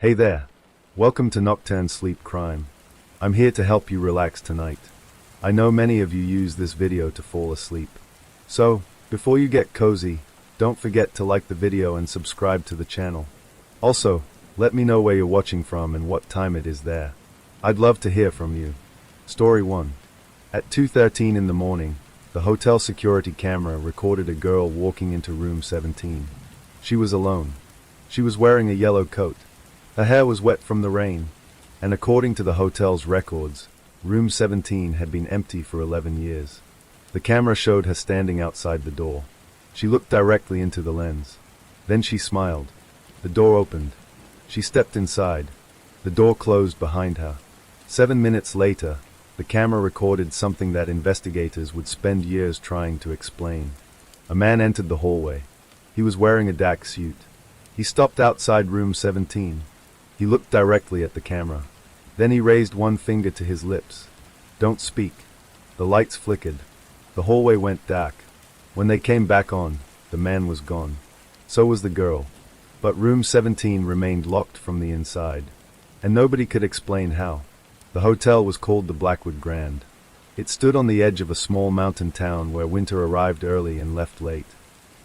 Hey there. Welcome to Nocturne Sleep Crime. I'm here to help you relax tonight. I know many of you use this video to fall asleep. So, before you get cozy, don't forget to like the video and subscribe to the channel. Also, let me know where you're watching from and what time it is there. I'd love to hear from you. Story 1. At 2:13 in the morning, the hotel security camera recorded a girl walking into room 17. She was alone. She was wearing a yellow coat. Her hair was wet from the rain, and according to the hotel's records, room 17 had been empty for 11 years. The camera showed her standing outside the door. She looked directly into the lens. Then she smiled. The door opened. She stepped inside. The door closed behind her. 7 minutes later, the camera recorded something that investigators would spend years trying to explain. A man entered the hallway. He was wearing a dark suit. He stopped outside room 17. He looked directly at the camera. Then he raised one finger to his lips. "Don't speak." The lights flickered. The hallway went dark. When they came back on, the man was gone. So was the girl. But room 17 remained locked from the inside. And nobody could explain how. The hotel was called the Blackwood Grand. It stood on the edge of a small mountain town where winter arrived early and left late.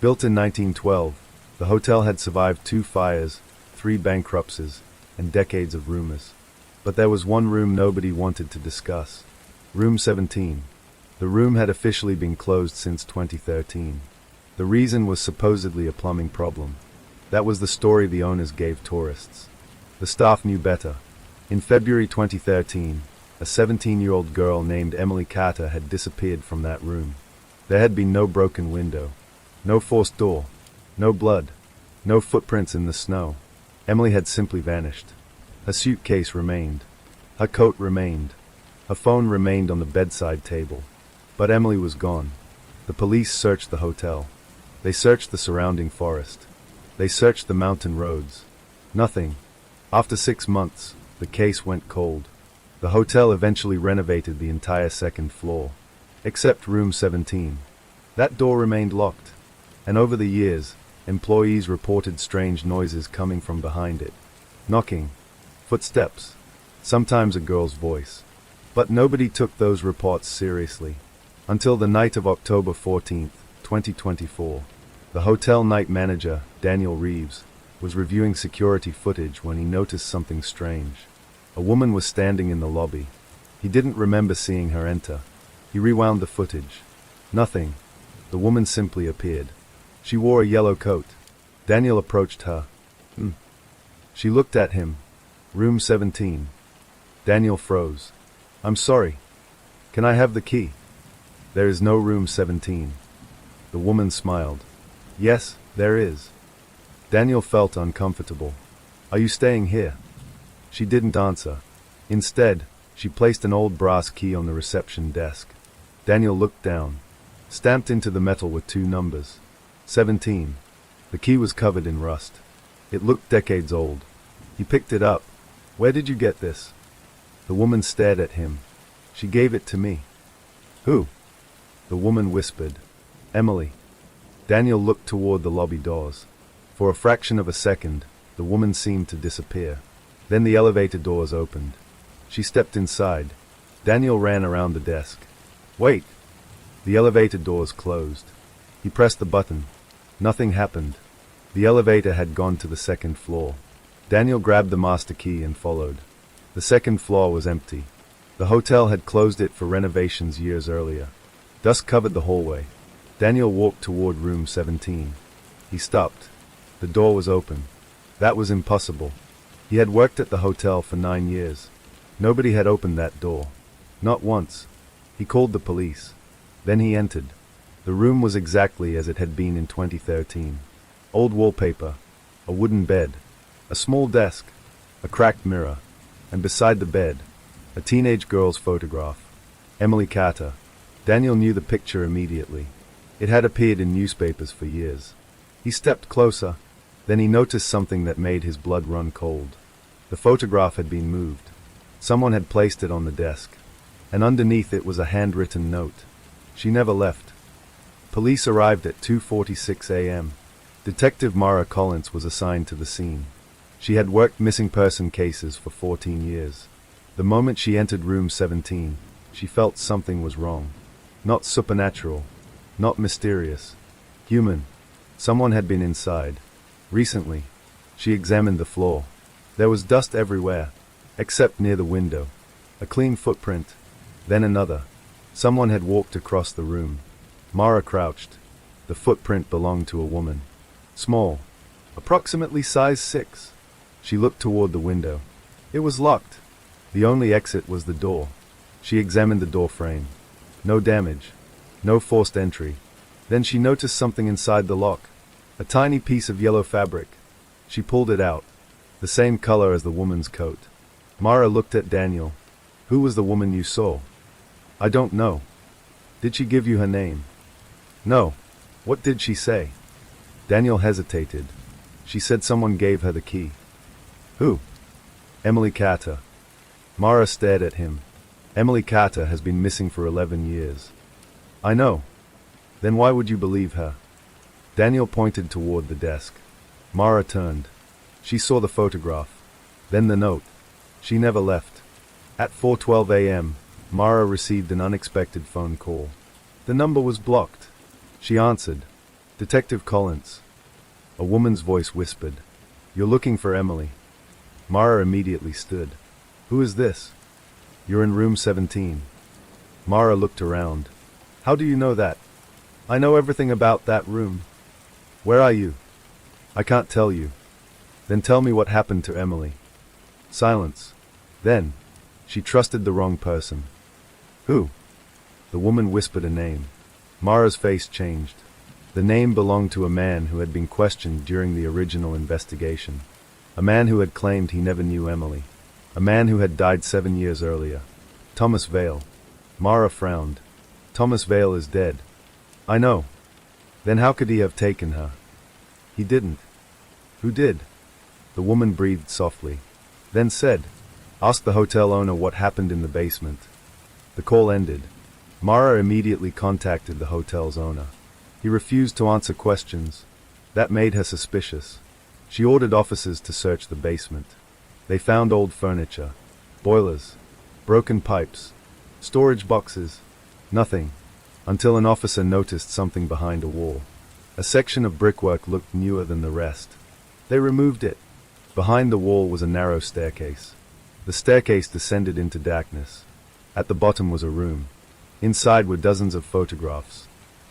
Built in 1912, the hotel had survived 2 fires, 3 bankruptcies, and decades of rumors. But there was one room nobody wanted to discuss. Room 17. The room had officially been closed since 2013. The reason was supposedly a plumbing problem. That was the story the owners gave tourists. The staff knew better. In February 2013, a 17-year-old girl named Emily Carter had disappeared from that room. There had been no broken window, no forced door, no blood, no footprints in the snow. Emily had simply vanished. Her suitcase remained. Her coat remained. Her phone remained on the bedside table. But Emily was gone. The police searched the hotel. They searched the surrounding forest. They searched the mountain roads. Nothing. After 6 months, the case went cold. The hotel eventually renovated the entire second floor, except room 17. That door remained locked, and over the years, employees reported strange noises coming from behind it. Knocking, footsteps, sometimes a girl's voice. But nobody took those reports seriously. Until the night of October 14, 2024, the hotel night manager, Daniel Reeves, was reviewing security footage when he noticed something strange. A woman was standing in the lobby. He didn't remember seeing her enter. He rewound the footage. Nothing. The woman simply appeared. She wore a yellow coat. Daniel approached her. She looked at him. Room 17. Daniel froze. "I'm sorry. Can I have the key?" "There is no room 17. The woman smiled. "Yes, there is." Daniel felt uncomfortable. "Are you staying here?" She didn't answer. Instead, she placed an old brass key on the reception desk. Daniel looked down. Stamped into the metal were 2 numbers. 17. The key was covered in rust. It looked decades old. He picked it up. "Where did you get this?" The woman stared at him. "She gave it to me." "Who?" The woman whispered. "Emily." Daniel looked toward the lobby doors. For a fraction of a second, the woman seemed to disappear. Then the elevator doors opened. She stepped inside. Daniel ran around the desk. "Wait!" The elevator doors closed. He pressed the button. Nothing happened. The elevator had gone to the second floor. Daniel grabbed the master key and followed. The second floor was empty. The hotel had closed it for renovations years earlier. Dust covered the hallway. Daniel walked toward room 17. He stopped. The door was open. That was impossible. He had worked at the hotel for 9 years. Nobody had opened that door. Not once. He called the police. Then he entered. The room was exactly as it had been in 2013. Old wallpaper, a wooden bed, a small desk, a cracked mirror, and beside the bed, a teenage girl's photograph. Emily Carter. Daniel knew the picture immediately. It had appeared in newspapers for years. He stepped closer. Then he noticed something that made his blood run cold. The photograph had been moved. Someone had placed it on the desk. And underneath it was a handwritten note. "She never left." Police arrived at 2:46 a.m. Detective Mara Collins was assigned to the scene. She had worked missing person cases for 14 years. The moment she entered room 17, she felt something was wrong. Not supernatural, not mysterious. Human. Someone had been inside. Recently. She examined the floor. There was dust everywhere, except near the window. A clean footprint. Then another. Someone had walked across the room. Mara crouched. The footprint belonged to a woman. Small. Approximately size 6. She looked toward the window. It was locked. The only exit was the door. She examined the door frame. No damage. No forced entry. Then she noticed something inside the lock. A tiny piece of yellow fabric. She pulled it out. The same color as the woman's coat. Mara looked at Daniel. Who was the woman you saw? I don't know. Did she give you her name? No. What did she say? Daniel hesitated. She said someone gave her the key. Who? Emily Carter. Mara stared at him. Emily Carter has been missing for 11 years. I know. Then why would you believe her? Daniel pointed toward the desk. Mara turned. She saw the photograph. Then the note. She never left. At 4:12 a.m., Mara received an unexpected phone call. The number was blocked. She answered. Detective Collins. A woman's voice whispered. You're looking for Emily. Mara immediately stood. Who is this? You're in room 17. Mara looked around. How do you know that? I know everything about that room. Where are you? I can't tell you. Then tell me what happened to Emily. Silence. Then, she trusted the wrong person. Who? The woman whispered a name. Mara's face changed. The name belonged to a man who had been questioned during the original investigation. A man who had claimed he never knew Emily. A man who had died 7 years earlier. Thomas Vale. Mara frowned. Thomas Vale is dead. I know. Then how could he have taken her? He didn't. Who did? The woman breathed softly. Then said, ask the hotel owner what happened in the basement. The call ended. Mara immediately contacted the hotel's owner. He refused to answer questions. That made her suspicious. She ordered officers to search the basement. They found old furniture, boilers, broken pipes, storage boxes, nothing, until an officer noticed something behind a wall. A section of brickwork looked newer than the rest. They removed it. Behind the wall was a narrow staircase. The staircase descended into darkness. At the bottom was a room. Inside were dozens of photographs.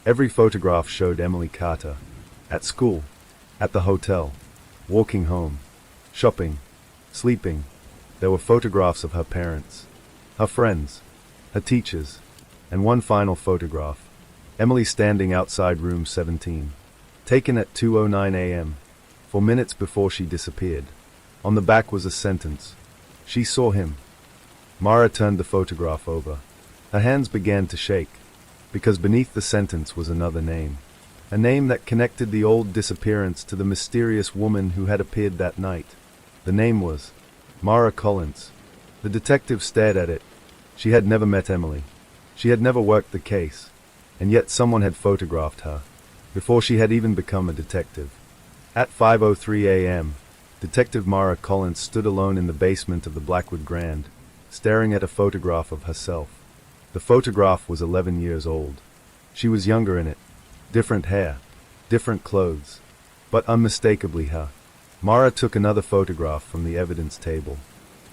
Every photograph showed Emily Carter. At school, at the hotel, walking home, shopping, sleeping. There were photographs of her parents, her friends, her teachers, and one final photograph. Emily standing outside room 17. Taken at 2:09 a.m., 4 minutes before she disappeared. On the back was a sentence. She saw him. Mara turned the photograph over. Her hands began to shake, because beneath the sentence was another name. A name that connected the old disappearance to the mysterious woman who had appeared that night. The name was Mara Collins. The detective stared at it. She had never met Emily. She had never worked the case. And yet someone had photographed her, before she had even become a detective. At 5:03 a.m., Detective Mara Collins stood alone in the basement of the Blackwood Grand, staring at a photograph of herself. The photograph was 11 years old. She was younger in it. Different hair, different clothes, but unmistakably her. Mara took another photograph from the evidence table.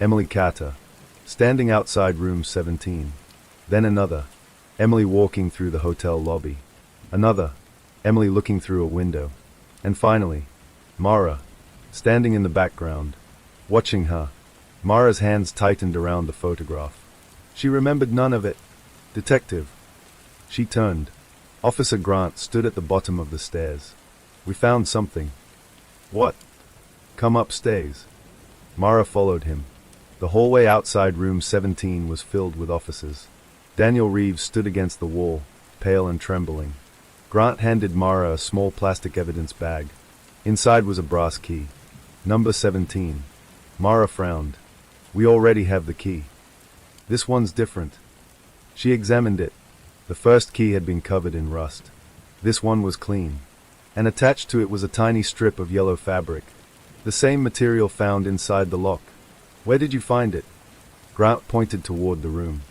Emily Carter, standing outside room 17. Then another. Emily walking through the hotel lobby. Another. Emily looking through a window. And finally, Mara, standing in the background, watching her. Mara's hands tightened around the photograph. She remembered none of it. Detective. She turned. Officer Grant stood at the bottom of the stairs. We found something. What? Come upstairs. Mara followed him. The hallway outside room 17 was filled with officers. Daniel Reeves stood against the wall, pale and trembling. Grant handed Mara a small plastic evidence bag. Inside was a brass key. Number 17. Mara frowned. We already have the key. This one's different. She examined it. The first key had been covered in rust. This one was clean. And attached to it was a tiny strip of yellow fabric. The same material found inside the lock. Where did you find it? Grant pointed toward the room.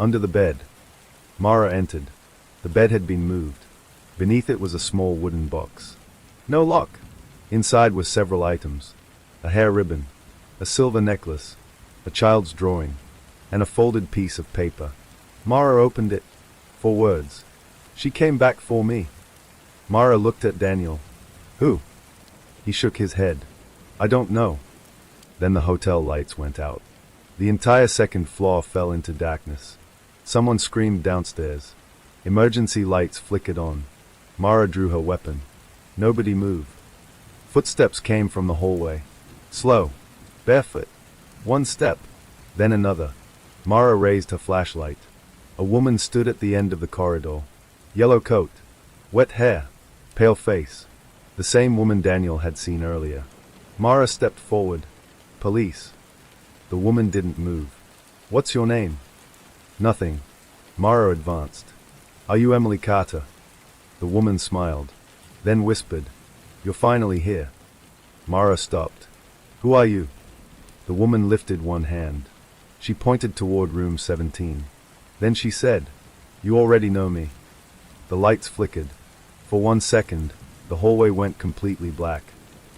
Under the bed. Mara entered. The bed had been moved. Beneath it was a small wooden box. No lock. Inside were several items. A hair ribbon, a silver necklace, a child's drawing, and a folded piece of paper. Mara opened it. 4 words. She came back for me. Mara looked at Daniel. Who? He shook his head. I don't know. Then the hotel lights went out. The entire second floor fell into darkness. Someone screamed downstairs. Emergency lights flickered on. Mara drew her weapon. Nobody moved. Footsteps came from the hallway. Slow. Barefoot. 1 step. Then another. Mara raised her flashlight. A woman stood at the end of the corridor. Yellow coat. Wet hair. Pale face. The same woman Daniel had seen earlier. Mara stepped forward. Police. The woman didn't move. What's your name? Nothing. Mara advanced. Are you Emily Carter? The woman smiled. Then whispered. You're finally here. Mara stopped. Who are you? The woman lifted one hand. She pointed toward room 17. Then she said, You already know me. The lights flickered. For 1 second, the hallway went completely black.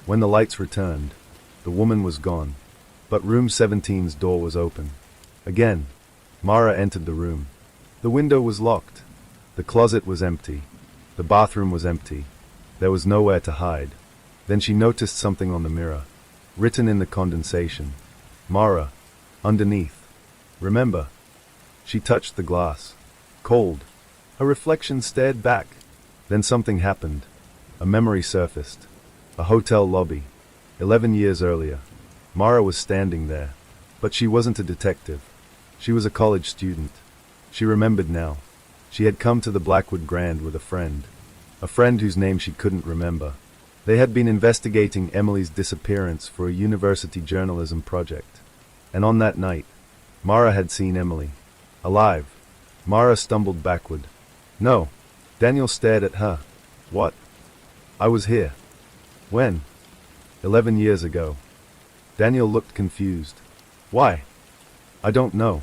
When the lights returned, the woman was gone. But room 17's door was open. Again, Mara entered the room. The window was locked. The closet was empty. The bathroom was empty. There was nowhere to hide. Then she noticed something on the mirror. Written in the condensation. Mara. Underneath. Remember. She touched the glass. Cold. Her reflection stared back. Then something happened. A memory surfaced. A hotel lobby. 11 years earlier. Mara was standing there. But she wasn't a detective. She was a college student. She remembered now. She had come to the Blackwood Grand with a friend. A friend whose name she couldn't remember. They had been investigating Emily's disappearance for a university journalism project. And on that night, Mara had seen Emily. Alive. Mara stumbled backward. No. Daniel stared at her. What? I was here. When? 11 years ago. Daniel looked confused. Why? I don't know.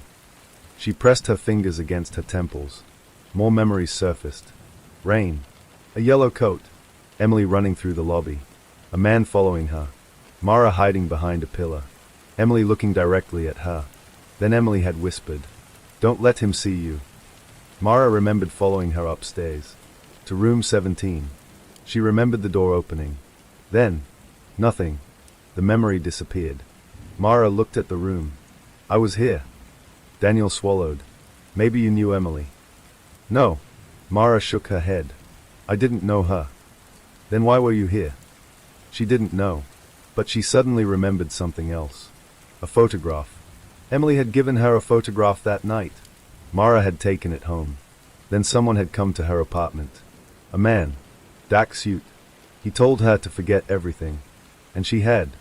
She pressed her fingers against her temples. More memories surfaced. Rain. A yellow coat. Emily running through the lobby. A man following her. Mara hiding behind a pillar. Emily looking directly at her. Then Emily had whispered, Don't let him see you. Mara remembered following her upstairs. To room 17. She remembered the door opening. Then, nothing. The memory disappeared. Mara looked at the room. I was here. Daniel swallowed. Maybe you knew Emily. No. Mara shook her head. I didn't know her. Then why were you here? She didn't know. But she suddenly remembered something else. A photograph. Emily had given her a photograph that night. Mara had taken it home. Then someone had come to her apartment. A man. Dark suit. He told her to forget everything. And she had.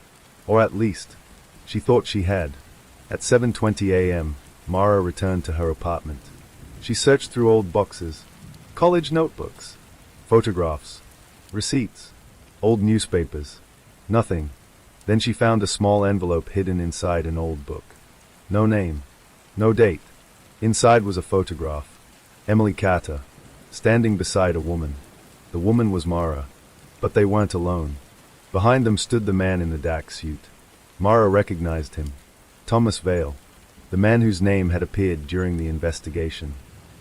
Or at least, she thought she had. At 7:20 a.m., Mara returned to her apartment. She searched through old boxes. College notebooks. Photographs. Receipts. Old newspapers. Nothing. Then she found a small envelope hidden inside an old book. No name. No date. Inside was a photograph. Emily Carter. Standing beside a woman. The woman was Mara. But they weren't alone. Behind them stood the man in the dark suit. Mara recognized him. Thomas Vale. The man whose name had appeared during the investigation.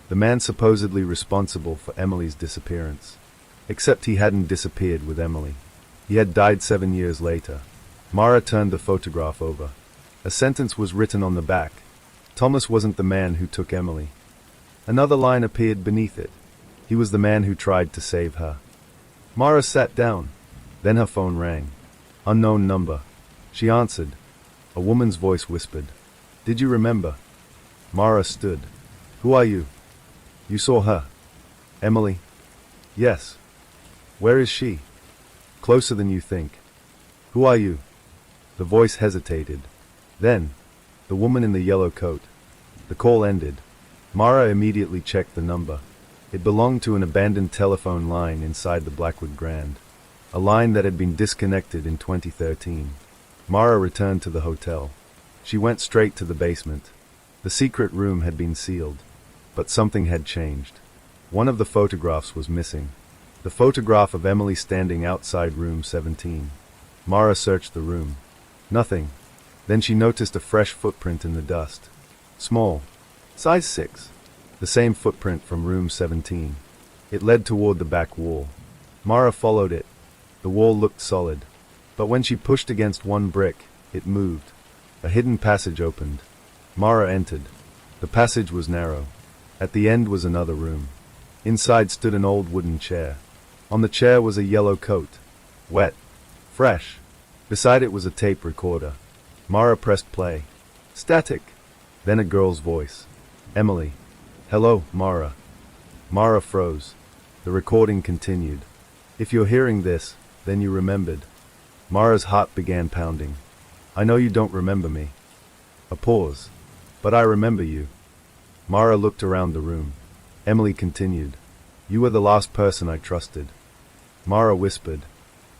The man supposedly responsible for Emily's disappearance. Except he hadn't disappeared with Emily. He had died 7 years later. Mara turned the photograph over. A sentence was written on the back. Thomas wasn't the man who took Emily. Another line appeared beneath it. He was the man who tried to save her. Mara sat down. Then her phone rang. Unknown number. She answered. A woman's voice whispered. Did you remember? Mara stood. Who are you? You saw her. Emily? Yes. Where is she? Closer than you think. Who are you? The voice hesitated. Then, the woman in the yellow coat. The call ended. Mara immediately checked the number. It belonged to an abandoned telephone line inside the Blackwood Grand. a line that had been disconnected in 2013. Mara returned to the hotel. She went straight to the basement. The secret room had been sealed, but something had changed. One of the photographs was missing. The photograph of Emily standing outside room 17. Mara searched the room. Nothing. Then she noticed a fresh footprint in the dust. Small. Size 6. The same footprint from room 17. It led toward the back wall. Mara followed it. The wall looked solid, but when she pushed against one brick, it moved. A hidden passage opened. Mara entered. The passage was narrow. At the end was another room. Inside stood an old wooden chair. On the chair was a yellow coat. Wet. Fresh. Beside it was a tape recorder. Mara pressed play. Static. Then a girl's voice. Emily. Hello, Mara. Mara froze. The recording continued. If you're hearing this, then you remembered. Mara's heart began pounding. I know you don't remember me. A pause. But I remember you. Mara looked around the room. Emily continued. You were the last person I trusted. Mara whispered.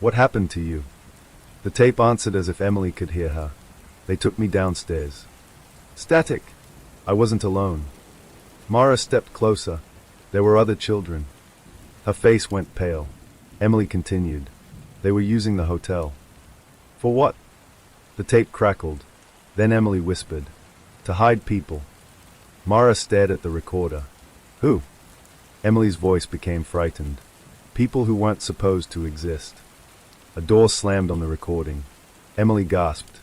What happened to you? The tape answered as if Emily could hear her. They took me downstairs. Static. I wasn't alone. Mara stepped closer. There were other children. Her face went pale. Emily continued. They were using the hotel. For what? The tape crackled. Then Emily whispered. To hide people. Mara stared at the recorder. Who? Emily's voice became frightened. People who weren't supposed to exist. A door slammed on the recording. Emily gasped.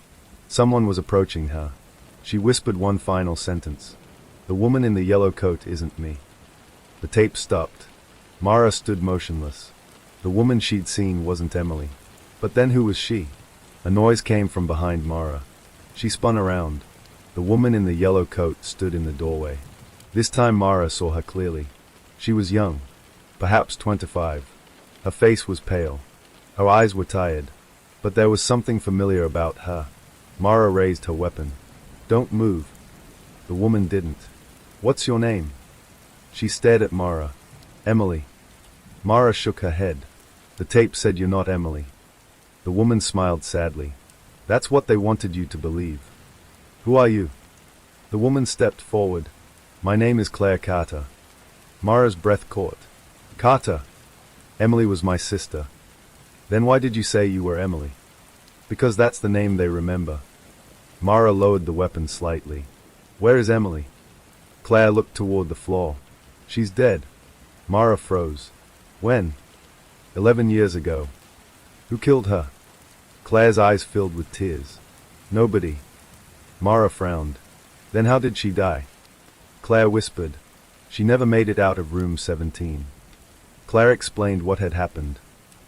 Someone was approaching her. She whispered one final sentence. The woman in the yellow coat isn't me. The tape stopped. Mara stood motionless. The woman she'd seen wasn't Emily. But then who was she? A noise came from behind Mara. She spun around. The woman in the yellow coat stood in the doorway. This time Mara saw her clearly. She was young, perhaps 25. Her face was pale. Her eyes were tired. But there was something familiar about her. Mara raised her weapon. Don't move. The woman didn't. What's your name? She stared at Mara. Emily. Mara shook her head. The tape said you're not Emily. The woman smiled sadly. That's what they wanted you to believe. Who are you? The woman stepped forward. My name is Claire Carter. Mara's breath caught. Carter. Emily was my sister. Then why did you say you were Emily? Because that's the name they remember. Mara lowered the weapon slightly. Where is Emily? Claire looked toward the floor. She's dead. Mara froze. When? 11 years ago. Who killed her? Claire's eyes filled with tears. Nobody. Mara frowned. Then how did she die? Claire whispered. She never made it out of room 17. Claire explained what had happened.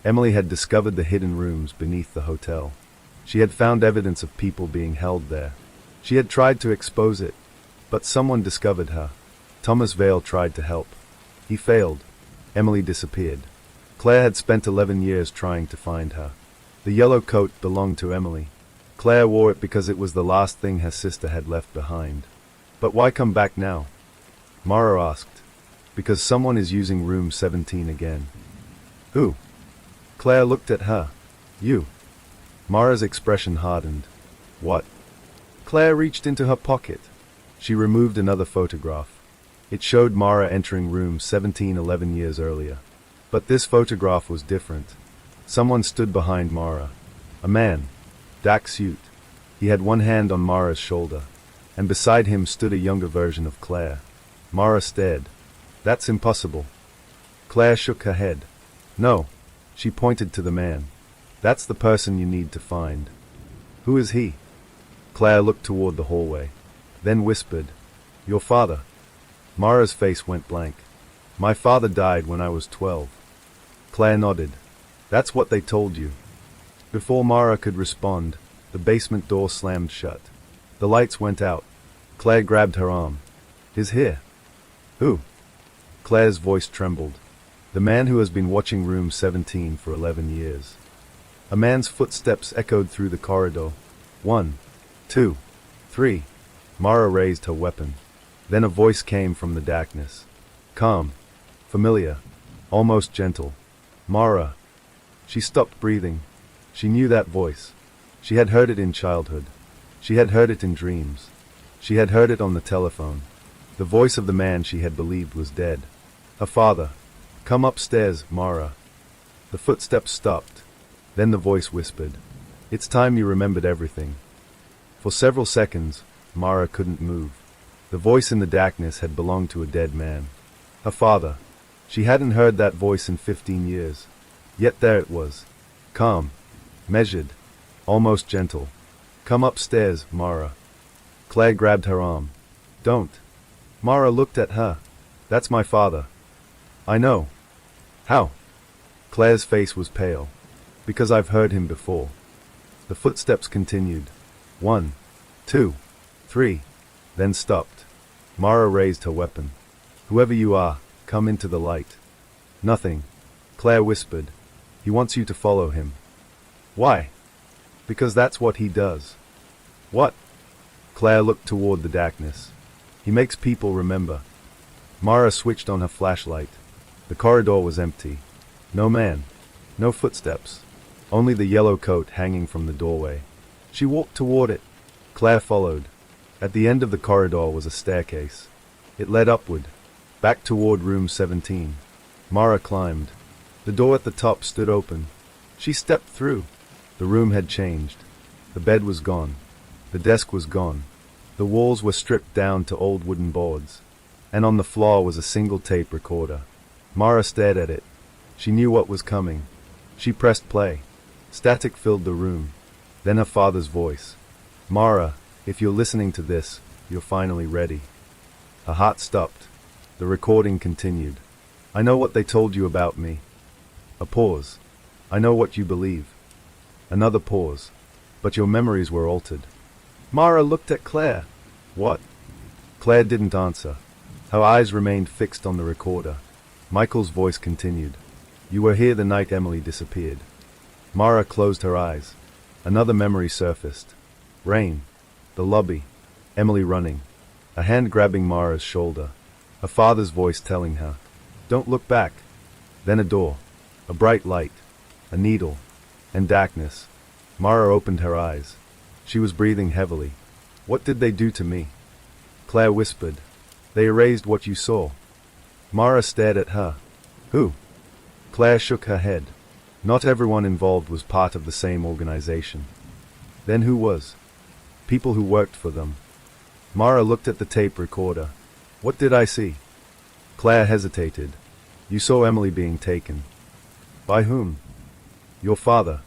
Emily had discovered the hidden rooms beneath the hotel. She had found evidence of people being held there. She had tried to expose it, but someone discovered her. Thomas Vale tried to help. He failed. Emily disappeared. Claire had spent 11 years trying to find her. The yellow coat belonged to Emily. Claire wore it because it was the last thing her sister had left behind. But why come back now? Mara asked. Because someone is using room 17 again. Who? Claire looked at her. You. Mara's expression hardened. What? Claire reached into her pocket. She removed another photograph. It showed Mara entering room 17 11 years earlier. But this photograph was different. Someone stood behind Mara. A man. Dark suit. He had one hand on Mara's shoulder, and beside him stood a younger version of Claire. Mara stared. That's impossible. Claire shook her head. No. She pointed to the man. That's the person you need to find. Who is he? Claire looked toward the hallway, then whispered, Your father. Mara's face went blank. My father died when I was 12. Claire nodded. That's what they told you. Before Mara could respond, the basement door slammed shut. The lights went out. Claire grabbed her arm. He's here. Who? Claire's voice trembled. The man who has been watching room 17 for 11 years. A man's footsteps echoed through the corridor. 1, 2, 3. Mara raised her weapon. Then a voice came from the darkness. Calm. Familiar. Almost gentle. Mara. She stopped breathing. She knew that voice. She had heard it in childhood. She had heard it in dreams. She had heard it on the telephone. The voice of the man she had believed was dead. Her father. "Come upstairs, Mara." The footsteps stopped. Then the voice whispered, "It's time you remembered everything." For several seconds, Mara couldn't move. The voice in the darkness had belonged to a dead man. Her father. She hadn't heard that voice in 15 years. Yet there it was. Calm. Measured. Almost gentle. "Come upstairs, Mara." Claire grabbed her arm. "Don't." Mara looked at her. "That's my father." "I know." "How?" Claire's face was pale. "Because I've heard him before." The footsteps continued. 1, 2, 3, then stopped. Mara raised her weapon. "Whoever you are, come into the light." "Nothing," Claire whispered. "He wants you to follow him." "Why?" "Because that's what he does." "What?" Claire looked toward the darkness. "He makes people remember." Mara switched on her flashlight. The corridor was empty. No man. No footsteps. Only the yellow coat hanging from the doorway. She walked toward it. Claire followed. At the end of the corridor was a staircase. It led upward, back toward room 17. Mara climbed. The door at the top stood open. She stepped through. The room had changed. The bed was gone. The desk was gone. The walls were stripped down to old wooden boards. And on the floor was a single tape recorder. Mara stared at it. She knew what was coming. She pressed play. Static filled the room. Then her father's voice. "Mara, if you're listening to this, you're finally ready." Her heart stopped. The recording continued. "I know what they told you about me." A pause. "I know what you believe." Another pause. "But your memories were altered." Mara looked at Claire. "What?" Claire didn't answer. Her eyes remained fixed on the recorder. Michael's voice continued. "You were here the night Emily disappeared." Mara closed her eyes. Another memory surfaced. Rain. The lobby. Emily running. A hand grabbing Mara's shoulder. Her father's voice telling her, "Don't look back." Then a door. A bright light. A needle. And darkness. Mara opened her eyes. She was breathing heavily. "What did they do to me?" Claire whispered. "They erased what you saw." Mara stared at her. "Who?" Claire shook her head. Not everyone involved was part of the same organization. Then who was? People who worked for them. Mara looked at the tape recorder. "What did I see?" Claire hesitated. "You saw Emily being taken." "By whom?" "Your father."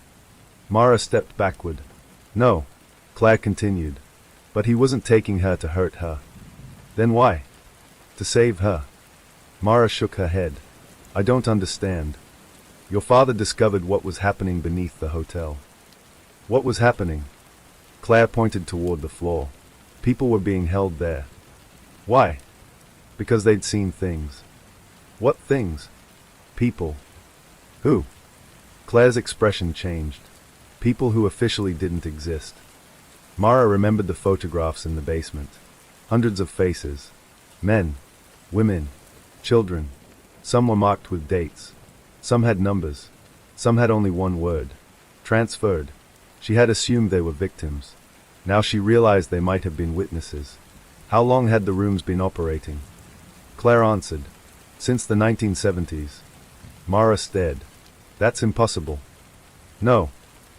Mara stepped backward. "No," Claire continued. "But he wasn't taking her to hurt her." "Then why?" "To save her." Mara shook her head. "I don't understand." "Your father discovered what was happening beneath the hotel." "What was happening?" Claire pointed toward the floor. People were being held there. "Why?" "Because they'd seen things." "What things?" "People." "Who?" Claire's expression changed. People who officially didn't exist. Mara remembered the photographs in the basement. Hundreds of faces. Men. Women. Children. Some were marked with dates. Some had numbers. Some had only one word. Transferred. She had assumed they were victims. Now she realized they might have been witnesses. How long had the rooms been operating? Claire answered. "Since the 1970s. Mara stared. "That's impossible." "No."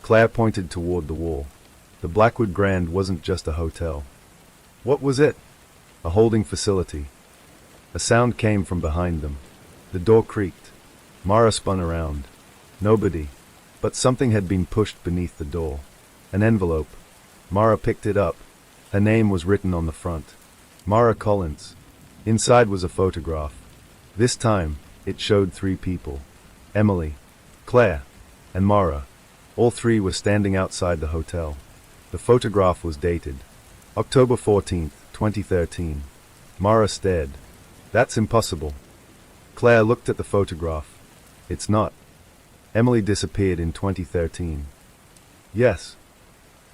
Claire pointed toward the wall. The Blackwood Grand wasn't just a hotel. What was it? A holding facility. A sound came from behind them. The door creaked. Mara spun around. Nobody. But something had been pushed beneath the door. An envelope. Mara picked it up. Her name was written on the front. Mara Collins. Inside was a photograph. This time, it showed 3 people. Emily, Claire, and Mara. All 3 were standing outside the hotel. The photograph was dated October 14th, 2013. Mara stared. "That's impossible." Claire looked at the photograph. "It's not. Emily disappeared in 2013. "Yes.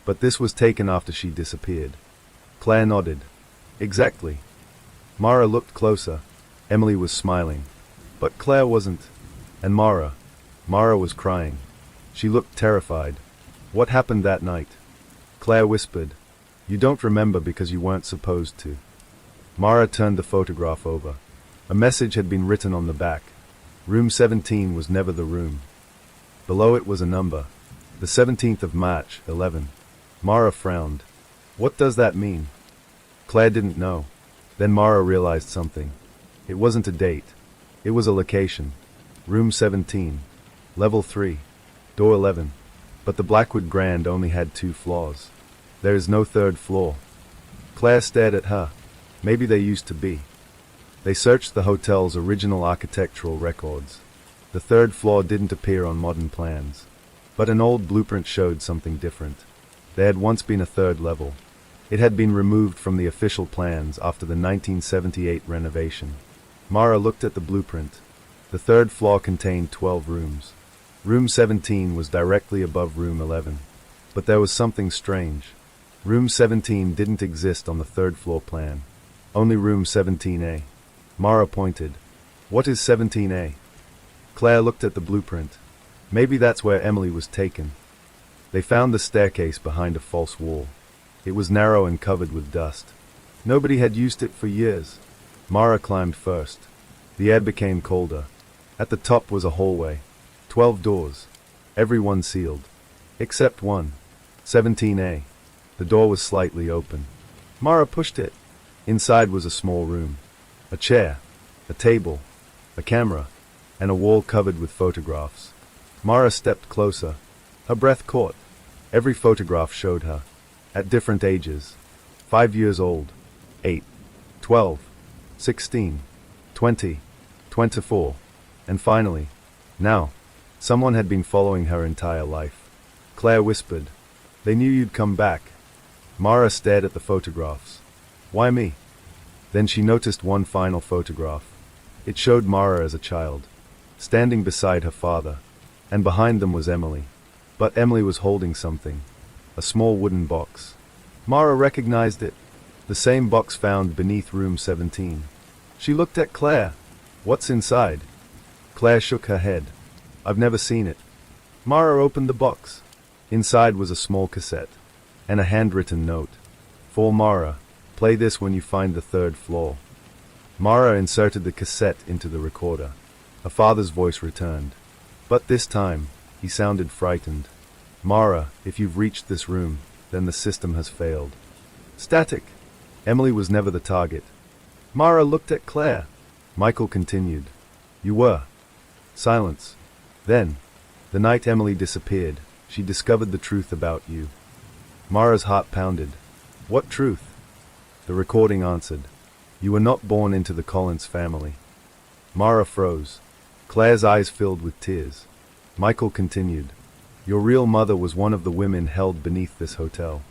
But this was taken after she disappeared." Claire nodded. "Exactly." Mara looked closer. Emily was smiling. But Claire wasn't. And Mara was crying. She looked terrified. What happened that night? Claire whispered. You don't remember because you weren't supposed to. Mara turned the photograph over. A message had been written on the back. Room 17 was never the room. Below it was a number. The 17th of March, 11. Mara frowned. What does that mean? Claire didn't know. Then Mara realized something. It wasn't a date. It was a location. Room 17. Level 3. Door 11. But the Blackwood Grand only had 2 floors. There is no 3rd floor. Claire stared at her. Maybe they used to be. They searched the hotel's original architectural records. The 3rd floor didn't appear on modern plans. But an old blueprint showed something different. There had once been a 3rd level. It had been removed from the official plans after the 1978 renovation. Mara looked at the blueprint. The 3rd floor contained 12 rooms. Room 17 was directly above room 11. But there was something strange. Room 17 didn't exist on the 3rd floor plan. Only room 17A. Mara pointed. What is 17A? Claire looked at the blueprint. Maybe that's where Emily was taken. They found the staircase behind a false wall. It was narrow and covered with dust. Nobody had used it for years. Mara climbed first. The air became colder. At the top was a hallway. 12 doors. Every one sealed. Except one. 17A. The door was slightly open. Mara pushed it. Inside was a small room. A chair. A table. A camera. And a wall covered with photographs. Mara stepped closer. Her breath caught. Every photograph showed her. At different ages. 5 years old. 8. 12. 16. 20. 24. And finally, now, someone had been following her entire life. Claire whispered. They knew you'd come back. Mara stared at the photographs. Why me? Then she noticed one final photograph. It showed Mara as a child, standing beside her father, and behind them was Emily. But Emily was holding something. A small wooden box. Mara recognized it. The same box found beneath room 17. She looked at Claire. What's inside? Claire shook her head. I've never seen it. Mara opened the box. Inside was a small cassette, and a handwritten note. For Mara, play this when you find the 3rd floor. Mara inserted the cassette into the recorder. Her father's voice returned. But this time, he sounded frightened. Mara, if you've reached this room, then the system has failed. Static. Emily was never the target. Mara looked at Claire. Michael continued. You were. Silence. Then, the night Emily disappeared, she discovered the truth about you. Mara's heart pounded. What truth? The recording answered. You were not born into the Collins family. Mara froze. Claire's eyes filled with tears. Michael continued. Your real mother was one of the women held beneath this hotel.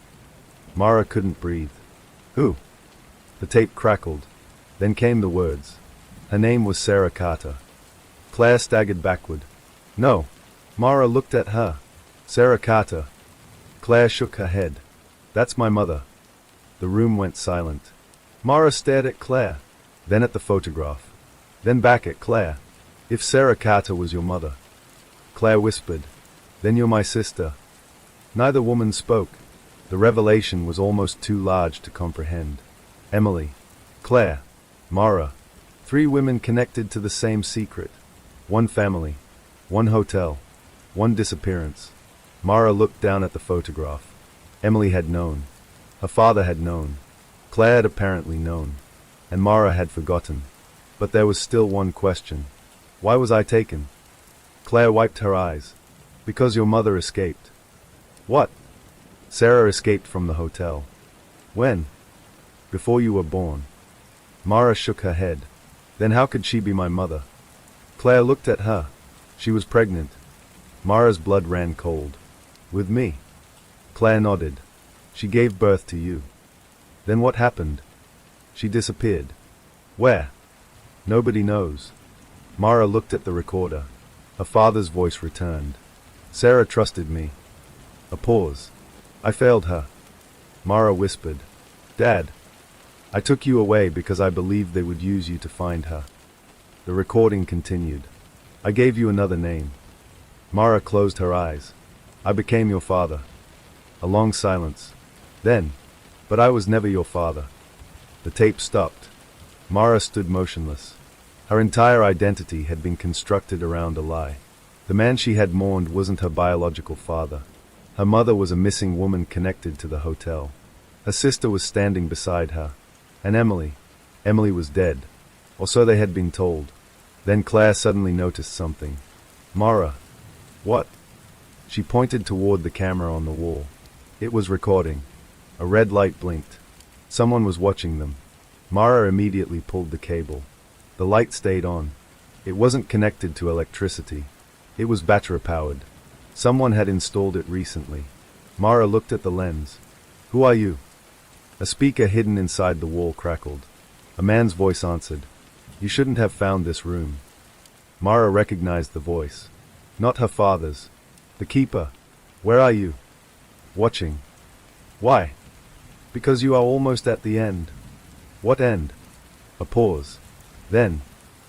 Mara couldn't breathe. Who? The tape crackled. Then came the words. Her name was Sarah Carter. Claire staggered backward. No. Mara looked at her. Sarah Carter. Claire shook her head. That's my mother. The room went silent. Mara stared at Claire, then at the photograph, then back at Claire. If Sarah Carter was your mother. Claire whispered. Then you're my sister. Neither woman spoke. The revelation was almost too large to comprehend. Emily. Claire. Mara. 3 women connected to the same secret. 1 family. 1 hotel. 1 disappearance. Mara looked down at the photograph. Emily had known. Her father had known. Claire had apparently known. And Mara had forgotten. But there was still one question. Why was I taken? Claire wiped her eyes. Because your mother escaped. What? Sarah escaped from the hotel. When? Before you were born. Mara shook her head. Then how could she be my mother? Claire looked at her. She was pregnant. Mara's blood ran cold. With me. Claire nodded. She gave birth to you. Then what happened? She disappeared. Where? Nobody knows. Mara looked at the recorder. Her father's voice returned. Sarah trusted me. A pause. I failed her. Mara whispered. Dad. I took you away because I believed they would use you to find her. The recording continued. I gave you another name. Mara closed her eyes. I became your father. A long silence. Then, but I was never your father. The tape stopped. Mara stood motionless. Her entire identity had been constructed around a lie. The man she had mourned wasn't her biological father. Her mother was a missing woman connected to the hotel. Her sister was standing beside her. And Emily was dead. Or so they had been told. Then Claire suddenly noticed something. Mara. What? She pointed toward the camera on the wall. It was recording. A red light blinked. Someone was watching them. Mara immediately pulled the cable. The light stayed on. It wasn't connected to electricity. It was battery-powered. Someone had installed it recently. Mara looked at the lens. Who are you? A speaker hidden inside the wall crackled. A man's voice answered. You shouldn't have found this room. Mara recognized the voice. Not her father's. The keeper. Where are you? Watching. Why? Because you are almost at the end. What end? A pause. Then,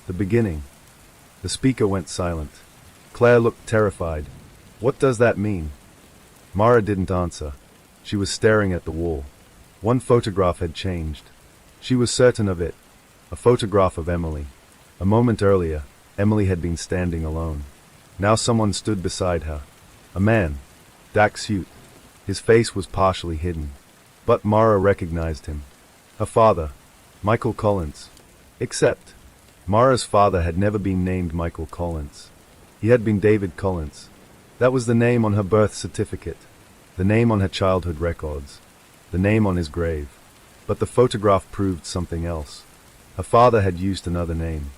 the beginning. The speaker went silent. Claire looked terrified. What does that mean? Mara didn't answer. She was staring at the wall. One photograph had changed. She was certain of it. A photograph of Emily. A moment earlier, Emily had been standing alone. Now someone stood beside her. A man. Dark suit. His face was partially hidden. But Mara recognized him. Her father. Michael Collins. Except, Mara's father had never been named Michael Collins. He had been David Collins. That was the name on her birth certificate. The name on her childhood records. The name on his grave. But the photograph proved something else. Her father had used another name.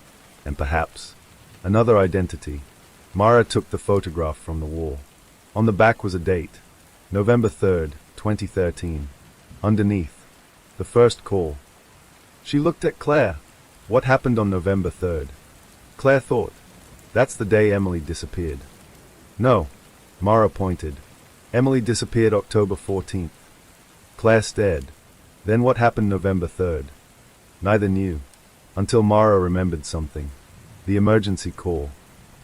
And perhaps, another identity. Mara took the photograph from the wall. On the back was a date. November 3rd, 2013. Underneath, the first call. She looked at Claire. What happened on November 3rd? Claire thought. That's the day Emily disappeared. No. Mara pointed. Emily disappeared October 14th. Claire stared. Then what happened November 3rd? Neither knew. Until Mara remembered something. The emergency call.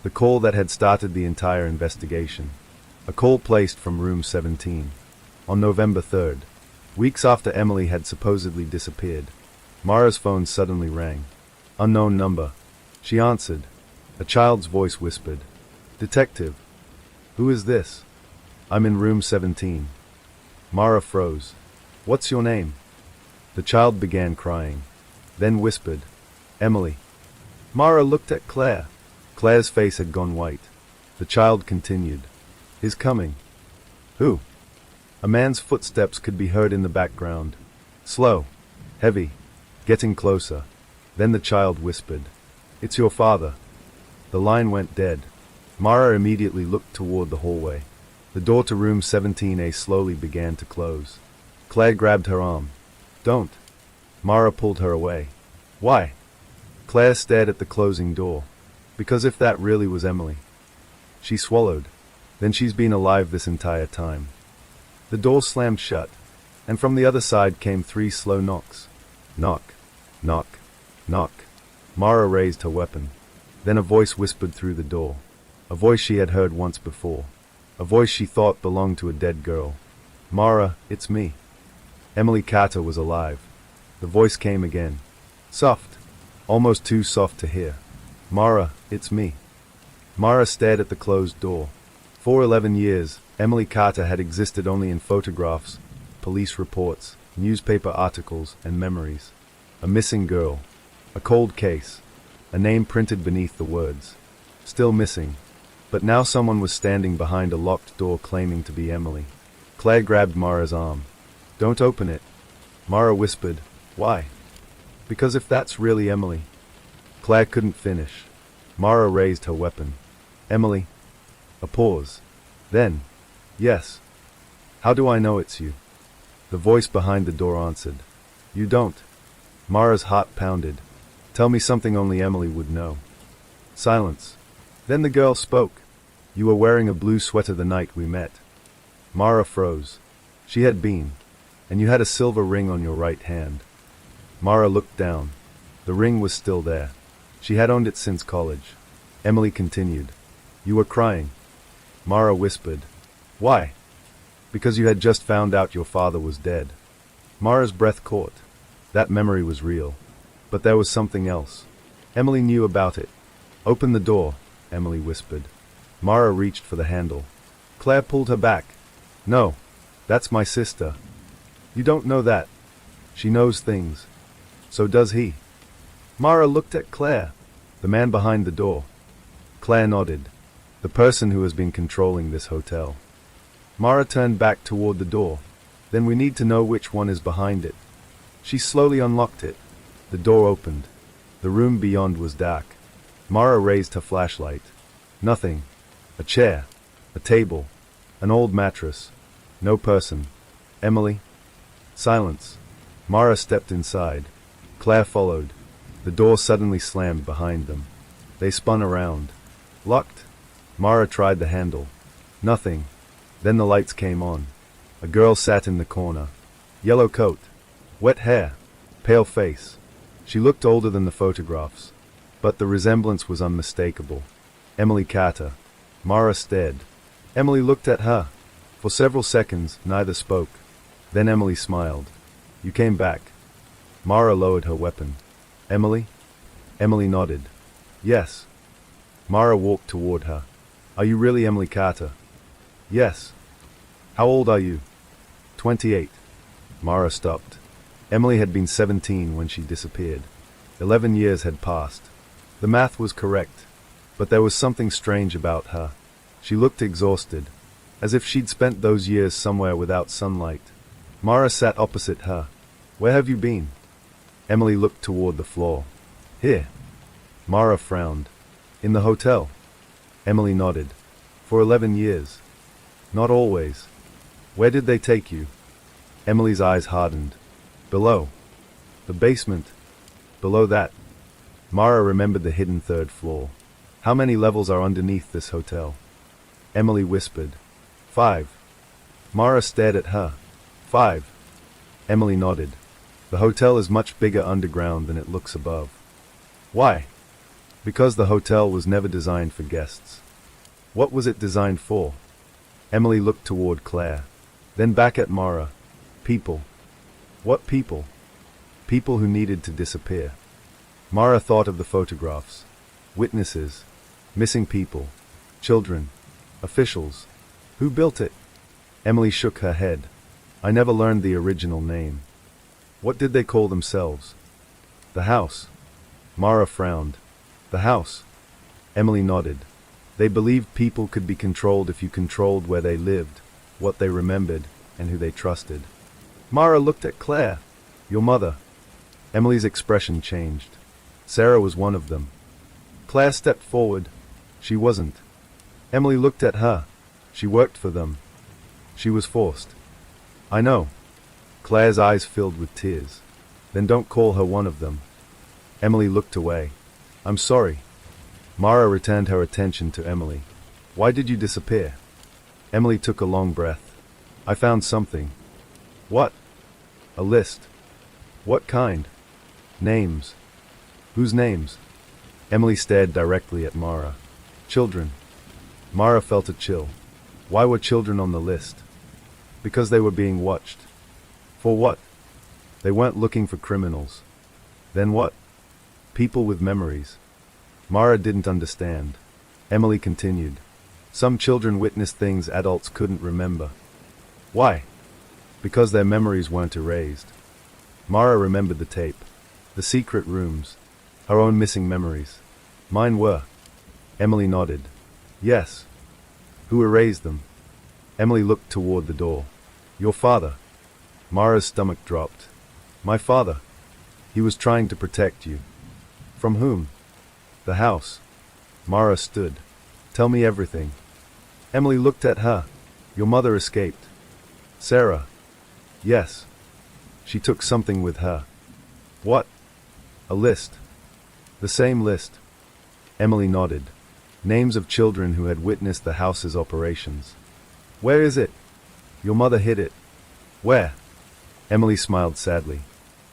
The call that had started the entire investigation. A call placed from room 17. On November 3rd. Weeks after Emily had supposedly disappeared. Mara's phone suddenly rang. Unknown number. She answered. A child's voice whispered. Detective. Who is this? I'm in room 17. Mara froze. What's your name? The child began crying. Then whispered. Emily. Mara looked at Claire. Claire's face had gone white. The child continued. Is coming. Who? A man's footsteps could be heard in the background. Slow. Heavy. Getting closer. Then the child whispered. It's your father. The line went dead. Mara immediately looked toward the hallway. The door to room 17A slowly began to close. Claire grabbed her arm. Don't. Mara pulled her away. Why? Claire stared at the closing door. Because if that really was Emily. She swallowed. Then she's been alive this entire time. The door slammed shut, and from the other side came 3 slow knocks. Knock. Knock. Knock. Mara raised her weapon. Then a voice whispered through the door. A voice she had heard once before. A voice she thought belonged to a dead girl. Mara, it's me. Emily Carter was alive. The voice came again. Soft. Almost too soft to hear. Mara, it's me. Mara stared at the closed door. For 11 years, Emily Carter had existed only in photographs, police reports, newspaper articles, and memories. A missing girl. A cold case. A name printed beneath the words. Still missing. But now someone was standing behind a locked door claiming to be Emily. Claire grabbed Mara's arm. Don't open it. Mara whispered. Why? Because if that's really Emily. Claire couldn't finish. Mara raised her weapon. Emily. A pause. Then. Yes. How do I know it's you? The voice behind the door answered. You don't. Mara's heart pounded. Tell me something only Emily would know. Silence. Then the girl spoke. You were wearing a blue sweater the night we met. Mara froze. She had been. And you had a silver ring on your right hand. Mara looked down. The ring was still there. She had owned it since college. Emily continued. You were crying. Mara whispered. Why? Because you had just found out your father was dead. Mara's breath caught. That memory was real. But there was something else. Emily knew about it. Open the door, Emily whispered. Mara reached for the handle. Claire pulled her back. No, that's my sister. You don't know that. She knows things. So does he. Mara looked at Claire, the man behind the door. Claire nodded. The person who has been controlling this hotel. Mara turned back toward the door. Then we need to know which one is behind it. She slowly unlocked it. The door opened. The room beyond was dark. Mara raised her flashlight. Nothing. A chair. A table. An old mattress. No person. Emily? Silence. Mara stepped inside. Claire followed. The door suddenly slammed behind them. They spun around. Locked. Mara tried the handle. Nothing. Then the lights came on. A girl sat in the corner. Yellow coat. Wet hair. Pale face. She looked older than the photographs. But the resemblance was unmistakable. Emily Carter. Mara stared. Emily looked at her. For several seconds, neither spoke. Then Emily smiled. You came back. Mara lowered her weapon. Emily? Emily nodded. Yes. Mara walked toward her. Are you really Emily Carter? Yes. How old are you? 28. Mara stopped. Emily had been 17 when she disappeared. 11 years had passed. The math was correct. But there was something strange about her. She looked exhausted, as if she'd spent those years somewhere without sunlight. Mara sat opposite her. Where have you been? Emily looked toward the floor. Here. Mara frowned. In the hotel. Emily nodded. For 11 years. Not always. Where did they take you? Emily's eyes hardened. Below. The basement. Below that. Mara remembered the hidden third floor. How many levels are underneath this hotel? Emily whispered. 5. Mara stared at her. 5. Emily nodded. The hotel is much bigger underground than it looks above. Why? Because the hotel was never designed for guests. What was it designed for? Emily looked toward Claire. Then back at Mara. People. What people? People who needed to disappear. Mara thought of the photographs. Witnesses. Missing people. Children. Officials. Who built it? Emily shook her head. I never learned the original name. What did they call themselves? The house. Mara frowned. The house. Emily nodded. They believed people could be controlled if you controlled where they lived, what they remembered, and who they trusted. Mara looked at Claire. Your mother. Emily's expression changed. Sarah was one of them. Claire stepped forward. She wasn't. Emily looked at her. She worked for them. She was forced. I know. Claire's eyes filled with tears. Then don't call her one of them. Emily looked away. I'm sorry. Mara returned her attention to Emily. Why did you disappear? Emily took a long breath. I found something. What? A list. What kind? Names. Whose names? Emily stared directly at Mara. Children. Mara felt a chill. Why were children on the list? Because they were being watched. For what? They weren't looking for criminals. Then what? People with memories. Mara didn't understand. Emily continued. Some children witnessed things adults couldn't remember. Why? Because their memories weren't erased. Mara remembered the tape. The secret rooms. Her own missing memories. Mine were. Emily nodded. Yes. Who erased them? Emily looked toward the door. Your father. Mara's stomach dropped. My father. He was trying to protect you. From whom? The house. Mara stood. Tell me everything. Emily looked at her. Your mother escaped. Sarah. Yes. She took something with her. What? A list. The same list. Emily nodded. Names of children who had witnessed the house's operations. Where is it? Your mother hid it. Where? Emily smiled sadly.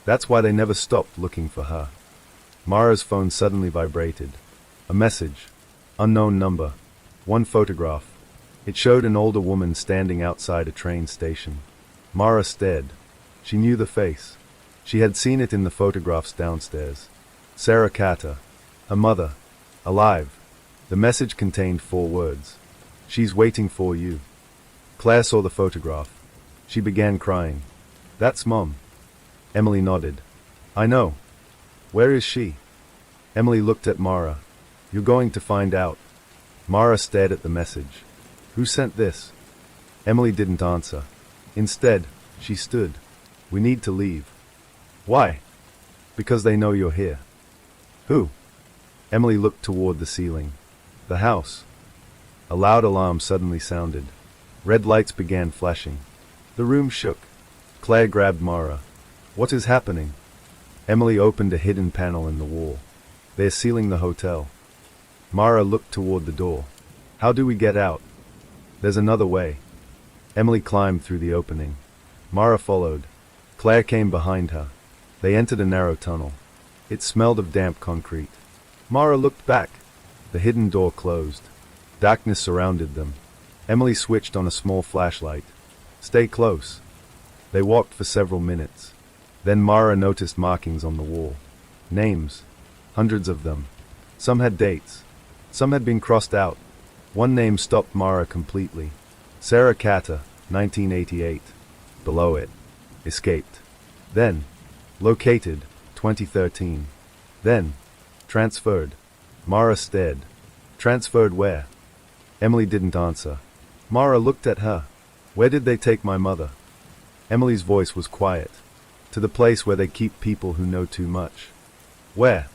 That's why they never stopped looking for her. Mara's phone suddenly vibrated. A message. Unknown number. One photograph. It showed an older woman standing outside a train station. Mara stared. She knew the face. She had seen it in the photographs downstairs. Sarah Carter. Her mother. Alive. The message contained 4 words. She's waiting for you. Claire saw the photograph. She began crying. That's Mom. Emily nodded. I know. Where is she? Emily looked at Mara. You're going to find out. Mara stared at the message. Who sent this? Emily didn't answer. Instead, she stood. We need to leave. Why? Because they know you're here. Who? Emily looked toward the ceiling. The house. A loud alarm suddenly sounded. Red lights began flashing. The room shook. Claire grabbed Mara. What is happening? Emily opened a hidden panel in the wall. They're sealing the hotel. Mara looked toward the door. How do we get out? There's another way. Emily climbed through the opening. Mara followed. Claire came behind her. They entered a narrow tunnel. It smelled of damp concrete. Mara looked back. The hidden door closed. Darkness surrounded them. Emily switched on a small flashlight. Stay close. They walked for several minutes. Then Mara noticed markings on the wall. Names. Hundreds of them. Some had dates. Some had been crossed out. One name stopped Mara completely. Sarah Carter, 1988. Below it. Escaped. Then. Located, 2013. Then. Transferred. Mara stared. Transferred where? Emily didn't answer. Mara looked at her. Where did they take my mother? Emily's voice was quiet. To the place where they keep people who know too much. Where?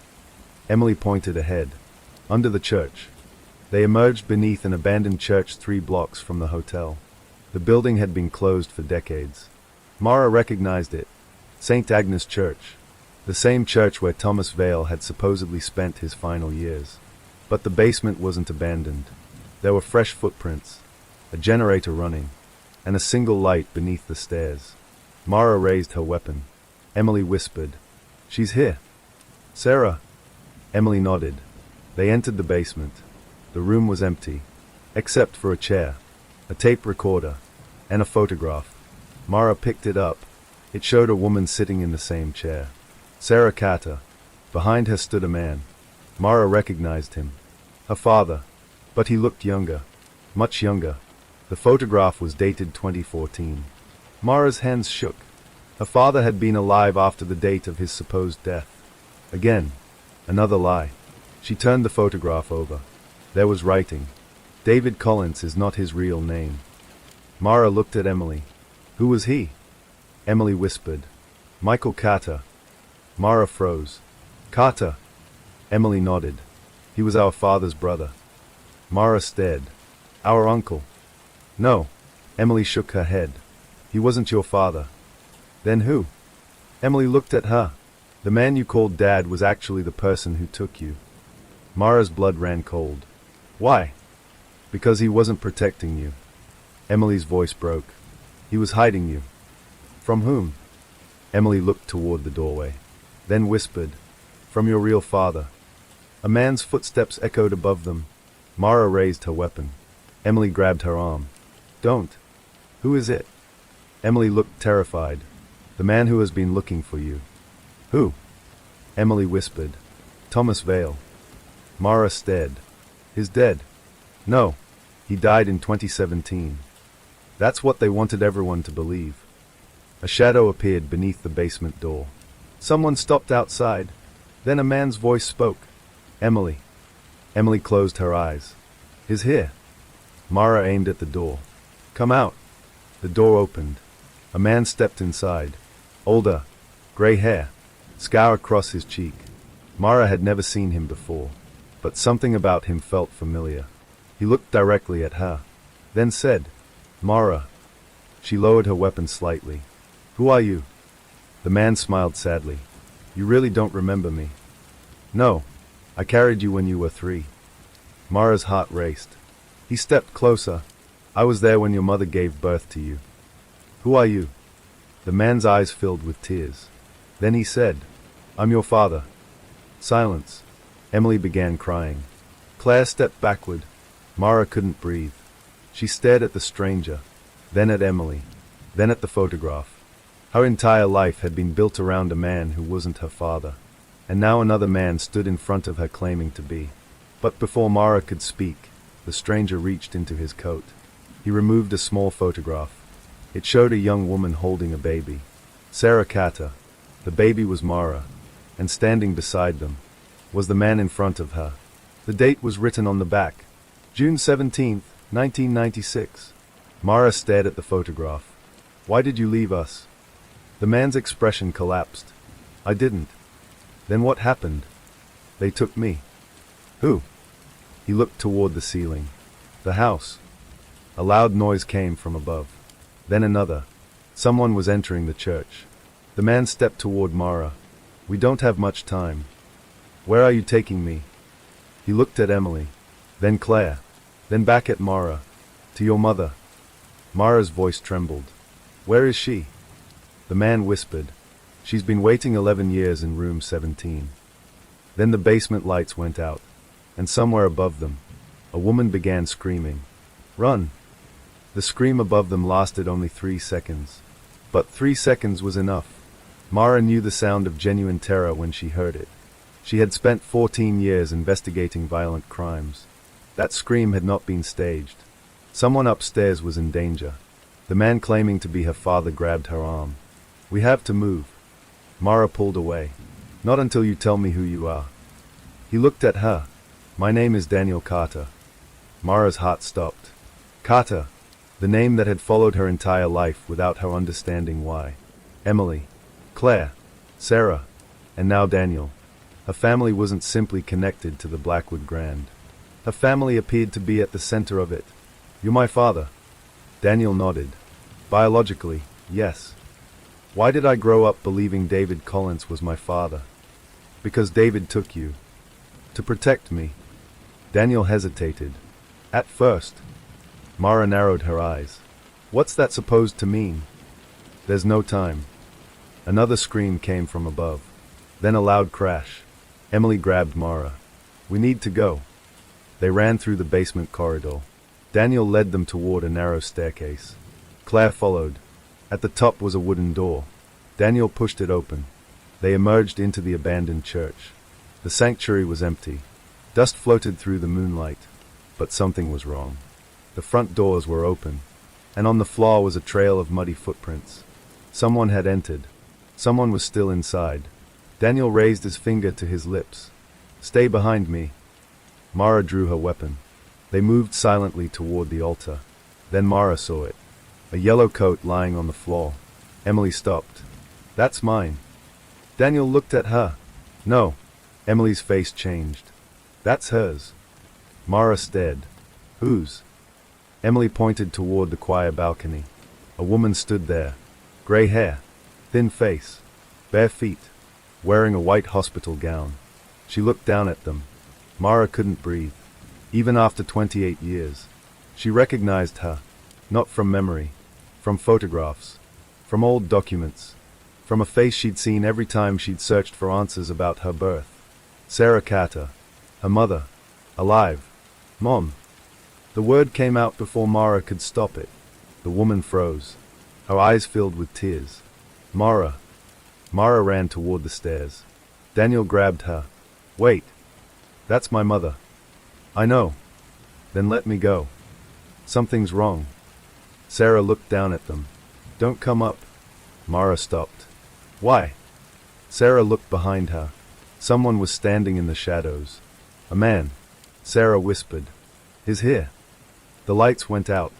Emily pointed ahead. Under the church. They emerged beneath an abandoned church 3 blocks from the hotel. The building had been closed for decades. Mara recognized it. St. Agnes Church. The same church where Thomas Vale had supposedly spent his final years. But the basement wasn't abandoned. There were fresh footprints, a generator running, and a single light beneath the stairs. Mara raised her weapon. Emily whispered, She's here. Sarah. Emily nodded. They entered the basement. The room was empty, except for a chair, a tape recorder, and a photograph. Mara picked it up. It showed a woman sitting in the same chair. Sarah Carter. Behind her stood a man. Mara recognized him. Her father. But he looked younger. Much younger. The photograph was dated 2014. Mara's hands shook. Her father had been alive after the date of his supposed death. Again. Another lie. She turned the photograph over. There was writing. David Collins is not his real name. Mara looked at Emily. Who was he? Emily whispered. Michael Carter. Mara froze. Carter. Emily nodded. He was our father's brother. Mara stared. Our uncle. No. Emily shook her head. He wasn't your father. Then who? Emily looked at her. The man you called Dad was actually the person who took you. Mara's blood ran cold. Why? Because he wasn't protecting you. Emily's voice broke. He was hiding you. From whom? Emily looked toward the doorway. Then whispered, From your real father. A man's footsteps echoed above them. Mara raised her weapon. Emily grabbed her arm. Don't. Who is it? Emily looked terrified. The man who has been looking for you. Who? Emily whispered. Thomas Vale. Mara stared. He's dead. No. He died in 2017. That's what they wanted everyone to believe. A shadow appeared beneath the basement door. Someone stopped outside. Then a man's voice spoke. Emily. Emily closed her eyes. He's here. Mara aimed at the door. Come out. The door opened. A man stepped inside. Older. Gray hair. Scar across his cheek. Mara had never seen him before, but something about him felt familiar. He looked directly at her, then said, Mara. She lowered her weapon slightly. Who are you? The man smiled sadly. You really don't remember me? No. I carried you when you were 3. Mara's heart raced. He stepped closer. I was there when your mother gave birth to you. Who are you? The man's eyes filled with tears. Then he said, I'm your father. Silence. Emily began crying. Claire stepped backward. Mara couldn't breathe. She stared at the stranger, then at Emily, then at the photograph. Her entire life had been built around a man who wasn't her father, and now another man stood in front of her claiming to be. But before Mara could speak, the stranger reached into his coat. He removed a small photograph. It showed a young woman holding a baby. Sarah Carter. The baby was Mara, and standing beside them was the man in front of her. The date was written on the back, June 17th, 1996. Mara stared at the photograph. "Why did you leave us?" The man's expression collapsed. "I didn't." "Then what happened?" "They took me." "Who?" He looked toward the ceiling. "The house." A loud noise came from above. Then another. Someone was entering the church. The man stepped toward Mara. "We don't have much time." "Where are you taking me?" He looked at Emily, then Claire, then back at Mara. "To your mother." Mara's voice trembled. "Where is she?" The man whispered, "She's been waiting 11 years in room 17. Then the basement lights went out, and somewhere above them, a woman began screaming, "Run!" The scream above them lasted only 3 seconds. But 3 seconds was enough. Mara knew the sound of genuine terror when she heard it. She had spent 14 years investigating violent crimes. That scream had not been staged. Someone upstairs was in danger. The man claiming to be her father grabbed her arm. "We have to move." Mara pulled away. "Not until you tell me who you are." He looked at her. "My name is Daniel Carter." Mara's heart stopped. Carter, the name that had followed her entire life without her understanding why. Emily, Claire, Sarah, and now Daniel. Her family wasn't simply connected to the Blackwood Grand. Her family appeared to be at the center of it. "You're my father." Daniel nodded. "Biologically, yes." "Why did I grow up believing David Collins was my father?" "Because David took you. To protect me." Daniel hesitated. "At first." Mara narrowed her eyes. "What's that supposed to mean?" "There's no time." Another scream came from above. Then a loud crash. Emily grabbed Mara. "We need to go." They ran through the basement corridor. Daniel led them toward a narrow staircase. Claire followed. At the top was a wooden door. Daniel pushed it open. They emerged into the abandoned church. The sanctuary was empty. Dust floated through the moonlight. But something was wrong. The front doors were open, and on the floor was a trail of muddy footprints. Someone had entered. Someone was still inside. Daniel raised his finger to his lips. "Stay behind me." Mara drew her weapon. They moved silently toward the altar. Then Mara saw it. A yellow coat lying on the floor. Emily stopped. "That's mine." Daniel looked at her. "No." Emily's face changed. "That's hers." Mara stared. "Whose?" Emily pointed toward the choir balcony. A woman stood there. Gray hair. Thin face. Bare feet. Wearing a white hospital gown. She looked down at them. Mara couldn't breathe. Even after 28 years. She recognized her. Not from memory. From photographs. From old documents. From a face she'd seen every time she'd searched for answers about her birth. Sarah Carter. Her mother. Alive. Mom. The word came out before Mara could stop it. The woman froze. Her eyes filled with tears. "Mara." Mara ran toward the stairs. Daniel grabbed her. "Wait. That's my mother." "I know." "Then let me go." "Something's wrong." Sarah looked down at them. "Don't come up." Mara stopped. "Why?" Sarah looked behind her. Someone was standing in the shadows. "A man." Sarah whispered. "He's here." The lights went out.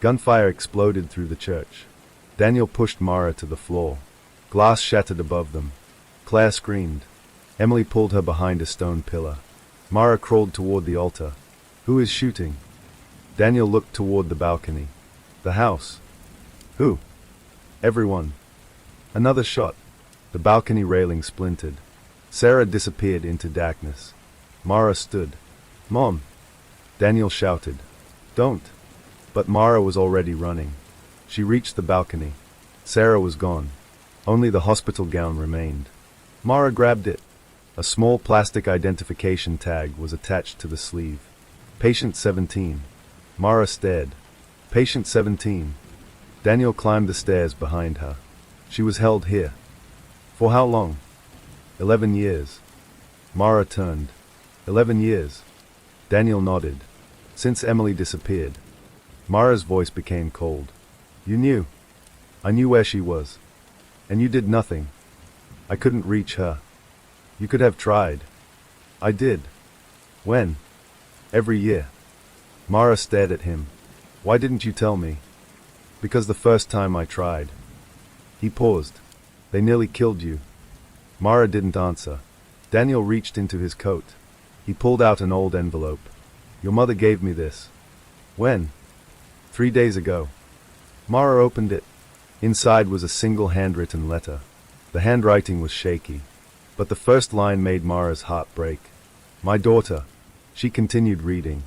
Gunfire exploded through the church. Daniel pushed Mara to the floor. Glass shattered above them. Claire screamed. Emily pulled her behind a stone pillar. Mara crawled toward the altar. "Who is shooting?" Daniel looked toward the balcony. "The house." "Who?" "Everyone." Another shot. The balcony railing splintered. Sarah disappeared into darkness. Mara stood. "Mom!" Daniel shouted. "Don't!" But Mara was already running. She reached the balcony. Sarah was gone. Only the hospital gown remained. Mara grabbed it. A small plastic identification tag was attached to the sleeve. "Patient 17." Mara stared. Patient 17. Daniel climbed the stairs behind her. She was held here. For how long? 11 years. Mara turned. 11 years. Daniel nodded. Since Emily disappeared. Mara's voice became cold. You knew. I knew where she was. And you did nothing. I couldn't reach her. You could have tried. I did. When? Every year. Mara stared at him. Why didn't you tell me? Because the first time I tried. He paused. They nearly killed you. Mara didn't answer. Daniel reached into his coat. He pulled out an old envelope. Your mother gave me this. When? 3 days ago. Mara opened it. Inside was a single handwritten letter. The handwriting was shaky. But the first line made Mara's heart break. My daughter. She continued reading.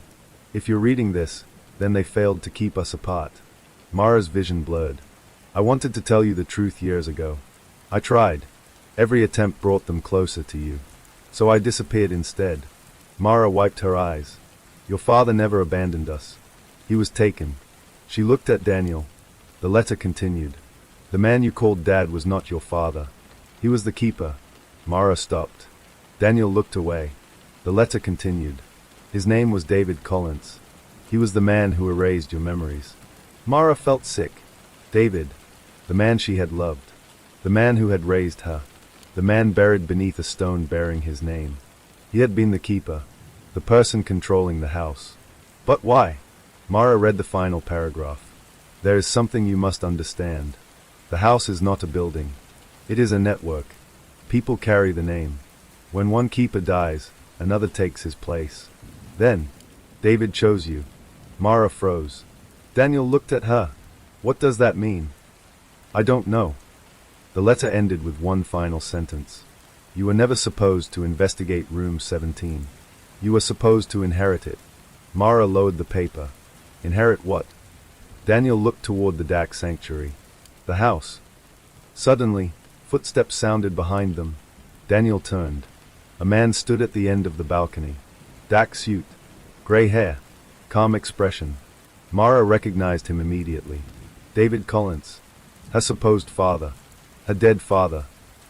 If you're reading this, then they failed to keep us apart. Mara's vision blurred. I wanted to tell you the truth years ago. I tried. Every attempt brought them closer to you. So I disappeared instead. Mara wiped her eyes. Your father never abandoned us. He was taken. She looked at Daniel. The letter continued. The man you called Dad was not your father. He was the keeper. Mara stopped. Daniel looked away. The letter continued. His name was David Collins. He was the man who erased your memories. Mara felt sick. David. The man she had loved. The man who had raised her. The man buried beneath a stone bearing his name. He had been the keeper. The person controlling the house. But why? Mara read the final paragraph. There is something you must understand. The house is not a building. It is a network. People carry the name. When one keeper dies, another takes his place. Then, David chose you. Mara froze. Daniel looked at her. What does that mean? I don't know. The letter ended with one final sentence. You were never supposed to investigate room 17. You were supposed to inherit it. Mara lowered the paper. Inherit what? Daniel looked toward the dark sanctuary. The house. Suddenly, footsteps sounded behind them. Daniel turned. A man stood at the end of the balcony. Dark suit. Gray hair. Calm expression. Mara recognized him immediately. David Collins. Her supposed father. Her dead father.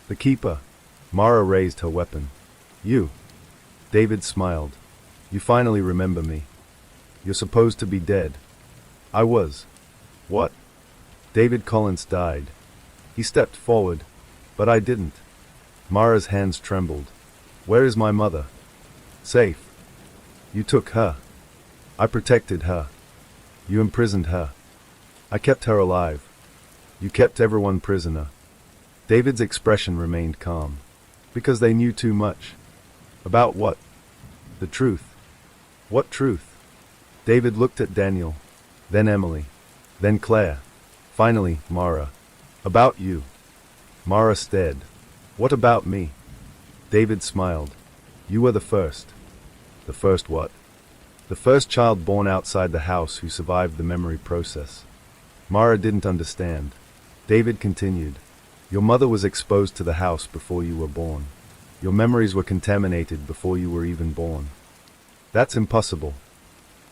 The keeper. Mara raised her weapon. You. David smiled. You finally remember me. You're supposed to be dead. I was. What? David Collins died. He stepped forward. But I didn't. Mara's hands trembled. Where is my mother? Safe. You took her. I protected her. You imprisoned her. I kept her alive. You kept everyone prisoner. David's expression remained calm. Because they knew too much. About what? The truth. What truth? David looked at Daniel. Then Emily. Then Claire. Finally, Mara. About you. Mara stared. What about me? David smiled. You were the first. The first what? The first child born outside the house who survived the memory process. Mara didn't understand. David continued. Your mother was exposed to the house before you were born. Your memories were contaminated before you were even born. That's impossible.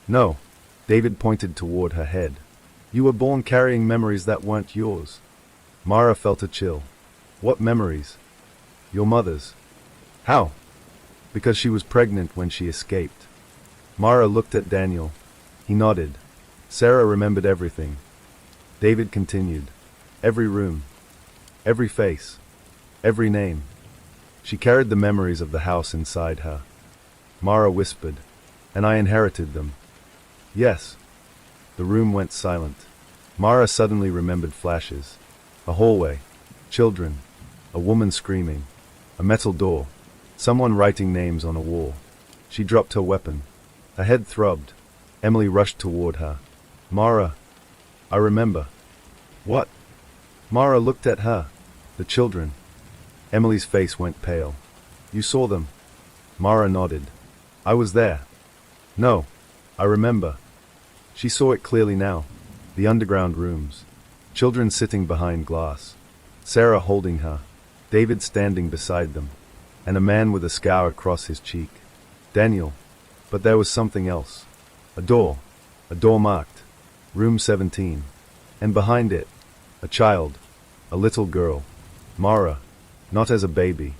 No. David pointed toward her head. You were born carrying memories that weren't yours. Mara felt a chill. What memories? Your mother's. How? Because she was pregnant when she escaped. Mara looked at Daniel. He nodded. Sarah remembered everything. David continued. Every room. Every face. Every name. She carried the memories of the house inside her. Mara whispered. And I inherited them. Yes. The room went silent. Mara suddenly remembered flashes. A hallway. Children. A woman screaming. A metal door. Someone writing names on a wall. She dropped her weapon. Her head throbbed. Emily rushed toward her. Mara. I remember. What? Mara looked at her. The children. Emily's face went pale. You saw them? Mara nodded. I was there. No. I remember. She saw it clearly now. The underground rooms. Children sitting behind glass. Sarah holding her. David standing beside them. And a man with a scar across his cheek. Daniel. But there was something else. A door. A door marked. Room 17. And behind it, a child, a little girl. Mara, not as a baby,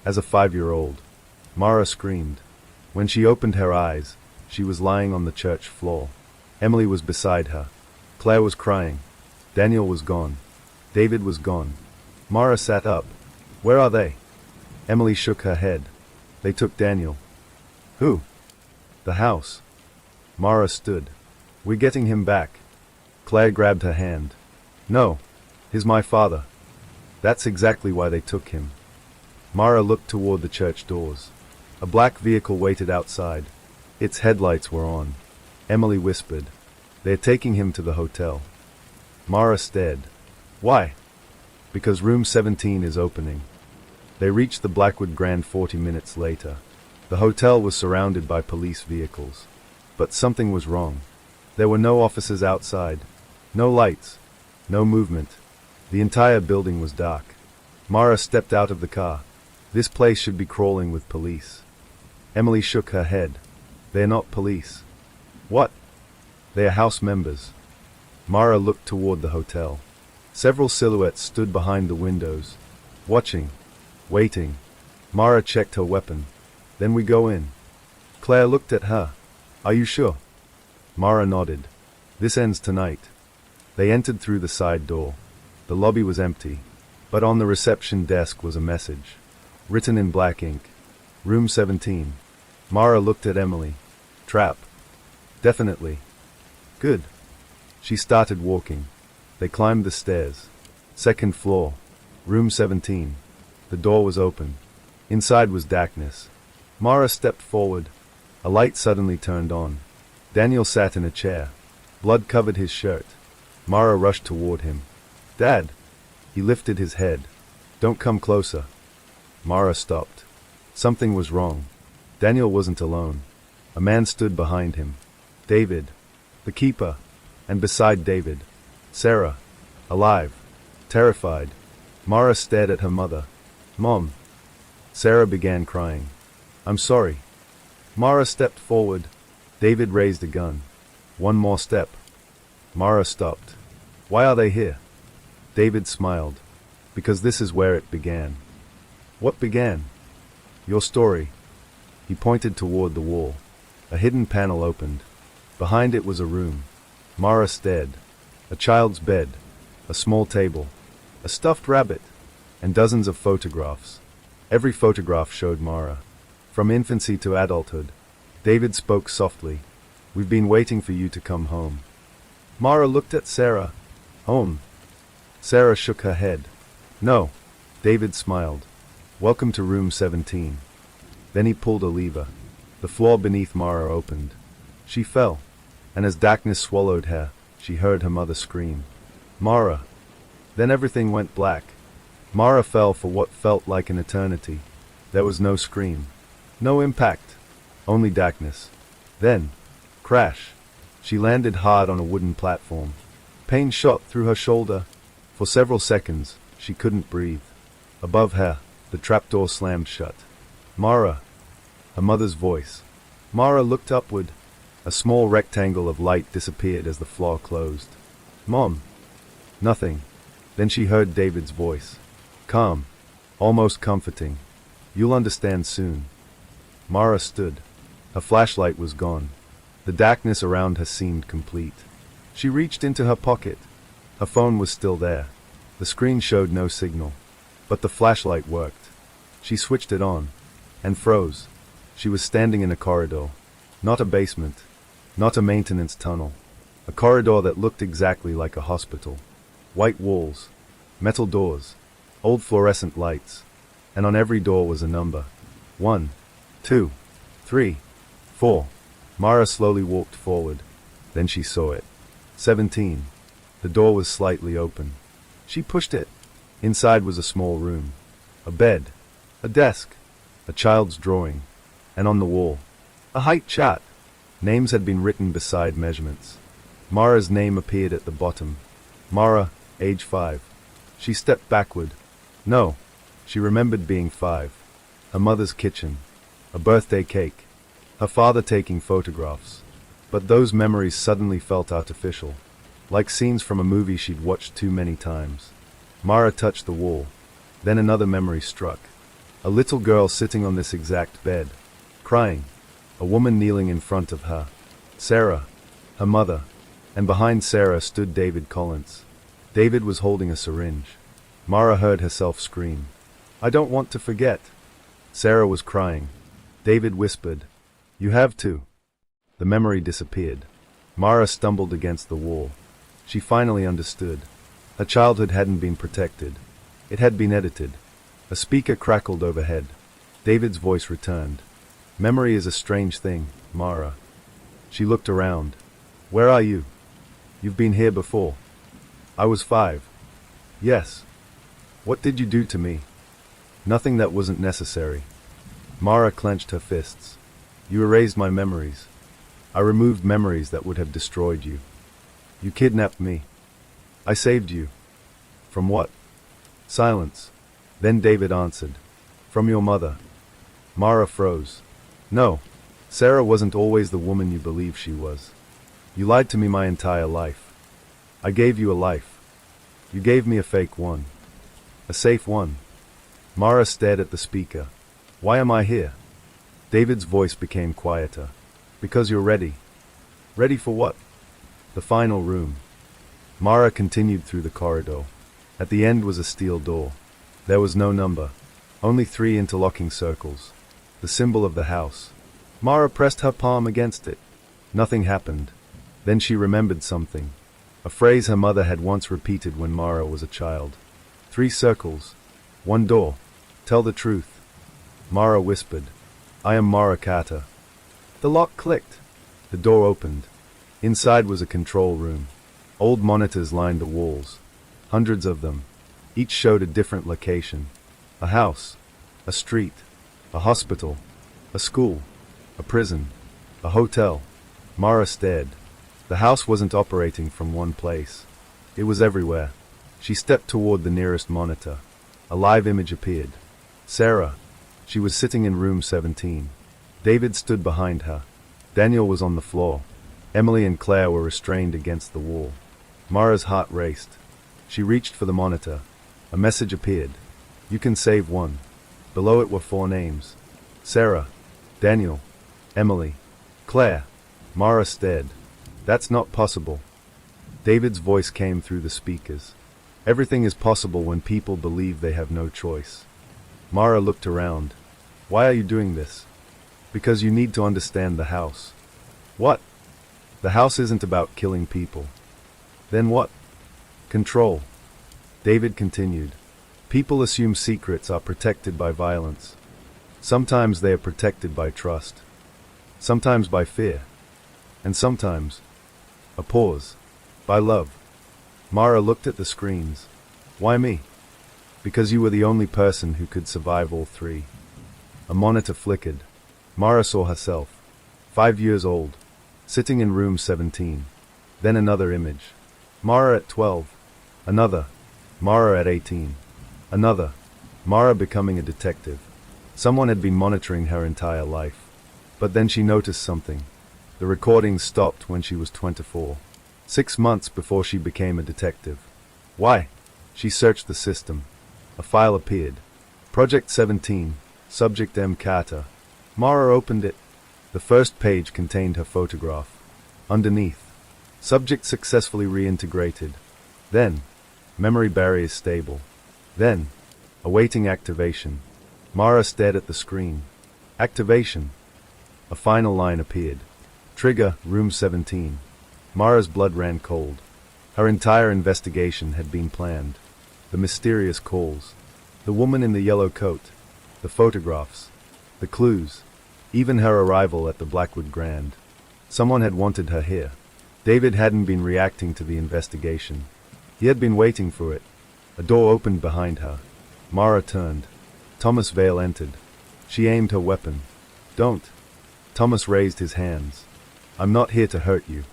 as a 5-year-old. Mara screamed. When she opened her eyes, she was lying on the church floor. Emily was beside her. Claire was crying. Daniel was gone. David was gone. Mara sat up. Where are they? Emily shook her head. They took Daniel. Who? The house. Mara stood. We're getting him back. Claire grabbed her hand. No. He's my father. That's exactly why they took him. Mara looked toward the church doors. A black vehicle waited outside. Its headlights were on. Emily whispered, "They're taking him to the hotel." Mara stared. Why? Because room 17 is opening. They reached the Blackwood Grand 40 minutes later. The hotel was surrounded by police vehicles. But something was wrong. There were no officers outside. No lights. No movement. The entire building was dark. Mara stepped out of the car. This place should be crawling with police. Emily shook her head. They're not police. What? They are house members. Mara looked toward the hotel. Several silhouettes stood behind the windows, watching, waiting. Mara checked her weapon. Then we go in. Claire looked at her. Are you sure? Mara nodded. This ends tonight. They entered through the side door. The lobby was empty, but on the reception desk was a message, written in black ink. Room 17. Mara looked at Emily. Trap. Definitely. Good. She started walking. They climbed the stairs. Second floor. Room 17. The door was open. Inside was darkness. Mara stepped forward. A light suddenly turned on. Daniel sat in a chair. Blood covered his shirt. Mara rushed toward him. Dad! He lifted his head. Don't come closer. Mara stopped. Something was wrong. Daniel wasn't alone. A man stood behind him. David. The keeper. And beside David, Sarah. Alive. Terrified. Mara stared at her mother. Mom. Sarah began crying. I'm sorry. Mara stepped forward. David raised a gun. One more step. Mara stopped. Why are they here? David smiled. Because this is where it began. What began? Your story. He pointed toward the wall. A hidden panel opened. Behind it was a room. Mara stared. A child's bed. A small table. A stuffed rabbit. And dozens of photographs. Every photograph showed Mara. From infancy to adulthood. David spoke softly. We've been waiting for you to come home. Mara looked at Sarah. Home. Sarah shook her head. No. David smiled. Welcome to room 17. Then he pulled a lever. The floor beneath Mara opened. She fell, and as darkness swallowed her, she heard her mother scream. Mara. Then everything went black. Mara fell for what felt like an eternity. There was no scream. No impact. Only darkness. Then, crash. She landed hard on a wooden platform. Pain shot through her shoulder. For several seconds, she couldn't breathe. Above her, the trapdoor slammed shut. Mara. Her mother's voice. Mara looked upward. A small rectangle of light disappeared as the floor closed. Mom. Nothing. Then she heard David's voice. Calm. Almost comforting. You'll understand soon. Mara stood. Her flashlight was gone. The darkness around her seemed complete. She reached into her pocket. Her phone was still there. The screen showed no signal. But the flashlight worked. She switched it on. And froze. She was standing in a corridor. Not a basement. Not a maintenance tunnel. A corridor that looked exactly like a hospital. White walls. Metal doors. Old fluorescent lights. And on every door was a number. 1, 2, 3, 4. Mara slowly walked forward. Then she saw it. 17. The door was slightly open. She pushed it. Inside was a small room. A bed. A desk. A child's drawing. And on the wall, a height chart. Names had been written beside measurements. Mara's name appeared at the bottom. Mara, age 5. She stepped backward. No. She remembered being 5. Her mother's kitchen. A birthday cake. Her father taking photographs. But those memories suddenly felt artificial. like scenes from a movie she'd watched too many times. Mara touched the wall. Then another memory struck. A little girl sitting on this exact bed, crying. A woman kneeling in front of her. Sarah, her mother. And behind Sarah stood David Collins. David was holding a syringe. Mara heard herself scream. "I don't want to forget." Sarah was crying. David whispered, "You have to." The memory disappeared. Mara stumbled against the wall. She finally understood. Her childhood hadn't been protected. It had been edited. A speaker crackled overhead. David's voice returned. "Memory is a strange thing, Mara." She looked around. "Where are you? You've been here before." "I was 5. "Yes." "What did you do to me?" "Nothing that wasn't necessary." Mara clenched her fists. "You erased my memories. I removed memories that would have destroyed you. You kidnapped me. I saved you." "From what?" Silence. Then David answered. "From your mother." Mara froze. "No. Sarah wasn't always the woman you believe she was. You lied to me my entire life. I gave you a life. You gave me a fake one. A safe one." Mara stared at the speaker. "Why am I here?" David's voice became quieter. "Because you're ready." "Ready for what?" "The final room." Mara continued through the corridor. At the end was a steel door. There was no number. Only 3 interlocking circles. The symbol of the house. Mara pressed her palm against it. Nothing happened. Then she remembered something. A phrase her mother had once repeated when Mara was a child. 3 circles. 1 door. Tell the truth. Mara whispered. "I am Mara Carter." The lock clicked. The door opened. Inside was a control room. Old monitors lined the walls. Hundreds of them. Each showed a different location. A house. A street. A hospital. A school. A prison. A hotel. Mara stared. The house wasn't operating from one place. It was everywhere. She stepped toward the nearest monitor. A live image appeared. Sarah. She was sitting in room 17. David stood behind her. Daniel was on the floor. Emily and Claire were restrained against the wall. Mara's heart raced. She reached for the monitor. A message appeared. "You can save one." Below it were 4 names. Sarah. Daniel. Emily. Claire. Mara stared. "That's not possible." David's voice came through the speakers. "Everything is possible when people believe they have no choice." Mara looked around. "Why are you doing this?" "Because you need to understand the house." "What?" "The house isn't about killing people." "Then what?" "Control." David continued. "People assume secrets are protected by violence. Sometimes they are protected by trust. Sometimes by fear. And sometimes," a pause, "by love." Mara looked at the screens. "Why me?" "Because you were the only person who could survive all 3. A monitor flickered. Mara saw herself, 5 years old, sitting in room 17. Then another image. Mara at 12. Another. Mara at 18. Another. Mara becoming a detective. Someone had been monitoring her entire life. But then she noticed something. The recordings stopped when she was 24. 6 months before she became a detective. Why? She searched the system. A file appeared. Project 17, Subject M. Carter. Mara opened it. The first page contained her photograph. Underneath, subject successfully reintegrated. Then, memory barriers stable. Then, awaiting activation. Mara stared at the screen. Activation. A final line appeared. Trigger, room 17. Mara's blood ran cold. Her entire investigation had been planned. The mysterious calls. The woman in the yellow coat. The photographs. The clues. Even her arrival at the Blackwood Grand. Someone had wanted her here. David hadn't been reacting to the investigation. He had been waiting for it. A door opened behind her. Mara turned. Thomas Vale entered. She aimed her weapon. "Don't." Thomas raised his hands. "I'm not here to hurt you.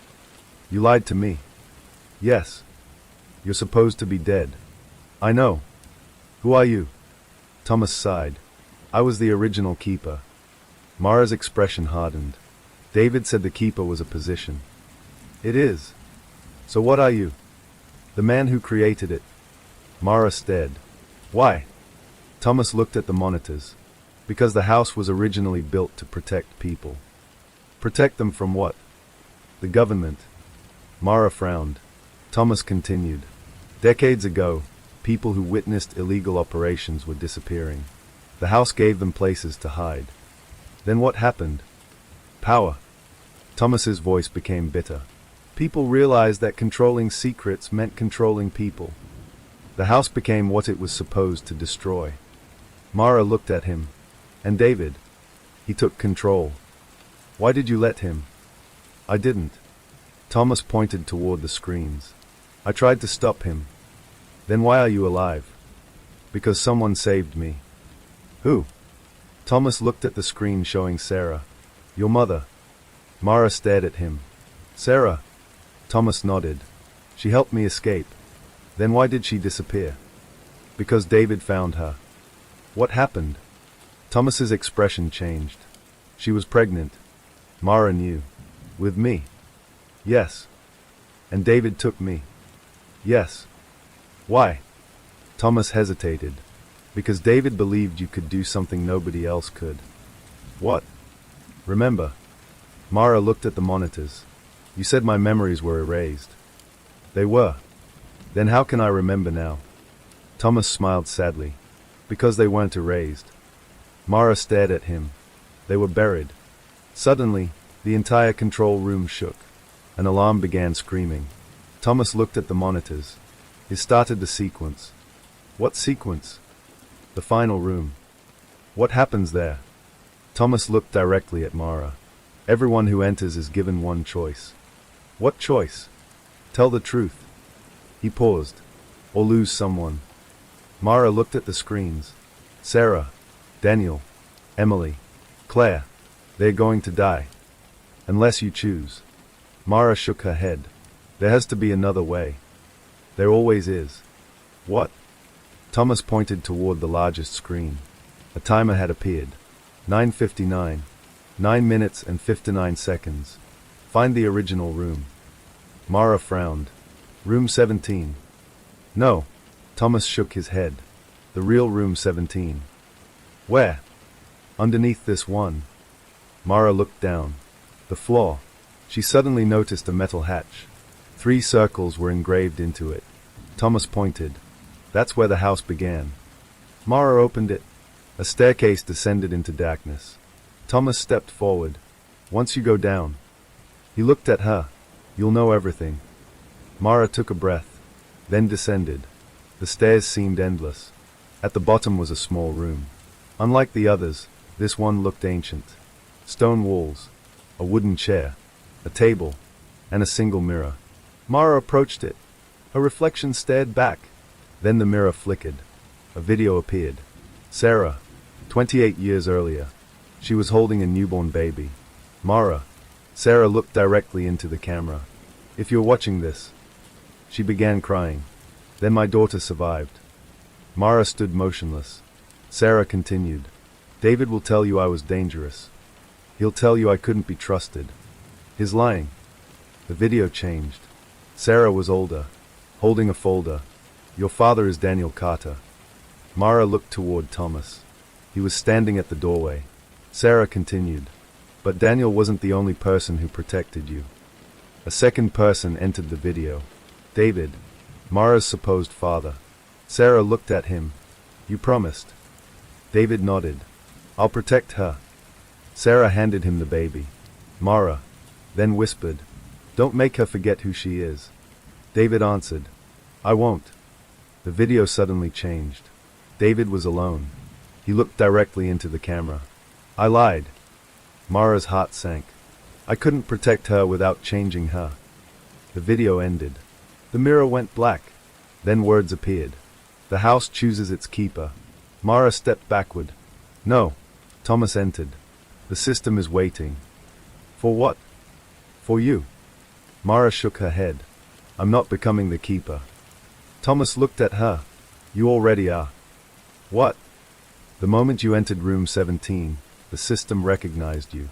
You lied to me." "Yes. You're supposed to be dead." "I know. Who are you?" Thomas sighed. "I was the original keeper." Mara's expression hardened. David said the keeper was a position. "It is." So what are you? The man who created it. Mara stared. Why? Thomas looked at the monitors. Because the house was originally built to protect people. Protect them from what? The government. Mara frowned. Thomas continued. Decades ago, people who witnessed illegal operations were disappearing. The house gave them places to hide. Then what happened? Power. Thomas's voice became bitter. People realized that controlling secrets meant controlling people. The house became what it was supposed to destroy. Mara looked at him. And David. He took control. Why did you let him? I didn't. Thomas pointed toward the screens. I tried to stop him. Then why are you alive? Because someone saved me. Who? Thomas looked at the screen showing Sarah. Your mother. Mara stared at him. Sarah. Thomas nodded. She helped me escape. Then why did she disappear? Because David found her. What happened? Thomas's expression changed. She was pregnant. Mara knew. With me. Yes. And David took me. Yes. Why? Thomas hesitated. Because David believed you could do something nobody else could. What? Remember. Mara looked at the monitors. You said my memories were erased. They were. Then how can I remember now? Thomas smiled sadly. Because they weren't erased. Mara stared at him. They were buried. Suddenly, the entire control room shook. An alarm began screaming. Thomas looked at the monitors. He started the sequence. What sequence? The final room. What happens there? Thomas looked directly at Mara. Everyone who enters is given one choice. What choice? Tell the truth. He paused. Or lose someone. Mara looked at the screens. Sarah, Daniel, Emily, Claire. They're going to die. Unless you choose. Mara shook her head. There has to be another way. There always is. What? Thomas pointed toward the largest screen. A timer had appeared. 9:59. 9 minutes and 59 seconds. Find the original room. Mara frowned. Room 17. No. Thomas shook his head. The real room 17. Where? Underneath this one. Mara looked down. The floor. She suddenly noticed a metal hatch. 3 circles were engraved into it. Thomas pointed. That's where the house began. Mara opened it. A staircase descended into darkness. Thomas stepped forward. Once you go down. He looked at her. You'll know everything. Mara took a breath. Then descended. The stairs seemed endless. At the bottom was a small room. Unlike the others, this one looked ancient. Stone walls. A wooden chair. A table. And a single mirror. Mara approached it. Her reflection stared back. Then the mirror flickered. A video appeared. Sarah, 28 years earlier. She was holding a newborn baby. Mara. Sarah looked directly into the camera. If you're watching this. She began crying. Then my daughter survived. Mara stood motionless. Sarah continued. David will tell you I was dangerous. He'll tell you I couldn't be trusted. He's lying. The video changed. Sarah was older, holding a folder. Your father is Daniel Carter. Mara looked toward Thomas. He was standing at the doorway. Sarah continued. But Daniel wasn't the only person who protected you. A second person entered the video. David, Mara's supposed father. Sarah looked at him. You promised. David nodded. I'll protect her. Sarah handed him the baby. Mara then whispered. Don't make her forget who she is. David answered. I won't. The video suddenly changed. David was alone. He looked directly into the camera. I lied. Mara's heart sank. I couldn't protect her without changing her. The video ended. The mirror went black. Then words appeared. The house chooses its keeper. Mara stepped backward. No. Thomas entered. The system is waiting. For what? For you. Mara shook her head. I'm not becoming the keeper. Thomas looked at her. You already are. What? The moment you entered room 17, the system recognized you.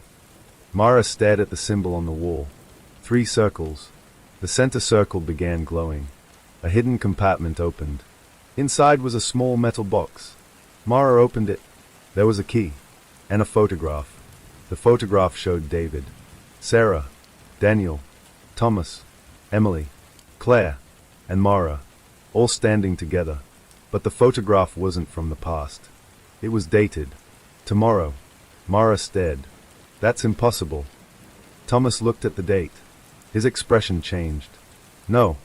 Mara stared at the symbol on the wall. 3 circles. The center circle began glowing. A hidden compartment opened. Inside was a small metal box. Mara opened it. There was a key. And a photograph. The photograph showed David, Sarah, Daniel, Thomas, Emily, Claire, and Mara, all standing together. But the photograph wasn't from the past. It was dated. Tomorrow. Mara stared. That's impossible. Thomas looked at the date. His expression changed. No.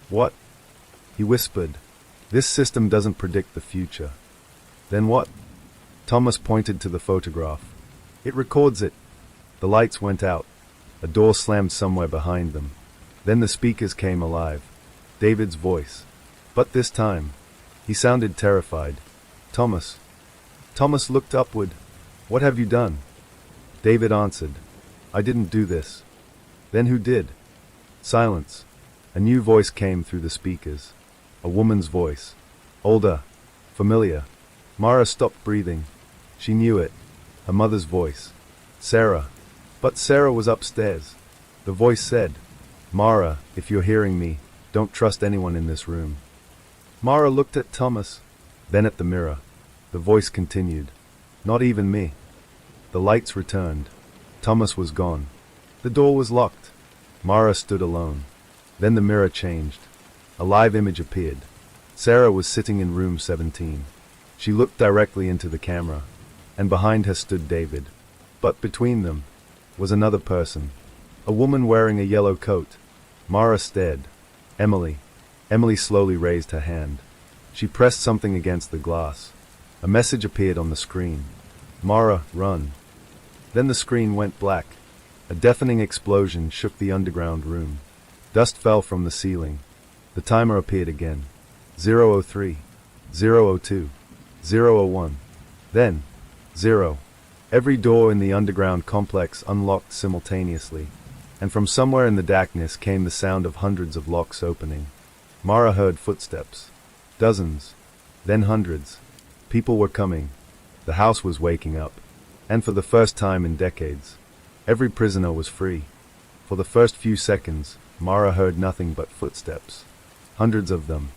What? He whispered. This system doesn't predict the future. Then what? Thomas pointed to the photograph. It records it. The lights went out. A door slammed somewhere behind them. Then the speakers came alive. David's voice. But this time, he sounded terrified. Thomas. Thomas looked upward. What have you done? David answered. I didn't do this. Then who did? Silence. A new voice came through the speakers. A woman's voice. Older. Familiar. Mara stopped breathing. She knew it. Her mother's voice. Sarah. But Sarah was upstairs. The voice said, Mara, if you're hearing me, don't trust anyone in this room. Mara looked at Thomas, then at the mirror. The voice continued. Not even me. The lights returned. Thomas was gone. The door was locked. Mara stood alone. Then the mirror changed. A live image appeared. Sarah was sitting in room 17. She looked directly into the camera, and behind her stood David. But between them was another person. A woman wearing a yellow coat. Mara stared. Emily. Emily slowly raised her hand. She pressed something against the glass. A message appeared on the screen. Mara, run. Then the screen went black. A deafening explosion shook the underground room. Dust fell from the ceiling. The timer appeared again. 003, 002, 001. Then, 0. Every door in the underground complex unlocked simultaneously, and from somewhere in the darkness came the sound of hundreds of locks opening. Mara heard footsteps. Dozens. Then hundreds. People were coming. The house was waking up. And for the first time in decades, every prisoner was free. For the first few seconds, Mara heard nothing but footsteps. Hundreds of them.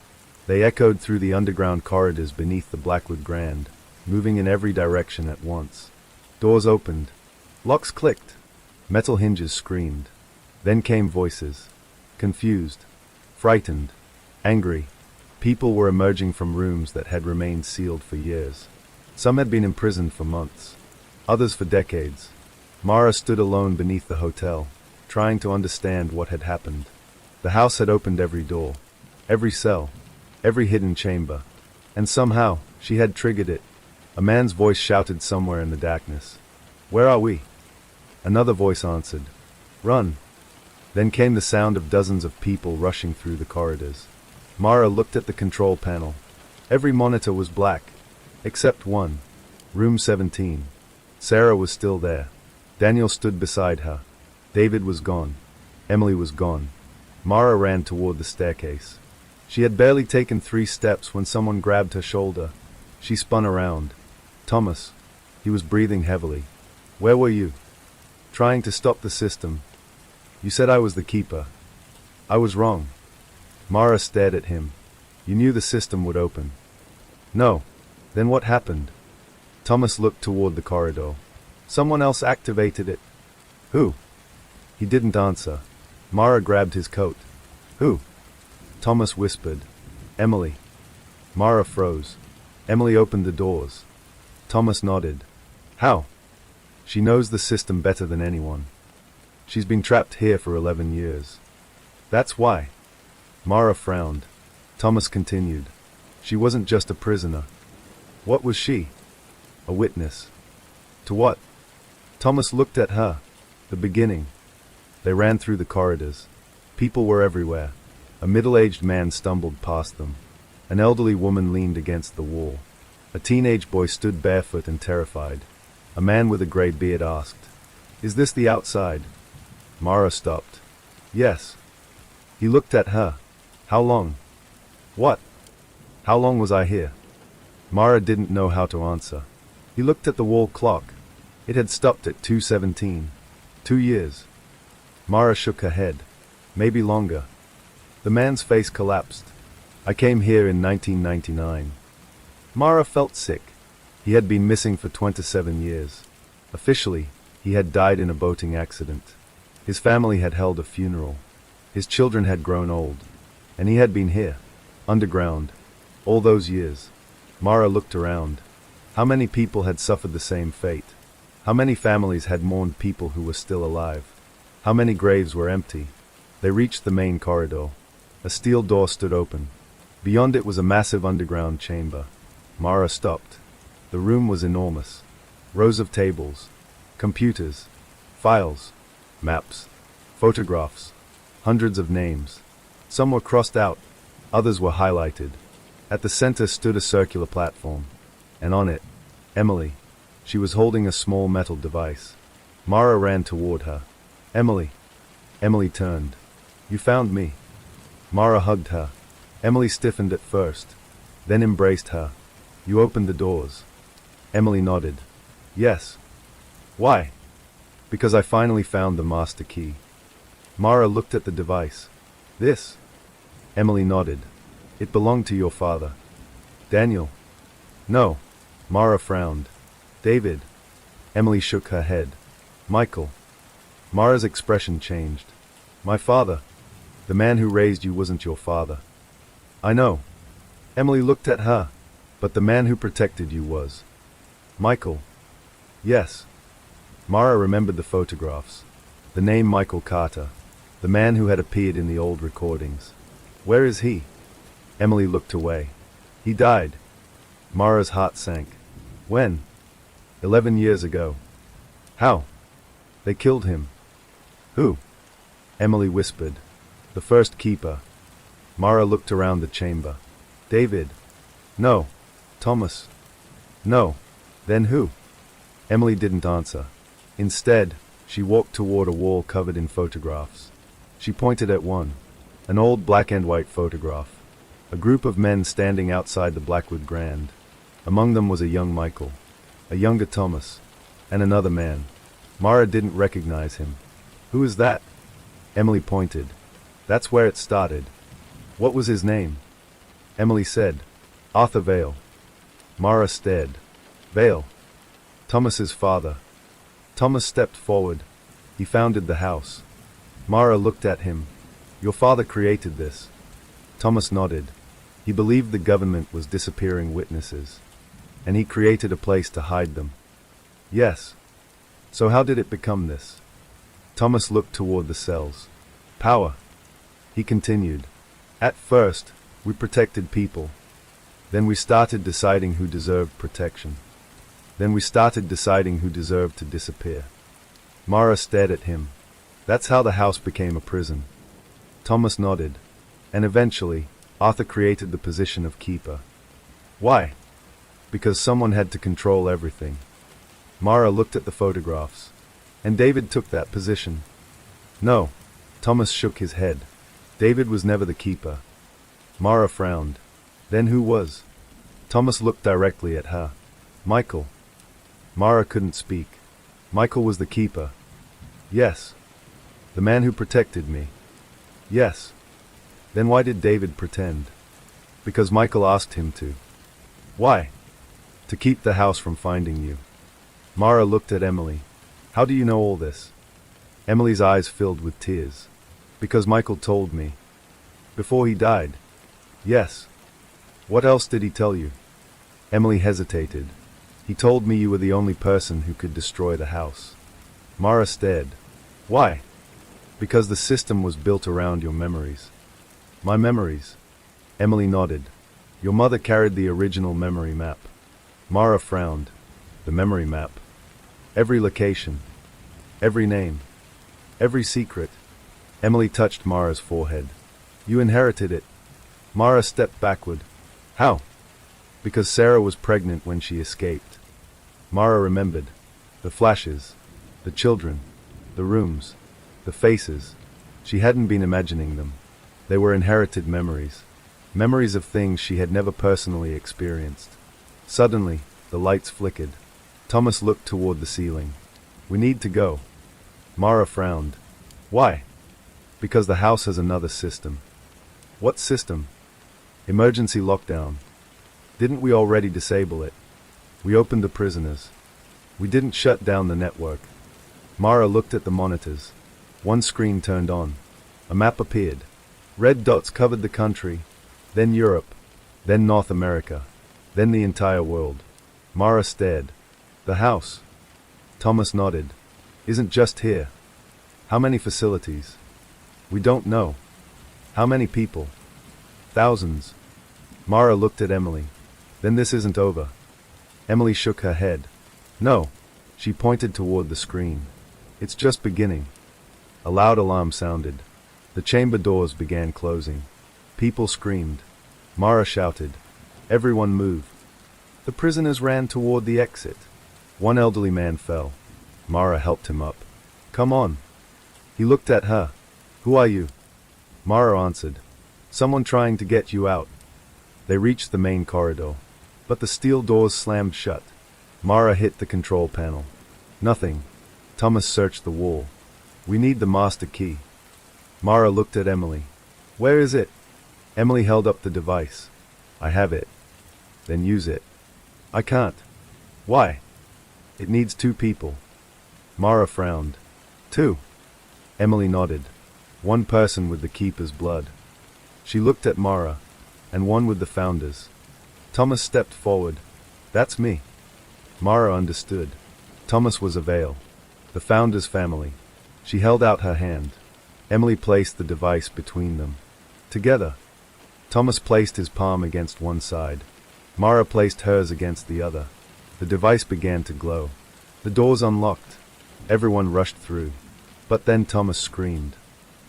They echoed through the underground corridors beneath the Blackwood Grand, moving in every direction at once. Doors opened. Locks clicked. Metal hinges screamed. Then came voices. Confused. Frightened. Angry. People were emerging from rooms that had remained sealed for years. Some had been imprisoned for months. Others for decades. Mara stood alone beneath the hotel, trying to understand what had happened. The house had opened every door, every cell, every hidden chamber. And somehow, she had triggered it. A man's voice shouted somewhere in the darkness. Where are we? Another voice answered. Run. Then came the sound of dozens of people rushing through the corridors. Mara looked at the control panel. Every monitor was black, except one. Room 17. Sarah was still there. Daniel stood beside her. David was gone. Emily was gone. Mara ran toward the staircase. She had barely taken 3 steps when someone grabbed her shoulder. She spun around. Thomas. He was breathing heavily. Where were you? Trying to stop the system. You said I was the keeper. I was wrong. Mara stared at him. You knew the system would open. No. Then what happened? Thomas looked toward the corridor. Someone else activated it. Who? He didn't answer. Mara grabbed his coat. Who? Thomas whispered. Emily. Mara froze. Emily opened the doors. Thomas nodded. How? She knows the system better than anyone. She's been trapped here for 11 years. That's why. Mara frowned. Thomas continued. She wasn't just a prisoner. What was she? A witness. To what? Thomas looked at her. The beginning. They ran through the corridors. People were everywhere. A middle-aged man stumbled past them. An elderly woman leaned against the wall. A teenage boy stood barefoot and terrified. A man with a gray beard asked, Is this the outside? Mara stopped. Yes. He looked at her. How long? What? How long was I here? Mara didn't know how to answer. He looked at the wall clock. It had stopped at 2:17. 2 years. Mara shook her head. Maybe longer. The man's face collapsed. I came here in 1999. Mara felt sick. He had been missing for 27 years. Officially, he had died in a boating accident. His family had held a funeral. His children had grown old. And he had been here, underground, all those years. Mara looked around. How many people had suffered the same fate? How many families had mourned people who were still alive? How many graves were empty? They reached the main corridor. A steel door stood open. Beyond it was a massive underground chamber. Mara stopped. The room was enormous. Rows of tables, computers, files, maps, photographs, hundreds of names. Some were crossed out, others were highlighted. At the center stood a circular platform, and on it, Emily. She was holding a small metal device. Mara ran toward her. Emily. Emily turned. You found me. Mara hugged her. Emily stiffened at first, then embraced her. You opened the doors. Emily nodded. Yes. Why? Because I finally found the master key. Mara looked at the device. This? Emily nodded. It belonged to your father. Daniel. No. Mara frowned. David. Emily shook her head. Michael. Mara's expression changed. My father. The man who raised you wasn't your father. I know. Emily looked at her. But the man who protected you was. Michael. Yes. Mara remembered the photographs. The name Michael Carter. The man who had appeared in the old recordings. Where is he? Emily looked away. He died. Mara's heart sank. When? 11 years ago. How? They killed him. Who? Emily whispered. The first keeper. Mara looked around the chamber. David. No. Thomas. No. Then who? Emily didn't answer. Instead, she walked toward a wall covered in photographs. She pointed at one. An old black and white photograph. A group of men standing outside the Blackwood Grand. Among them was a young Michael, a younger Thomas, and another man. Mara didn't recognize him. Who is that? Emily pointed. That's where it started. What was his name? Emily said, Arthur Vale. Mara stared. Vale. Thomas's father. Thomas stepped forward. He founded the house. Mara looked at him. Your father created this. Thomas nodded. He believed the government was disappearing witnesses, and he created a place to hide them. Yes. So how did it become this? Thomas looked toward the cells. Power. He continued. At first, we protected people. Then we started deciding who deserved protection. Then we started deciding who deserved to disappear. Mara stared at him. That's how the house became a prison. Thomas nodded. And eventually, Arthur created the position of keeper. Why? Because someone had to control everything. Mara looked at the photographs. And David took that position. No. Thomas shook his head. David was never the keeper. Mara frowned. Then who was? Thomas looked directly at her. Michael. Mara couldn't speak. Michael was the keeper. Yes. The man who protected me. Yes. Then why did David pretend? Because Michael asked him to. Why? To keep the house from finding you. Mara looked at Emily. How do you know all this? Emily's eyes filled with tears. Because Michael told me. Before he died. Yes. What else did he tell you? Emily hesitated. He told me you were the only person who could destroy the house. Mara stared. Why? Because the system was built around your memories. My memories. Emily nodded. Your mother carried the original memory map. Mara frowned. The memory map. Every location. Every name. Every secret. Emily touched Mara's forehead. You inherited it. Mara stepped backward. How? Because Sarah was pregnant when she escaped. Mara remembered. The flashes. The children. The rooms. The faces. She hadn't been imagining them. They were inherited memories. Memories of things she had never personally experienced. Suddenly, the lights flickered. Thomas looked toward the ceiling. We need to go. Mara frowned. Why? Because the house has another system. What system? Emergency lockdown. Didn't we already disable it? We opened the prisoners. We didn't shut down the network. Mara looked at the monitors. One screen turned on. A map appeared. Red dots covered the country, then Europe, then North America, then the entire world. Mara stared. The house. Thomas nodded. Isn't just here. How many facilities? We don't know. How many people? Thousands. Mara looked at Emily. Then this isn't over. Emily shook her head. No. She pointed toward the screen. It's just beginning. A loud alarm sounded. The chamber doors began closing. People screamed. Mara shouted. Everyone move. The prisoners ran toward the exit. One elderly man fell. Mara helped him up. Come on. He looked at her. Who are you? Mara answered. Someone trying to get you out. They reached the main corridor. But the steel doors slammed shut. Mara hit the control panel. Nothing. Thomas searched the wall. We need the master key. Mara looked at Emily. Where is it? Emily held up the device. I have it. Then use it. I can't. Why? It needs 2 people. Mara frowned. 2. Emily nodded. 1 person with the keeper's blood. She looked at Mara, and 1 with the founders. Thomas stepped forward. That's me. Mara understood. Thomas was a Vale. The founder's family. She held out her hand. Emily placed the device between them. Together. Thomas placed his palm against one side. Mara placed hers against the other. The device began to glow. The doors unlocked. Everyone rushed through. But then Thomas screamed.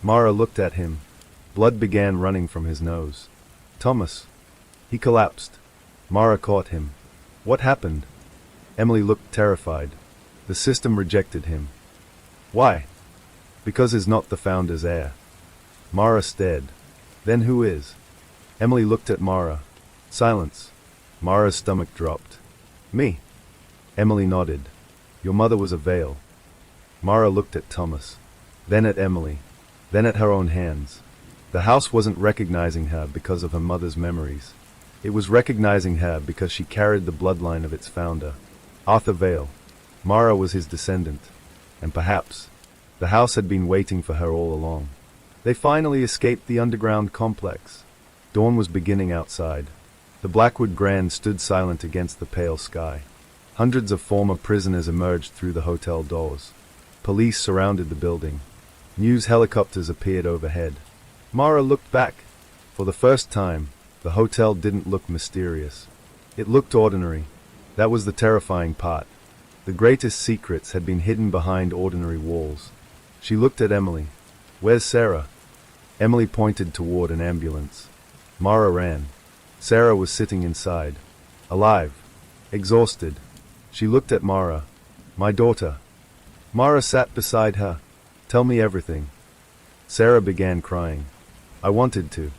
Mara looked at him. Blood began running from his nose. Thomas. He collapsed. Mara caught him. What happened? Emily looked terrified. The system rejected him. Why? Because he's not the founder's heir. Mara stared. Then who is? Emily looked at Mara. Silence. Mara's stomach dropped. Me. Emily nodded. Your mother was a Vale. Mara looked at Thomas. Then at Emily. Then at her own hands. The house wasn't recognizing her because of her mother's memories. It was recognizing her because she carried the bloodline of its founder, Arthur Vale. Mara was his descendant. And perhaps the house had been waiting for her all along. They finally escaped the underground complex. Dawn was beginning outside. The Blackwood Grand stood silent against the pale sky. Hundreds of former prisoners emerged through the hotel doors. Police surrounded the building. News helicopters appeared overhead. Mara looked back. For the first time, the hotel didn't look mysterious. It looked ordinary. That was the terrifying part. The greatest secrets had been hidden behind ordinary walls. She looked at Emily. Where's Sarah? Emily pointed toward an ambulance. Mara ran. Sarah was sitting inside. Alive. Exhausted. She looked at Mara. My daughter. Mara sat beside her. Tell me everything. Sarah began crying. I wanted to.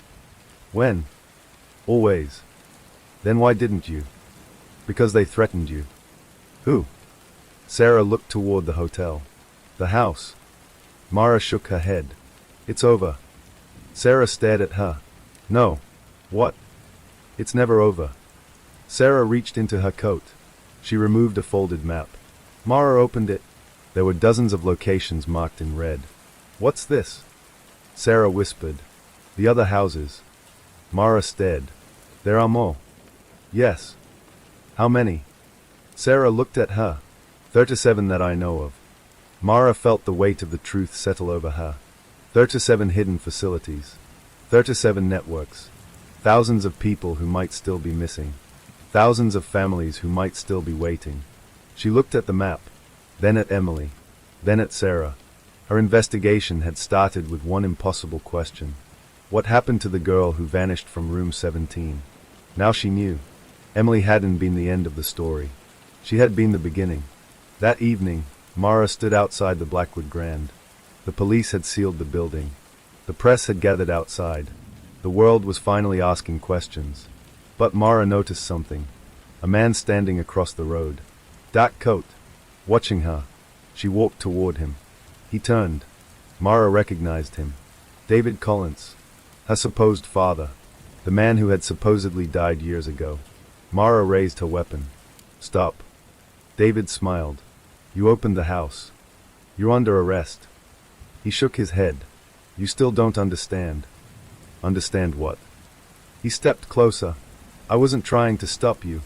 When? Always. Then why didn't you? Because they threatened you. Who? Sarah looked toward the hotel. The house. Mara shook her head. It's over. Sarah stared at her. No. What? It's never over. Sarah reached into her coat. She removed a folded map. Mara opened it. There were dozens of locations marked in red. What's this? Sarah whispered. The other houses. Mara stared. There are more. Yes. How many? Sarah looked at her. 37 that I know of. Mara felt the weight of the truth settle over her. 37 hidden facilities. 37 networks. Thousands of people who might still be missing. Thousands of families who might still be waiting. She looked at the map, then at Emily, then at Sarah. Her investigation had started with one impossible question. What happened to the girl who vanished from room 17? Now she knew. Emily hadn't been the end of the story. She had been the beginning. That evening, Mara stood outside the Blackwood Grand. The police had sealed the building. The press had gathered outside. The world was finally asking questions. But Mara noticed something. A man standing across the road. Dark coat. Watching her. She walked toward him. He turned. Mara recognized him. David Collins. Her supposed father. The man who had supposedly died years ago. Mara raised her weapon. Stop. David smiled. You opened the house. You're under arrest. He shook his head. You still don't understand. Understand what? He stepped closer. I wasn't trying to stop you.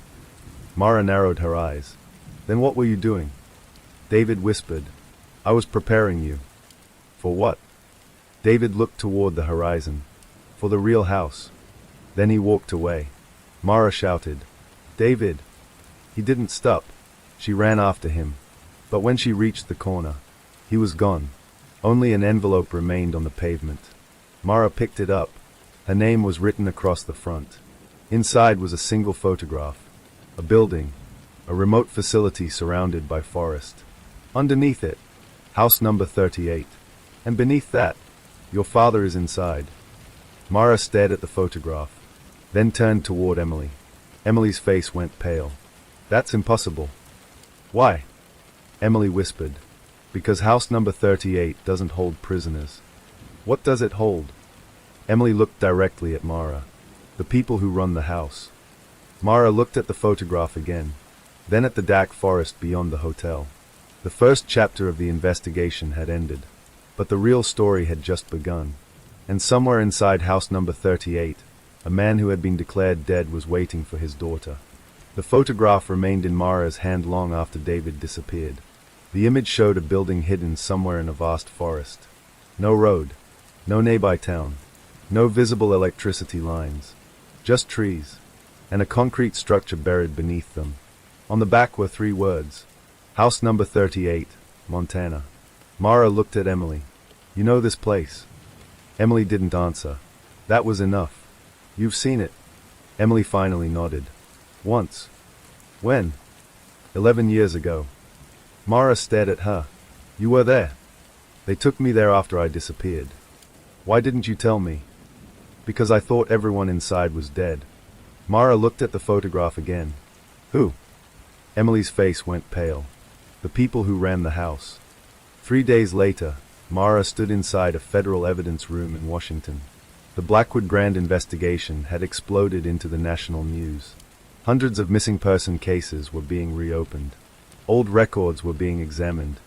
Mara narrowed her eyes. Then what were you doing? David whispered. I was preparing you. For what? David looked toward the horizon. For the real house. Then he walked away. Mara shouted. David! He didn't stop. She ran after him. But when she reached the corner, he was gone. Only an envelope remained on the pavement. Mara picked it up. Her name was written across the front. Inside was a single photograph. A building. A remote facility surrounded by forest. Underneath it, house number 38. And beneath that, your father is inside. Mara stared at the photograph, then turned toward Emily. Emily's face went pale. That's impossible. Why? Emily whispered. Because house number 38 doesn't hold prisoners. What does it hold? Emily looked directly at Mara. The people who run the house. Mara looked at the photograph again, then at the dark forest beyond the hotel. The first chapter of the investigation had ended, but the real story had just begun. And somewhere inside house number 38, a man who had been declared dead was waiting for his daughter. The photograph remained in Mara's hand long after David disappeared. The image showed a building hidden somewhere in a vast forest. No road, no nearby town, no visible electricity lines, just trees, and a concrete structure buried beneath them. On the back were 3 words. House number 38, Montana. Mara looked at Emily. You know this place? Emily didn't answer. That was enough. You've seen it. Emily finally nodded. Once. When? 11 years ago. Mara stared at her. You were there. They took me there after I disappeared. Why didn't you tell me? Because I thought everyone inside was dead. Mara looked at the photograph again. Who? Emily's face went pale. The people who ran the house. 3 days later, Mara stood inside a federal evidence room in Washington. The Blackwood Grand investigation had exploded into the national news. Hundreds of missing person cases were being reopened. Old records were being examined.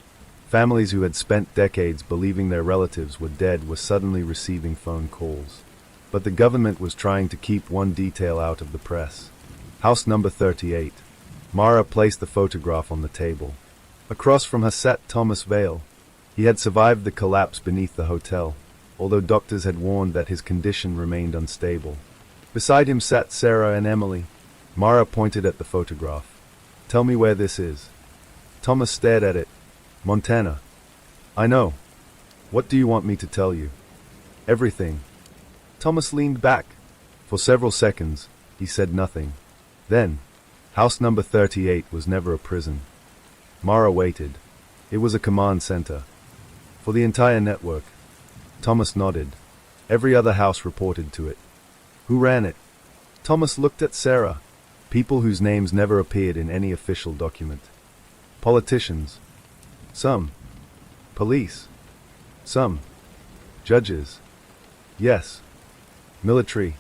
Families who had spent decades believing their relatives were dead were suddenly receiving phone calls. But the government was trying to keep one detail out of the press. House number 38. Mara placed the photograph on the table. Across from her sat Thomas Vale. He had survived the collapse beneath the hotel, although doctors had warned that his condition remained unstable. Beside him sat Sarah and Emily. Mara pointed at the photograph. Tell me where this is. Thomas stared at it. Montana. I know. What do you want me to tell you? Everything. Thomas leaned back. For several seconds, he said nothing. Then, house number 38 was never a prison. Mara waited. It was a command center. For the entire network. Thomas nodded. Every other house reported to it. Who ran it? Thomas looked at Sarah. People whose names never appeared in any official document. Politicians. Some. Police. Some. Judges. Yes. Military.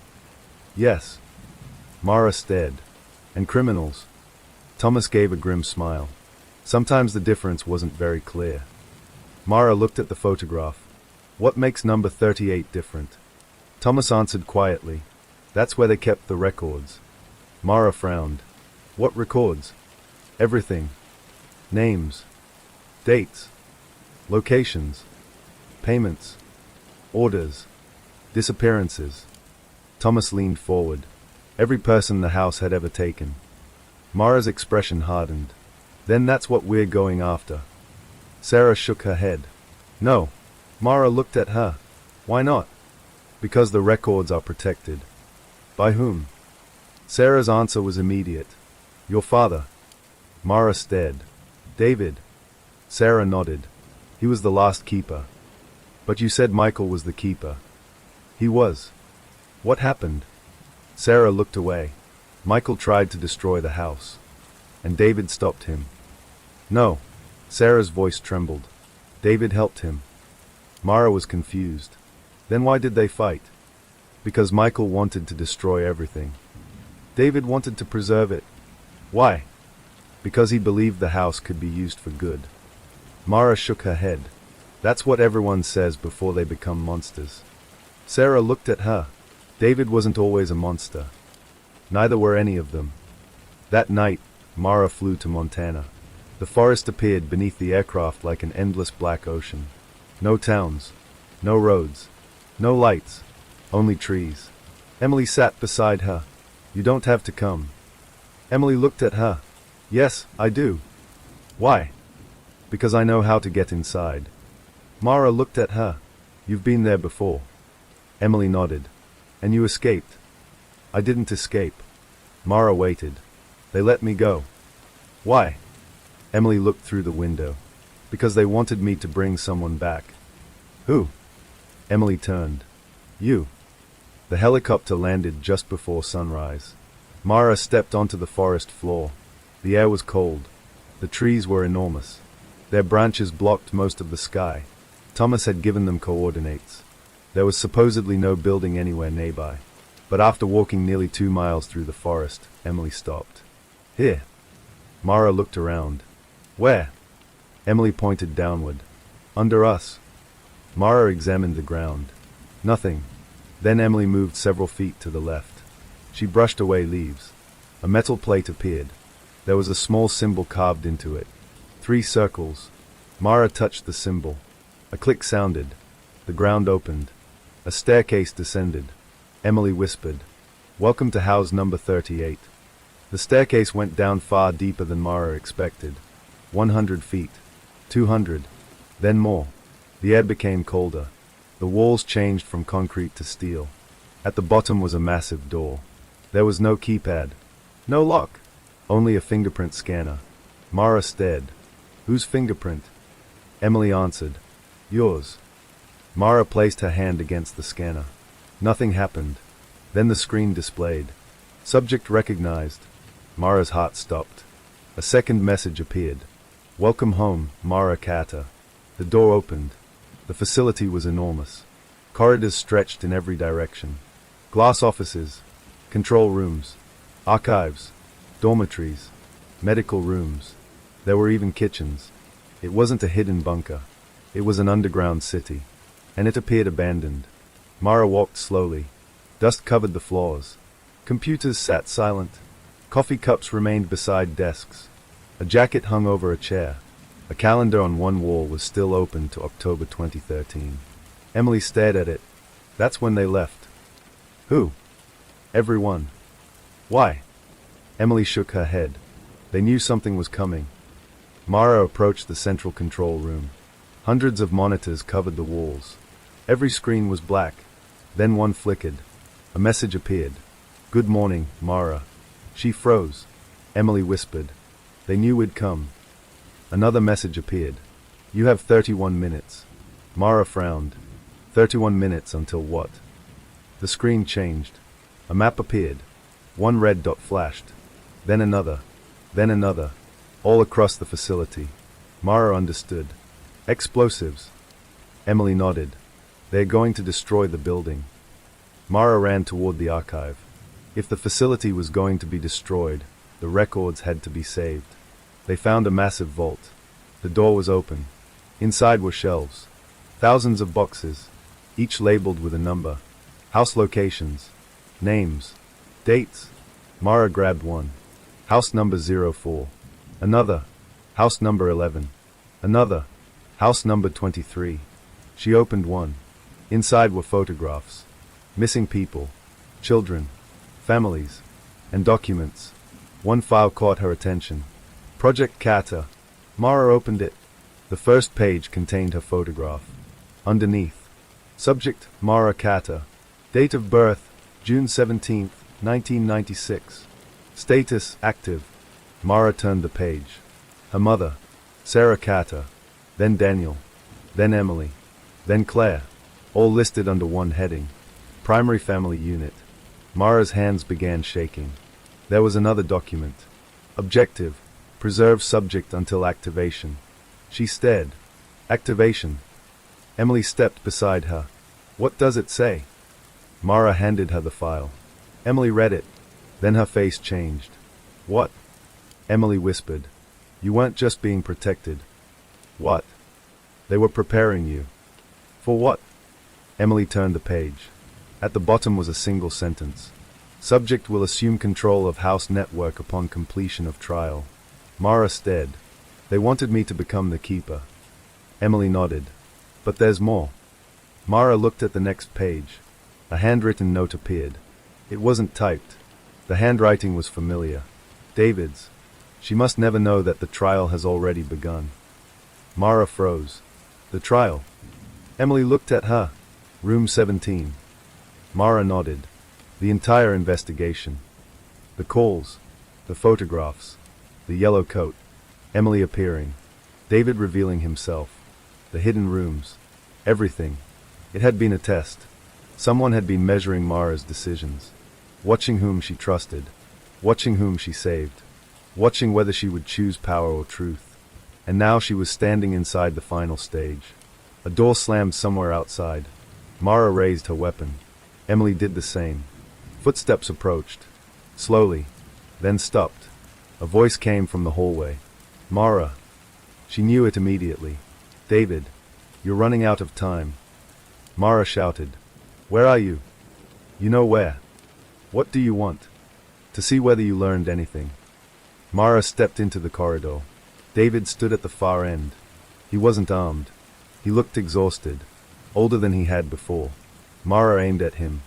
Yes. Mara stared. And criminals. Thomas gave a grim smile. Sometimes the difference wasn't very clear. Mara looked at the photograph. What makes number 38 different? Thomas answered quietly. That's where they kept the records. Mara frowned. What records? Everything. Names. Dates. Locations. Payments. Orders. Disappearances. Thomas leaned forward. Every person the house had ever taken. Mara's expression hardened. Then that's what we're going after. Sarah shook her head. No. Mara looked at her. Why not? Because the records are protected. By whom? Sarah's answer was immediate. Your father. Mara stared. David. Sarah nodded. He was the last keeper. But you said Michael was the keeper. He was. What happened? Sarah looked away. Michael tried to destroy the house. And David stopped him. No. Sarah's voice trembled. David helped him. Mara was confused. Then why did they fight? Because Michael wanted to destroy everything. David wanted to preserve it. Why? Because he believed the house could be used for good. Mara shook her head. That's what everyone says before they become monsters. Sarah looked at her. David wasn't always a monster. Neither were any of them. That night, Mara flew to Montana. The forest appeared beneath the aircraft like an endless black ocean. No towns, no roads, no lights, only trees. Emily sat beside her. You don't have to come. Emily looked at her. Yes, I do. Why? Because I know how to get inside. Mara looked at her. You've been there before. Emily nodded. And you escaped. I didn't escape. Mara waited. They let me go. Why? Emily looked through the window. Because they wanted me to bring someone back. Who? Emily turned. You. The helicopter landed just before sunrise. Mara stepped onto the forest floor. The air was cold. The trees were enormous. Their branches blocked most of the sky. Thomas had given them coordinates. There was supposedly no building anywhere nearby. But after walking nearly 2 miles through the forest, Emily stopped. Here. Mara looked around. Where? Emily pointed downward. Under us. Mara examined the ground. Nothing. Then Emily moved several feet to the left. She brushed away leaves. A metal plate appeared. There was a small symbol carved into it. 3 circles. Mara touched the symbol. A click sounded. The ground opened. A staircase descended. Emily whispered, Welcome to house number 38. The staircase went down far deeper than Mara expected. 100 feet. 200. Then more. The air became colder. The walls changed from concrete to steel. At the bottom was a massive door. There was no keypad. No lock. Only a fingerprint scanner. Mara stared. Whose fingerprint? Emily answered. Yours. Mara placed her hand against the scanner. Nothing happened. Then the screen displayed. Subject recognized. Mara's heart stopped. A second message appeared. Welcome home, Mara Carter. The door opened. The facility was enormous. Corridors stretched in every direction. Glass offices, control rooms, archives, dormitories, medical rooms. There were even kitchens. It wasn't a hidden bunker. It was an underground city. And it appeared abandoned. Mara walked slowly. Dust covered the floors. Computers sat silent. Coffee cups remained beside desks. A jacket hung over a chair. A calendar on one wall was still open to October 2013. Emily stared at it. That's when they left. Who? Everyone. Why? Emily shook her head. They knew something was coming. Mara approached the central control room. Hundreds of monitors covered the walls. Every screen was black. Then one flickered. A message appeared. Good morning, Mara. She froze. Emily whispered. They knew we'd come. Another message appeared. You have 31 minutes. Mara frowned. 31 minutes until what? The screen changed. A map appeared. One red dot flashed. Then another. Then another. All across the facility. Mara understood. Explosives. Emily nodded. They're going to destroy the building. Mara ran toward the archive. If the facility was going to be destroyed, the records had to be saved. They found a massive vault. The door was open. Inside were shelves. Thousands of boxes, each labeled with a number. House locations. Names. Dates. Mara grabbed one. House number 04. Another. House number 11. Another. House number 23. She opened one. Inside were photographs. Missing people. Children. Families. And documents. One file caught her attention. Project Carter. Mara opened it. The first page contained her photograph. Underneath. Subject, Mara Carter. Date of birth, June 17, 1996. Status, active. Mara turned the page. Her mother, Sarah Carter. Then Daniel. Then Emily. Then Claire. All listed under one heading. Primary family unit. Mara's hands began shaking. There was another document. Objective. Preserve subject until activation. She stared. Activation. Emily stepped beside her. What does it say? Mara handed her the file. Emily read it. Then her face changed. What? Emily whispered. You weren't just being protected. What? They were preparing you. For what? Emily turned the page. At the bottom was a single sentence. Subject will assume control of house network upon completion of trial. Mara stared. They wanted me to become the keeper. Emily nodded. But there's more. Mara looked at the next page. A handwritten note appeared. It wasn't typed. The handwriting was familiar. David's. She must never know that the trial has already begun. Mara froze. The trial? Emily looked at her. Room 17. Mara nodded. The entire investigation. The calls. The photographs. The yellow coat. Emily appearing. David revealing himself. The hidden rooms. Everything. It had been a test. Someone had been measuring Mara's decisions. Watching whom she trusted. Watching whom she saved. Watching whether she would choose power or truth. And now she was standing inside the final stage. A door slammed somewhere outside. Mara raised her weapon. Emily did the same. Footsteps approached. Slowly. Then stopped. A voice came from the hallway. Mara. She knew it immediately. David. You're running out of time. Mara shouted. Where are you? You know where. What do you want? To see whether you learned anything. Mara stepped into the corridor. David stood at the far end. He wasn't armed. He looked exhausted. Older than he had before. Mara aimed at him.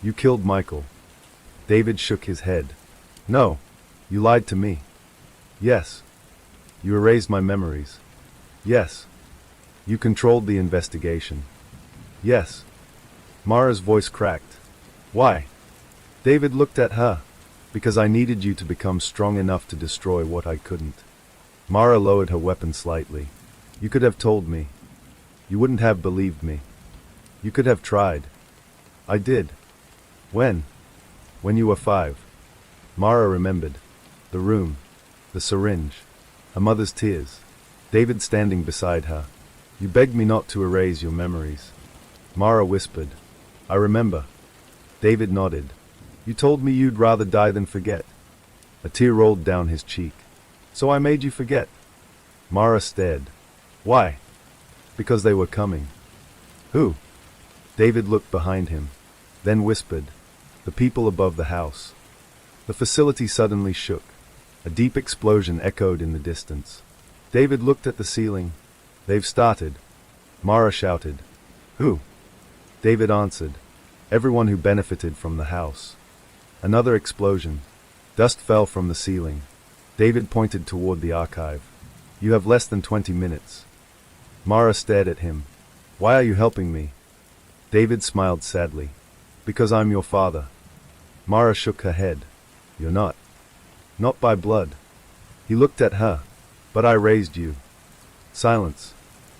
You killed Michael. David shook his head. No. You lied to me. Yes. You erased my memories. Yes. You controlled the investigation. Yes. Mara's voice cracked. Why? David looked at her. Because I needed you to become strong enough to destroy what I couldn't. Mara lowered her weapon slightly. You could have told me. You wouldn't have believed me. You could have tried. I did. When? When you were 5. Mara remembered. The room. The syringe. Her mother's tears. David standing beside her. You begged me not to erase your memories. Mara whispered. I remember. David nodded. You told me you'd rather die than forget. A tear rolled down his cheek. So I made you forget. Mara stared. Why? Because they were coming. Who? David looked behind him. Then whispered. The people above the house. The facility suddenly shook. A deep explosion echoed in the distance. David looked at the ceiling. They've started. Mara shouted. Who? David answered. Everyone who benefited from the house. Another explosion. Dust fell from the ceiling. David pointed toward the archive. You have less than 20 minutes. Mara stared at him. Why are you helping me? David smiled sadly. Because I'm your father. Mara shook her head. You're not. Not by blood. He looked at her. But I raised you. Silence.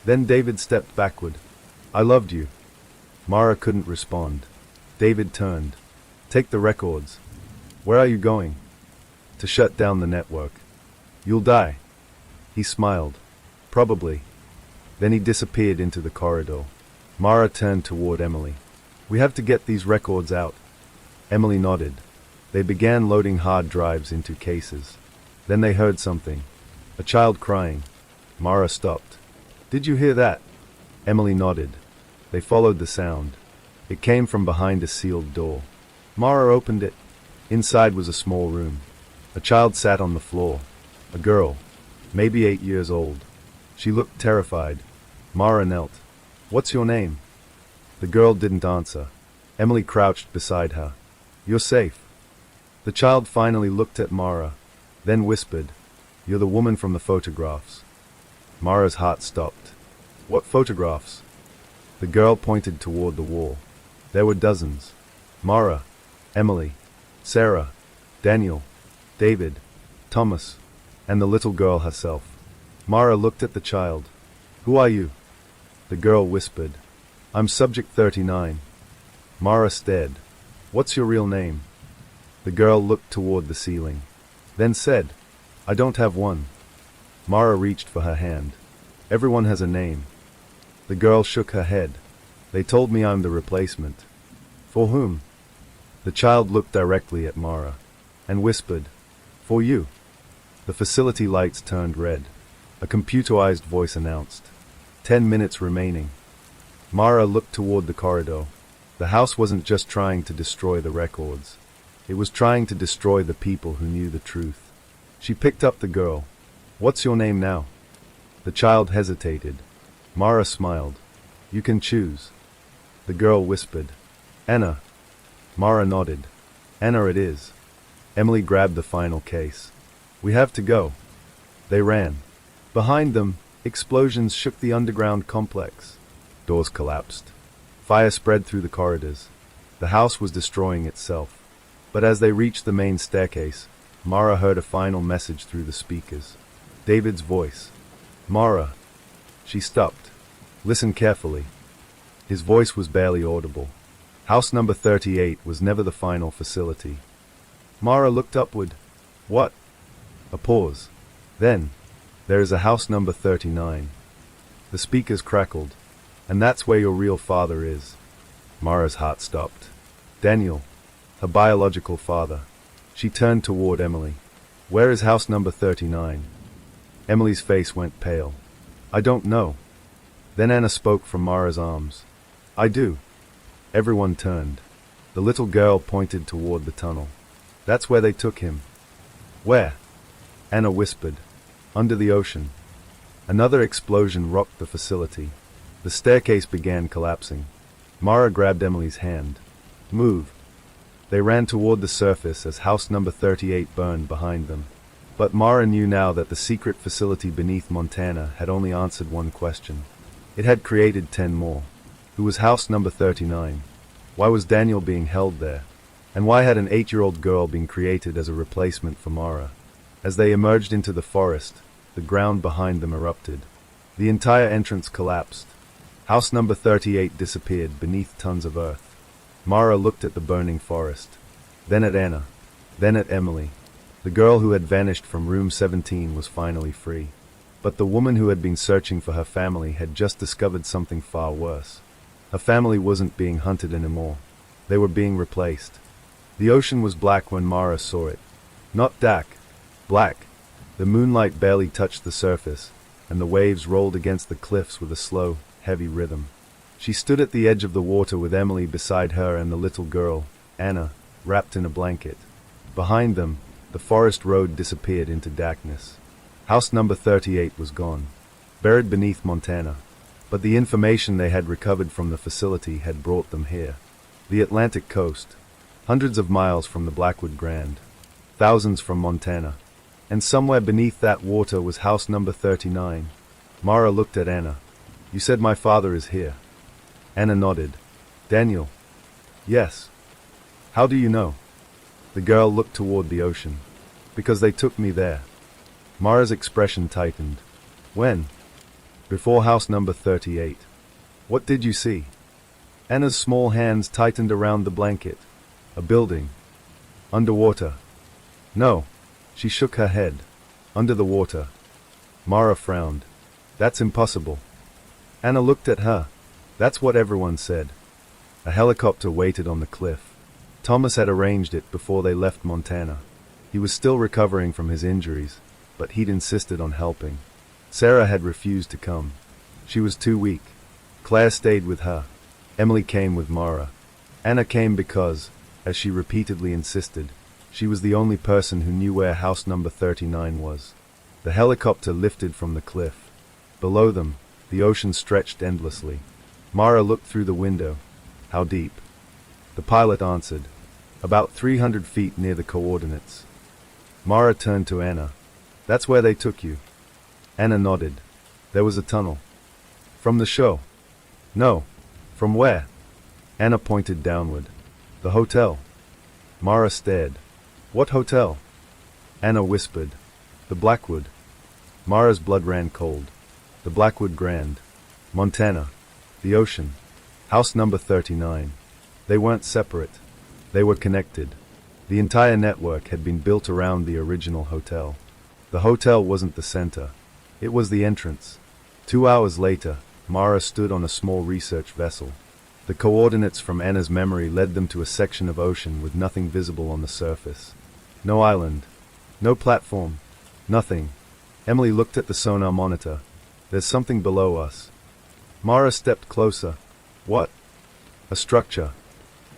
Then David stepped backward. I loved you. Mara couldn't respond. David turned. Take the records. Where are you going? To shut down the network. You'll die. He smiled. Probably. Then he disappeared into the corridor. Mara turned toward Emily. We have to get these records out. Emily nodded. They began loading hard drives into cases. Then they heard something. A child crying. Mara stopped. Did you hear that? Emily nodded. They followed the sound. It came from behind a sealed door. Mara opened it. Inside was a small room. A child sat on the floor. A girl. Maybe 8 years old. She looked terrified. Mara knelt. What's your name? The girl didn't answer. Emily crouched beside her. You're safe. The child finally looked at Mara, then whispered, You're the woman from the photographs. Mara's heart stopped. What photographs? The girl pointed toward the wall. There were dozens. Mara, Emily, Sarah, Daniel, David, Thomas, and the little girl herself. Mara looked at the child. Who are you? The girl whispered, I'm Subject 39. Mara stared. What's your real name? The girl looked toward the ceiling, then said, I don't have one. Mara reached for her hand. Everyone has a name. The girl shook her head. They told me I'm the replacement. For whom? The child looked directly at Mara and whispered, For you. The facility lights turned red. A computerized voice announced, 10 minutes remaining. Mara looked toward the corridor. The house wasn't just trying to destroy the records. It was trying to destroy the people who knew the truth. She picked up the girl. What's your name now? The child hesitated. Mara smiled. You can choose. The girl whispered, Anna. Mara nodded. Anna it is. Emily grabbed the final case. We have to go. They ran. Behind them, explosions shook the underground complex. Doors collapsed. Fire spread through the corridors. The house was destroying itself. But as they reached the main staircase, Mara heard a final message through the speakers. David's voice. Mara. She stopped. Listen carefully. His voice was barely audible. House number 38 was never the final facility. Mara looked upward. What? A pause. Then, there is a house number 39. The speakers crackled. And that's where your real father is. Mara's heart stopped. Daniel, her biological father. She turned toward Emily. Where is house number 39? Emily's face went pale. I don't know. Then Anna spoke from Mara's arms. I do. Everyone turned. The little girl pointed toward the tunnel. That's where they took him. Where? Anna whispered. Under the ocean. Another explosion rocked the facility. The staircase began collapsing. Mara grabbed Emily's hand. Move. They ran toward the surface as house number 38 burned behind them. But Mara knew now that the secret facility beneath Montana had only answered one question. It had created 10 more. Who was house number 39? Why was Daniel being held there? And why had an 8-year-old girl been created as a replacement for Mara? As they emerged into the forest, the ground behind them erupted. The entire entrance collapsed. House number 38 disappeared beneath tons of earth. Mara looked at the burning forest, then at Anna, then at Emily. The girl who had vanished from room 17 was finally free. But the woman who had been searching for her family had just discovered something far worse. Her family wasn't being hunted anymore. They were being replaced. The ocean was black when Mara saw it. Not dark, black. The moonlight barely touched the surface, and the waves rolled against the cliffs with a slow, heavy rhythm. She stood at the edge of the water with Emily beside her and the little girl, Anna, wrapped in a blanket. Behind them, the forest road disappeared into darkness. House number 38 was gone, buried beneath Montana. But the information they had recovered from the facility had brought them here. The Atlantic coast, hundreds of miles from the Blackwood Grand, thousands from Montana. And somewhere beneath that water was house number 39. Mara looked at Anna. You said my father is here. Anna nodded. Daniel. Yes. How do you know? The girl looked toward the ocean. Because they took me there. Mara's expression tightened. When? Before house number 38. What did you see? Anna's small hands tightened around the blanket. A building. Underwater. No. She shook her head. Under the water. Mara frowned. That's impossible. Anna looked at her. That's what everyone said. A helicopter waited on the cliff. Thomas had arranged it before they left Montana. He was still recovering from his injuries, but he'd insisted on helping. Sarah had refused to come. She was too weak. Claire stayed with her. Emily came with Mara. Anna came because, as she repeatedly insisted, she was the only person who knew where house number 39 was. The helicopter lifted from the cliff. Below them, the ocean stretched endlessly. Mara looked through the window. How deep? The pilot answered. About 300 feet near the coordinates. Mara turned to Anna. That's where they took you. Anna nodded. There was a tunnel. From the show? No. From where? Anna pointed downward. The hotel. Mara stared. What hotel? Anna whispered. The Blackwood. Mara's blood ran cold. The Blackwood Grand. Montana. The ocean. House number 39. They weren't separate. They were connected. The entire network had been built around the original hotel. The hotel wasn't the center. It was the entrance. 2 hours later, Mara stood on a small research vessel. The coordinates from Anna's memory led them to a section of ocean with nothing visible on the surface. No island. No platform. Nothing. Emily looked at the sonar monitor. There's something below us. Mara stepped closer. What? A structure.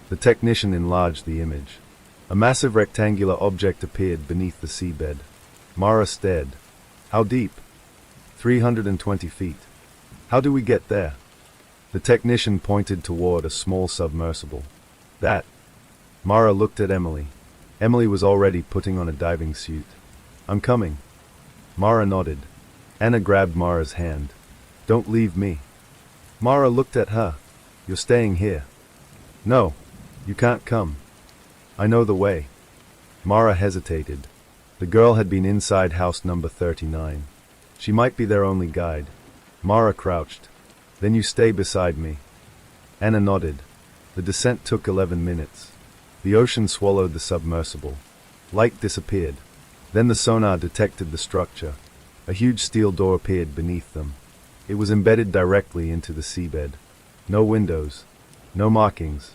The technician enlarged the image. A massive rectangular object appeared beneath the seabed. Mara stared. How deep? 320 feet. How do we get there? The technician pointed toward a small submersible. That. Mara looked at Emily. Emily was already putting on a diving suit. I'm coming. Mara nodded. Anna grabbed Mara's hand. Don't leave me. Mara looked at her. You're staying here. No, you can't come. I know the way. Mara hesitated. The girl had been inside house number 39. She might be their only guide. Mara crouched. Then you stay beside me. Anna nodded. The descent took 11 minutes. The ocean swallowed the submersible. Light disappeared. Then the sonar detected the structure. A huge steel door appeared beneath them. It was embedded directly into the seabed. No windows. No markings.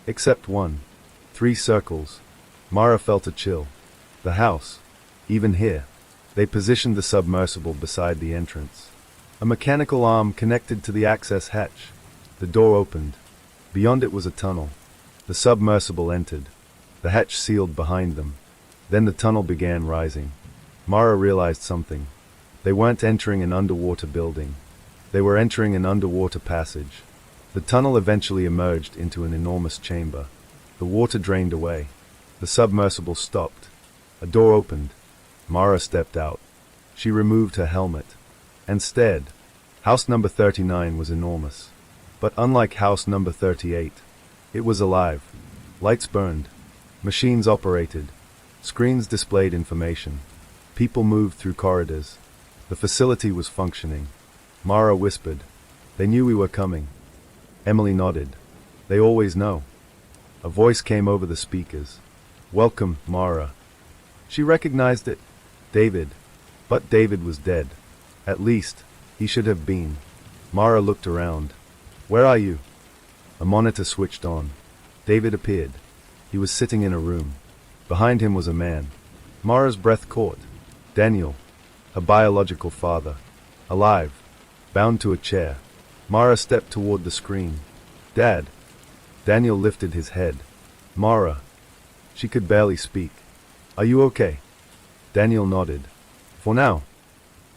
Except one. 3 circles. Mara felt a chill. The house. Even here. They positioned the submersible beside the entrance. A mechanical arm connected to the access hatch. The door opened. Beyond it was a tunnel. The submersible entered. The hatch sealed behind them. Then the tunnel began rising. Mara realized something. They weren't entering an underwater building. They were entering an underwater passage. The tunnel eventually emerged into an enormous chamber. The water drained away. The submersible stopped. A door opened. Mara stepped out. She removed her helmet and stared. House number 39 was enormous. But unlike house number 38, it was alive. Lights burned. Machines operated. Screens displayed information. People moved through corridors. The facility was functioning. Mara whispered. They knew we were coming. Emily nodded. They always know. A voice came over the speakers. Welcome, Mara. She recognized it. David. But David was dead. At least, he should have been. Mara looked around. Where are you? A monitor switched on. David appeared. He was sitting in a room. Behind him was a man. Mara's breath caught. Daniel. Her biological father. Alive. Bound to a chair. Mara stepped toward the screen. Dad. Daniel lifted his head. Mara. She could barely speak. Are you okay? Daniel nodded. For now.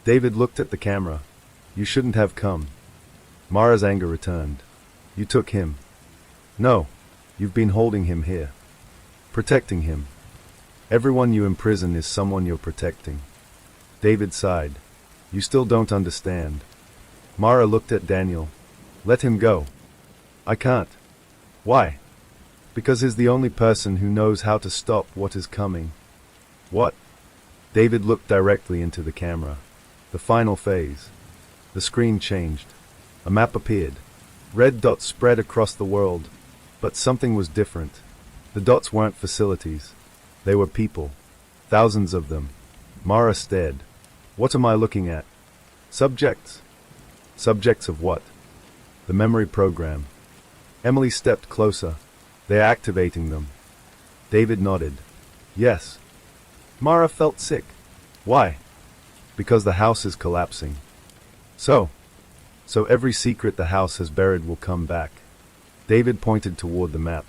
David looked at the camera. You shouldn't have come. Mara's anger returned. You took him. No. You've been holding him here. Protecting him. Everyone you imprison is someone you're protecting. David sighed. You still don't understand. Mara looked at Daniel. Let him go. I can't. Why? Because he's the only person who knows how to stop what is coming. What? David looked directly into the camera. The final phase. The screen changed. A map appeared. Red dots spread across the world. But something was different. The dots weren't facilities. They were people. Thousands of them. Mara stared. What am I looking at? Subjects. Subjects of what? The memory program. Emily stepped closer. They're activating them. David nodded. Yes. Mara felt sick. Why? Because the house is collapsing. So every secret the house has buried will come back. David pointed toward the map.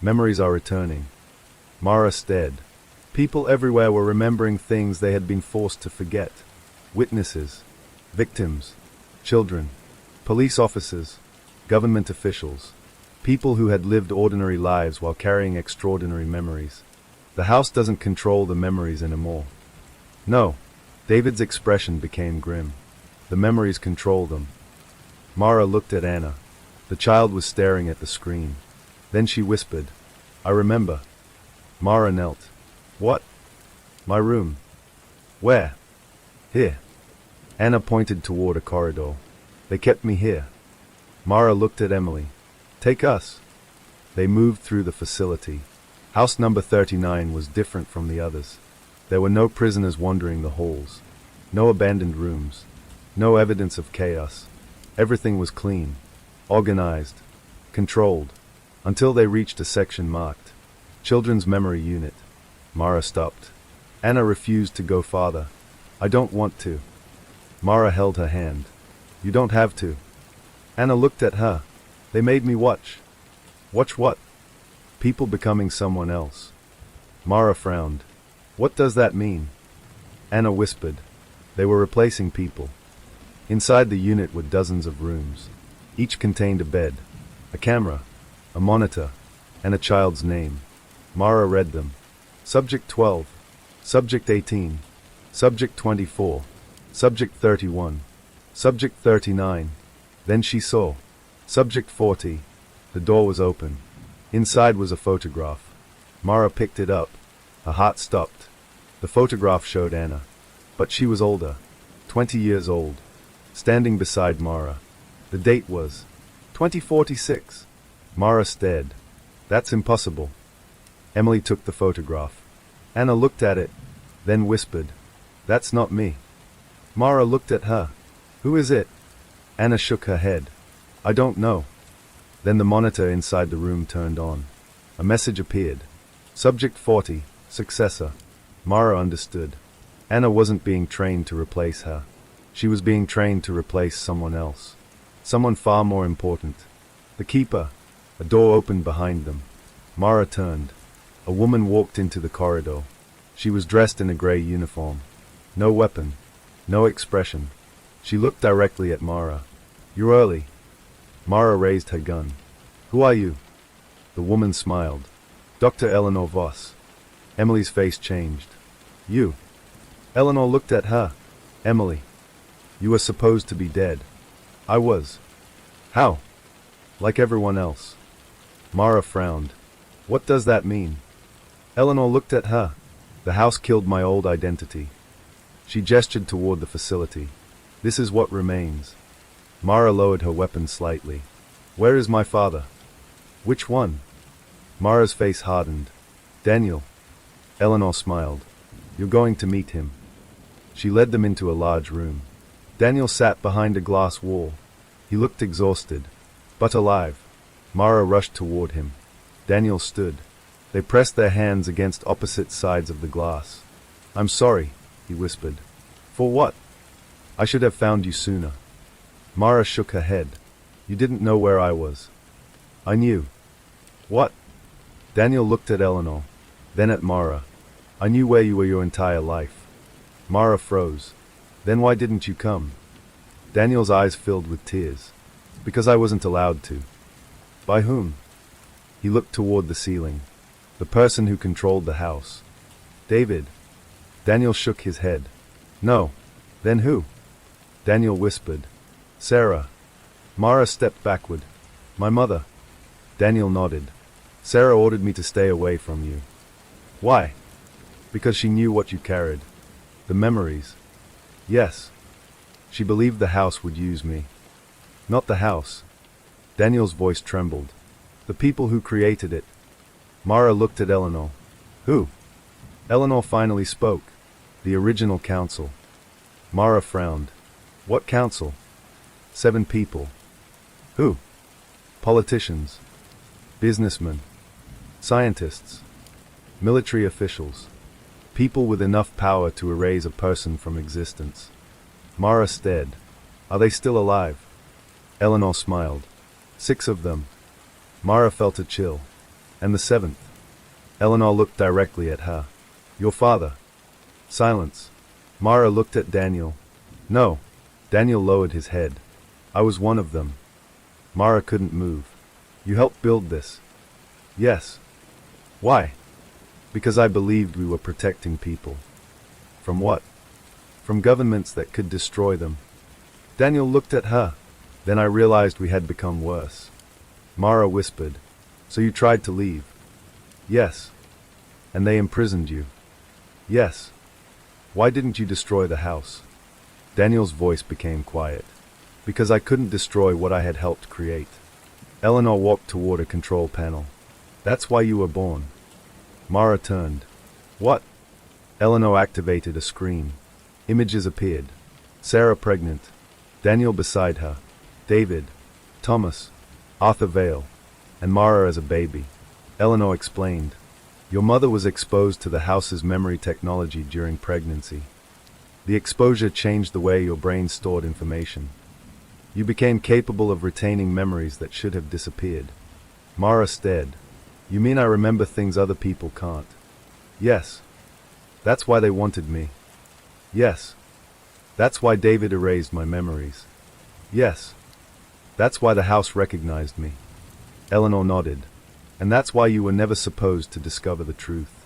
Memories are returning. Mara stared. People everywhere were remembering things they had been forced to forget. Witnesses. Victims. Children. Police officers. Government officials. People who had lived ordinary lives while carrying extraordinary memories. The house doesn't control the memories anymore. No. David's expression became grim. The memories control them. Mara looked at Anna. The child was staring at the screen. Then she whispered, I remember. Mara knelt. What? My room. Where? Here. Anna pointed toward a corridor. They kept me here. Mara looked at Emily. Take us. They moved through the facility. House number 39 was different from the others. There were no prisoners wandering the halls. No abandoned rooms. No evidence of chaos. Everything was clean. Organized. controlled, until they reached a section marked Children's Memory Unit. Mara stopped. Anna refused to go farther. I don't want to. Mara held her hand. You don't have to. Anna looked at her. They made me watch. Watch what? People becoming someone else. Mara frowned. What does that mean? Anna whispered. They were replacing people. Inside the unit were dozens of rooms. Each contained a bed, a camera, a monitor, and a child's name. Mara read them. Subject 12, Subject 18, Subject 24, Subject 31, Subject 39. Then she saw. Subject 40. The door was open. Inside was a photograph. Mara picked it up. Her heart stopped. The photograph showed Anna. But she was older. 20 years old. Standing beside Mara. The date was 2046. Mara stared. That's impossible. Emily took the photograph. Anna looked at it, then whispered, That's not me. Mara looked at her. Who is it? Anna shook her head. I don't know. Then the monitor inside the room turned on. A message appeared. Subject 40, Successor. Mara understood. Anna wasn't being trained to replace her. She was being trained to replace someone else. Someone far more important. The keeper. A door opened behind them. Mara turned. A woman walked into the corridor. She was dressed in a gray uniform. No weapon. No expression. She looked directly at Mara. You're early. Mara raised her gun. Who are you? The woman smiled. Dr. Eleanor Voss. Emily's face changed. You. Eleanor looked at her. Emily. You were supposed to be dead. I was. How? Like everyone else. Mara frowned. What does that mean? Eleanor looked at her. The house killed my old identity. She gestured toward the facility. This is what remains. Mara lowered her weapon slightly. Where is my father? Which one? Mara's face hardened. Daniel. Eleanor smiled. You're going to meet him. She led them into a large room. Daniel sat behind a glass wall. He looked exhausted, but alive. Mara rushed toward him. Daniel stood. They pressed their hands against opposite sides of the glass. I'm sorry, he whispered. For what? I should have found you sooner. Mara shook her head. You didn't know where I was. I knew. What? Daniel looked at Eleanor, then at Mara. I knew where you were your entire life. Mara froze. Then why didn't you come? Daniel's eyes filled with tears. Because I wasn't allowed to. By whom? He looked toward the ceiling. The person who controlled the house. David. Daniel shook his head. No. Then who? Daniel whispered. Sarah. Mara stepped backward. My mother. Daniel nodded. Sarah ordered me to stay away from you. Why? Because she knew what you carried. The memories. Yes. She believed the house would use me. Not the house. Daniel's voice trembled. The people who created it. Mara looked at Eleanor. Who? Eleanor finally spoke. The original council. Mara frowned. What council? 7 people. Who? Politicians. Businessmen. Scientists. Military officials. People with enough power to erase a person from existence. Mara stared. Are they still alive? Eleanor smiled. 6 of them. Mara felt a chill. And the 7th? Eleanor looked directly at her. Your father. Silence. Mara looked at Daniel. No. Daniel lowered his head. I was one of them. Mara couldn't move. You helped build this. Yes. Why? Because I believed we were protecting people. From what? From governments that could destroy them. Daniel looked at her. Then I realized we had become worse. Mara whispered. So you tried to leave? Yes. And they imprisoned you? Yes. Why didn't you destroy the house? Daniel's voice became quiet. Because I couldn't destroy what I had helped create. Eleanor walked toward a control panel. That's why you were born. Mara turned. What? Eleanor activated a screen. Images appeared. Sarah pregnant. Daniel beside her. David. Thomas. Arthur Vale. and Mara as a baby. Eleanor explained. Your mother was exposed to the house's memory technology during pregnancy. The exposure changed the way your brain stored information. You became capable of retaining memories that should have disappeared. Mara stared. You mean I remember things other people can't? Yes. That's why they wanted me. Yes. That's why David erased my memories. Yes. That's why the house recognized me. Eleanor nodded. And that's why you were never supposed to discover the truth.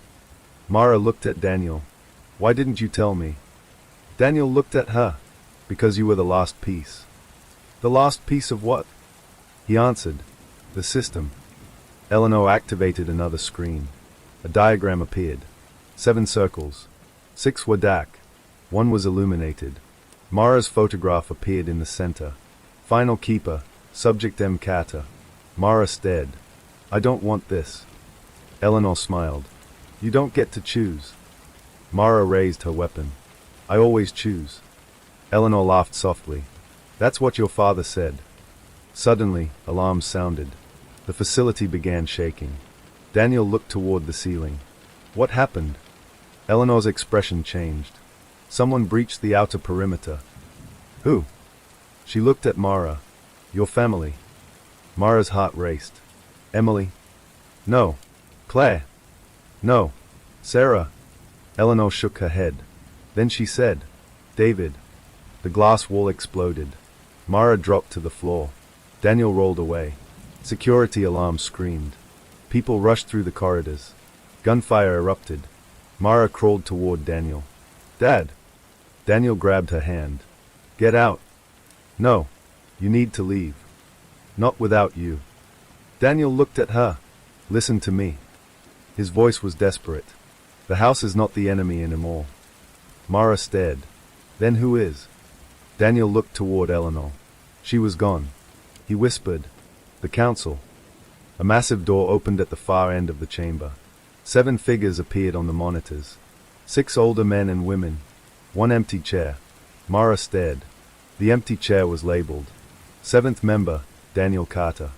Mara looked at Daniel. Why didn't you tell me? Daniel looked at her. Because you were the last piece. The last piece of what? He answered. The system. Eleanor activated another screen. A diagram appeared. 7 circles. 6 were dark. 1 was illuminated. Mara's photograph appeared in the center. Final keeper, subject M. Carter. Mara stared. I don't want this. Eleanor smiled. You don't get to choose. Mara raised her weapon. I always choose. Eleanor laughed softly. That's what your father said. Suddenly, alarms sounded. The facility began shaking. Daniel looked toward the ceiling. What happened? Eleanor's expression changed. Someone breached the outer perimeter. Who? She looked at Mara. Your family. Mara's heart raced. Emily? No. Claire? No. Sarah? Eleanor shook her head. Then she said, David. The glass wall exploded. Mara dropped to the floor. Daniel rolled away. Security alarms screamed. People rushed through the corridors. Gunfire erupted. Mara crawled toward Daniel. Dad! Daniel grabbed her hand. Get out. No. You need to leave. Not without you. Daniel looked at her. Listen to me. His voice was desperate. The house is not the enemy anymore. Mara stared. Then who is? Daniel looked toward Eleanor. She was gone. He whispered. The council. A massive door opened at the far end of the chamber. 7 figures appeared on the monitors. 6 older men and women. 1 empty chair. Mara stared. The empty chair was labeled. 7th member, Daniel Carter.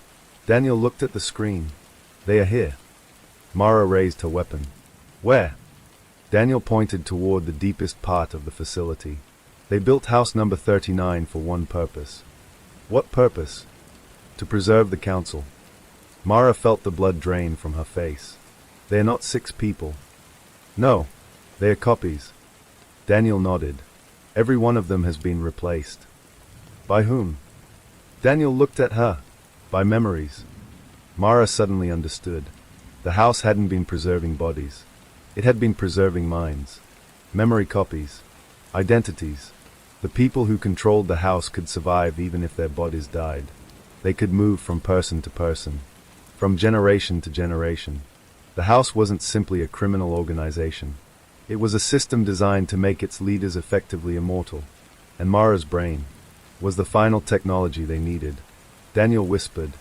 Daniel looked at the screen. They are here. Mara raised her weapon. Where? Daniel pointed toward the deepest part of the facility. They built house number 39 for one purpose. What purpose? To preserve the council. Mara felt the blood drain from her face. They are not 6 people. No, they are copies. Daniel nodded. Every one of them has been replaced. By whom? Daniel looked at her. By memories. Mara suddenly understood. The house hadn't been preserving bodies. It had been preserving minds. Memory copies. Identities. The people who controlled the house could survive even if their bodies died. They could move from person to person. From generation to generation. The house wasn't simply a criminal organization. It was a system designed to make its leaders effectively immortal. And Mara's brain was the final technology they needed. Daniel whispered,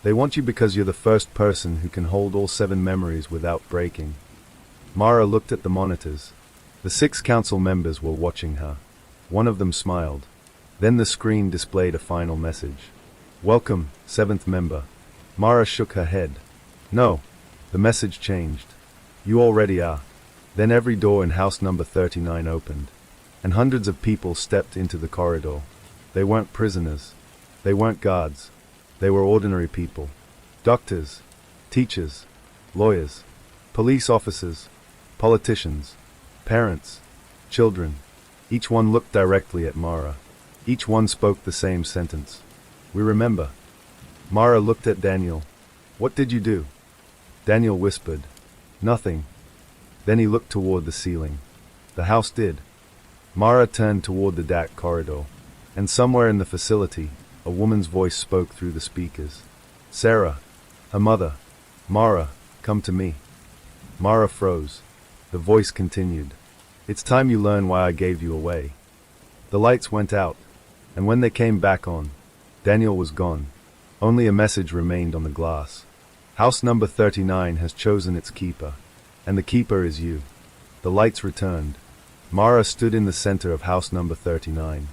They want you because you're the first person who can hold all 7 memories without breaking. Mara looked at the monitors. The 6 council members were watching her. One of them smiled. Then the screen displayed a final message. Welcome, 7th member. Mara shook her head. No. The message changed. You already are. Then every door in house number 39 opened. And hundreds of people stepped into the corridor. They weren't prisoners. They weren't guards. They were ordinary people. Doctors, teachers, lawyers, police officers, politicians, parents, children. Each one looked directly at Mara. Each one spoke the same sentence. We remember. Mara looked at Daniel. What did you do? Daniel whispered. Nothing. Then he looked toward the ceiling. The house did. Mara turned toward the dark corridor. And somewhere in the facility, a woman's voice spoke through the speakers. Sarah, her mother. Mara, come to me. Mara froze. The voice continued. It's time you learn why I gave you away. The lights went out, and when they came back on, Daniel was gone. Only a message remained on the glass. House number 39 has chosen its keeper, and the keeper is you. The lights returned. Mara stood in the center of house number 39.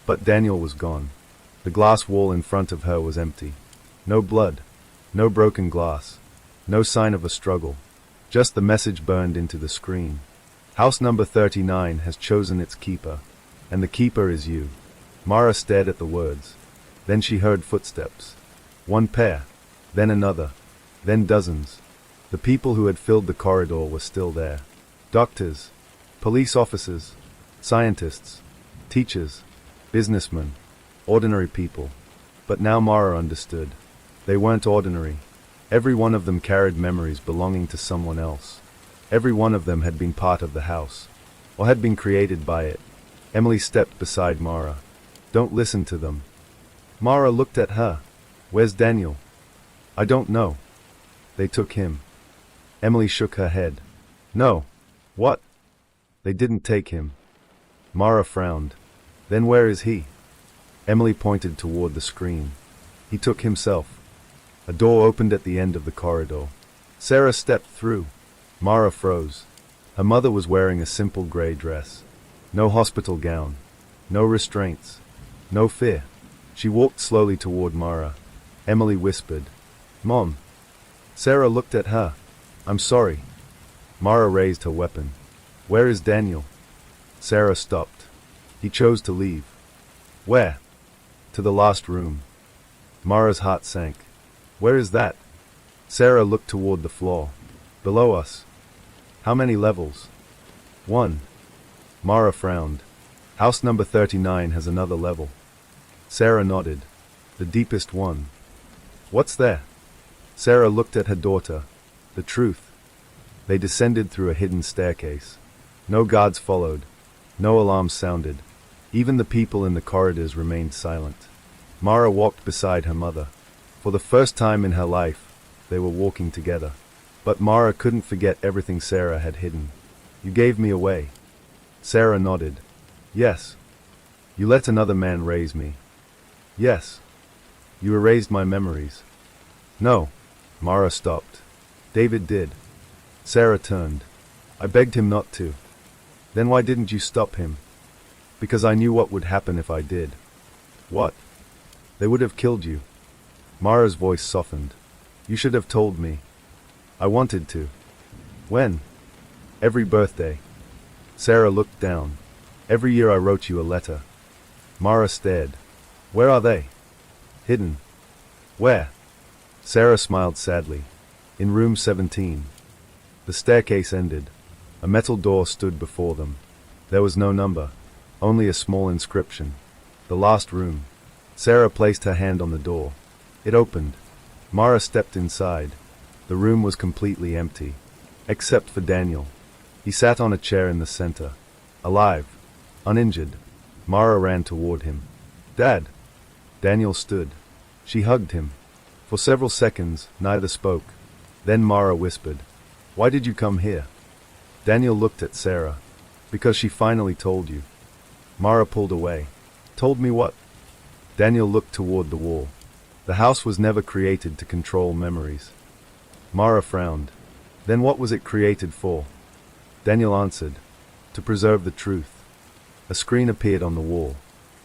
But Daniel was gone. The glass wall in front of her was empty. No blood. No broken glass. No sign of a struggle. Just the message burned into the screen. House number 39 has chosen its keeper, and the keeper is you. Mara stared at the words. Then she heard footsteps. One pair, then another, then dozens. The people who had filled the corridor were still there. Doctors, police officers, scientists, teachers, businessmen, ordinary people. But now Mara understood. They weren't ordinary. Every one of them carried memories belonging to someone else. Every one of them had been part of the house, or had been created by it. Emily stepped beside Mara. Don't listen to them. Mara looked at her. Where's Daniel? I don't know. They took him. Emily shook her head. No. What? They didn't take him. Mara frowned. Then where is he? Emily pointed toward the screen. He took himself. A door opened at the end of the corridor. Sarah stepped through. Mara froze. Her mother was wearing a simple gray dress. No hospital gown. No restraints. No fear. She walked slowly toward Mara. Emily whispered, Mom. Sarah looked at her. I'm sorry. Mara raised her weapon. Where is Daniel? Sarah stopped. He chose to leave. Where? To the last room. Mara's heart sank. Where is that? Sarah looked toward the floor. Below us. How many levels? 1. Mara frowned. House number 39 has another level. Sarah nodded. The deepest one. What's there? Sarah looked at her daughter. The truth. They descended through a hidden staircase. No guards followed. No alarms sounded. Even the people in the corridors remained silent. Mara walked beside her mother. For the first time in her life, they were walking together. But Mara couldn't forget everything Sarah had hidden. You gave me away. Sarah nodded. Yes. You let another man raise me. Yes. You erased my memories. No. Mara stopped. David did. Sarah turned. I begged him not to. Then why didn't you stop him? Because I knew what would happen if I did. What? They would have killed you. Mara's voice softened. You should have told me. I wanted to. When? Every birthday. Sarah looked down. Every year I wrote you a letter. Mara stared. Where are they? Hidden. Where? Sarah smiled sadly. In room 17. The staircase ended. A metal door stood before them. There was no number, only a small inscription. The last room. Sarah placed her hand on the door. It opened. Mara stepped inside. The room was completely empty, except for Daniel. He sat on a chair in the center, alive, uninjured. Mara ran toward him. Dad! Daniel stood. She hugged him. For several seconds, neither spoke. Then Mara whispered, Why did you come here? Daniel looked at Sarah. Because she finally told you. Mara pulled away. Told me what? Daniel looked toward the wall. The house was never created to control memories. Mara frowned. Then what was it created for? Daniel answered, To preserve the truth. A screen appeared on the wall.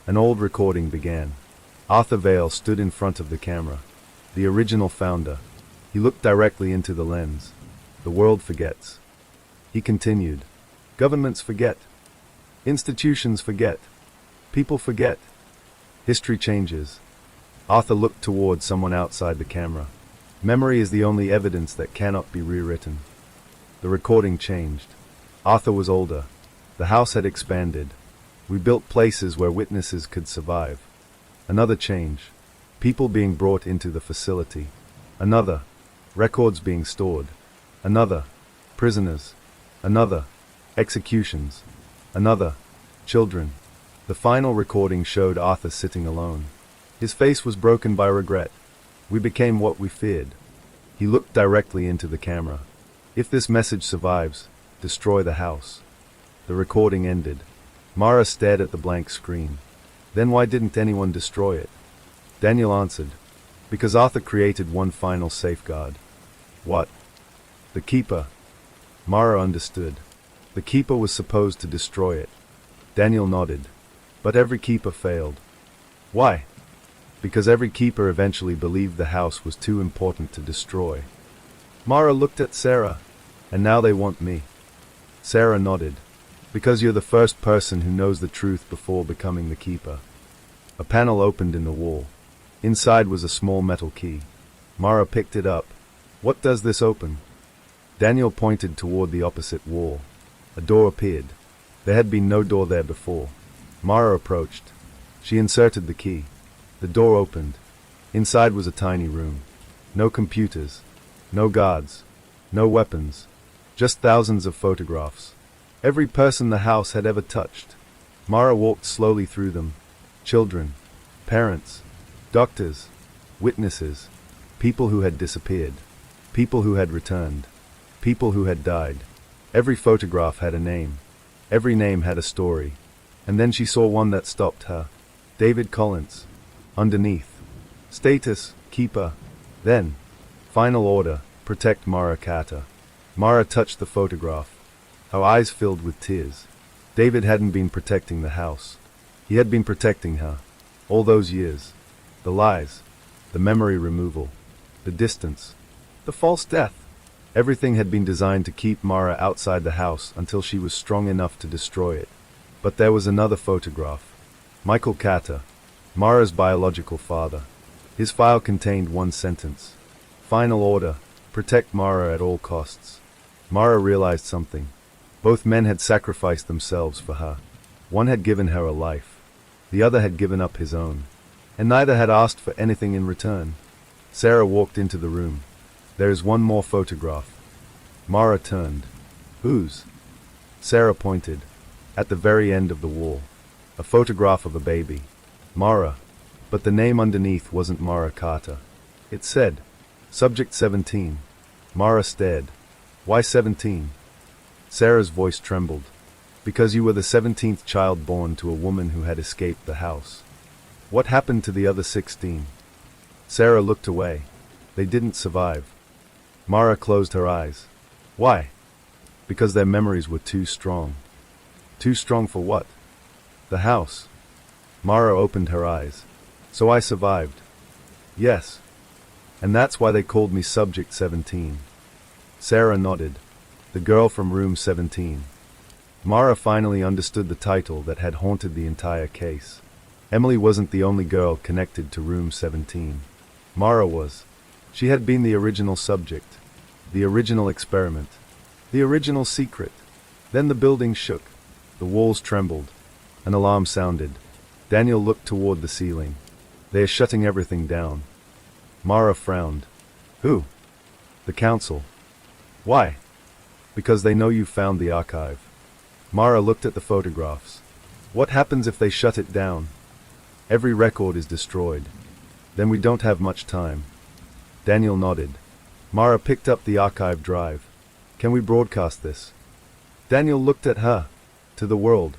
An old recording began. Arthur Vale stood in front of the camera. The original founder. He looked directly into the lens. The world forgets. He continued. Governments forget. Institutions forget. People forget. History changes. Arthur looked toward someone outside the camera. Memory is the only evidence that cannot be rewritten. The recording changed. Arthur was older. The house had expanded. We built places where witnesses could survive. Another change. People being brought into the facility. Another. Records being stored. Another. Prisoners. Another. Executions. Another. Children. The final recording showed Arthur sitting alone. His face was broken by regret. We became what we feared. He looked directly into the camera. If this message survives, destroy the house. The recording ended. Mara stared at the blank screen. Then why didn't anyone destroy it? Daniel answered. Because Arthur created one final safeguard. What? The Keeper. Mara understood. The Keeper was supposed to destroy it. Daniel nodded. But every Keeper failed. Why? because every keeper eventually believed the house was too important to destroy. Mara looked at Sarah. And now they want me. Sarah nodded. Because you're the first person who knows the truth before becoming the keeper. A panel opened in the wall. Inside was a small metal key. Mara picked it up. What does this open? Daniel pointed toward the opposite wall. A door appeared. There had been no door there before. Mara approached. She inserted the key. The door opened. Inside was a tiny room. No computers. No guards. No weapons. Just thousands of photographs. Every person the house had ever touched. Mara walked slowly through them. Children. Parents. Doctors. Witnesses. People who had disappeared. People who had returned. People who had died. Every photograph had a name. Every name had a story. And then she saw one that stopped her. David Collins. Underneath. Status, keeper. Then, final order, protect Mara Carter. Mara touched the photograph. Her eyes filled with tears. David hadn't been protecting the house. He had been protecting her. All those years. The lies. The memory removal. The distance. The false death. Everything had been designed to keep Mara outside the house until she was strong enough to destroy it. But there was another photograph. Michael Carter. Mara's biological father. His file contained one sentence. Final order. Protect Mara at all costs. Mara realized something. Both men had sacrificed themselves for her. One had given her a life. The other had given up his own. And neither had asked for anything in return. Sarah walked into the room. There is one more photograph. Mara turned. Whose? Sarah pointed. At the very end of the wall. A photograph of a baby. Mara. But the name underneath wasn't Mara Carter. It said, Subject 17. Mara stared. Why 17? Sarah's voice trembled. Because you were the 17th child born to a woman who had escaped the house. What happened to the other 16? Sarah looked away. They didn't survive. Mara closed her eyes. Why? Because their memories were too strong. Too strong for what? The house. Mara opened her eyes. So I survived. Yes. And that's why they called me Subject 17. Sarah nodded. The girl from room 17. Mara finally understood the title that had haunted the entire case. Emily wasn't the only girl connected to room 17. Mara was. She had been the original subject. The original experiment. The original secret. Then the building shook. The walls trembled. An alarm sounded. Daniel looked toward the ceiling. They are shutting everything down. Mara frowned. Who? The council. Why? Because they know you found the archive. Mara looked at the photographs. What happens if they shut it down? Every record is destroyed. Then we don't have much time. Daniel nodded. Mara picked up the archive drive. Can we broadcast this? Daniel looked at her. To the world.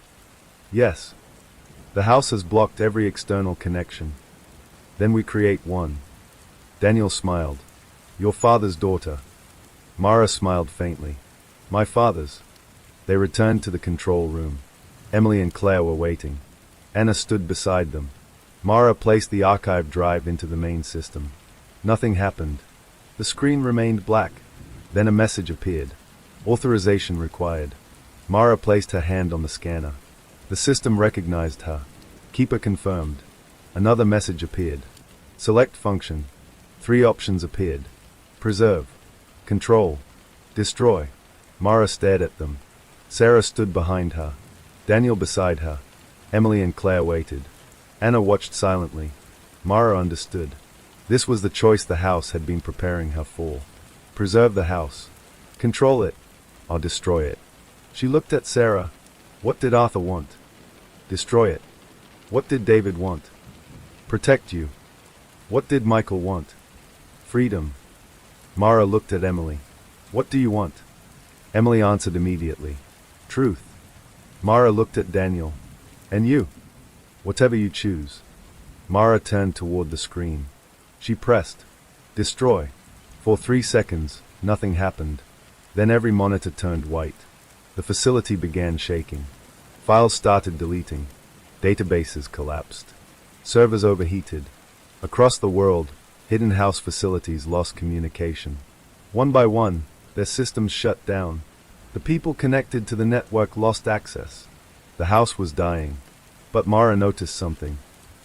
Yes. The house has blocked every external connection. Then we create one. Daniel smiled. Your father's daughter. Mara smiled faintly. My father's. They returned to the control room. Emily and Claire were waiting. Anna stood beside them. Mara placed the archive drive into the main system. Nothing happened. The screen remained black. Then a message appeared. Authorization required. Mara placed her hand on the scanner. The system recognized her. Keeper confirmed. Another message appeared. Select function. 3 options appeared. Preserve. Control. Destroy. Mara stared at them. Sarah stood behind her. Daniel beside her. Emily and Claire waited. Anna watched silently. Mara understood. This was the choice the house had been preparing her for. Preserve the house. Control it. Or destroy it. She looked at Sarah. What did Arthur want? Destroy it. What did David want? Protect you. What did Michael want? Freedom. Mara looked at Emily. What do you want? Emily answered immediately. Truth. Mara looked at Daniel. And you? Whatever you choose. Mara turned toward the screen. She pressed. Destroy. For 3 seconds, nothing happened. Then every monitor turned white. The facility began shaking. Files started deleting. Databases collapsed. Servers overheated. Across the world, hidden house facilities lost communication. One by one, their systems shut down. The people connected to the network lost access. The house was dying. But Mara noticed something.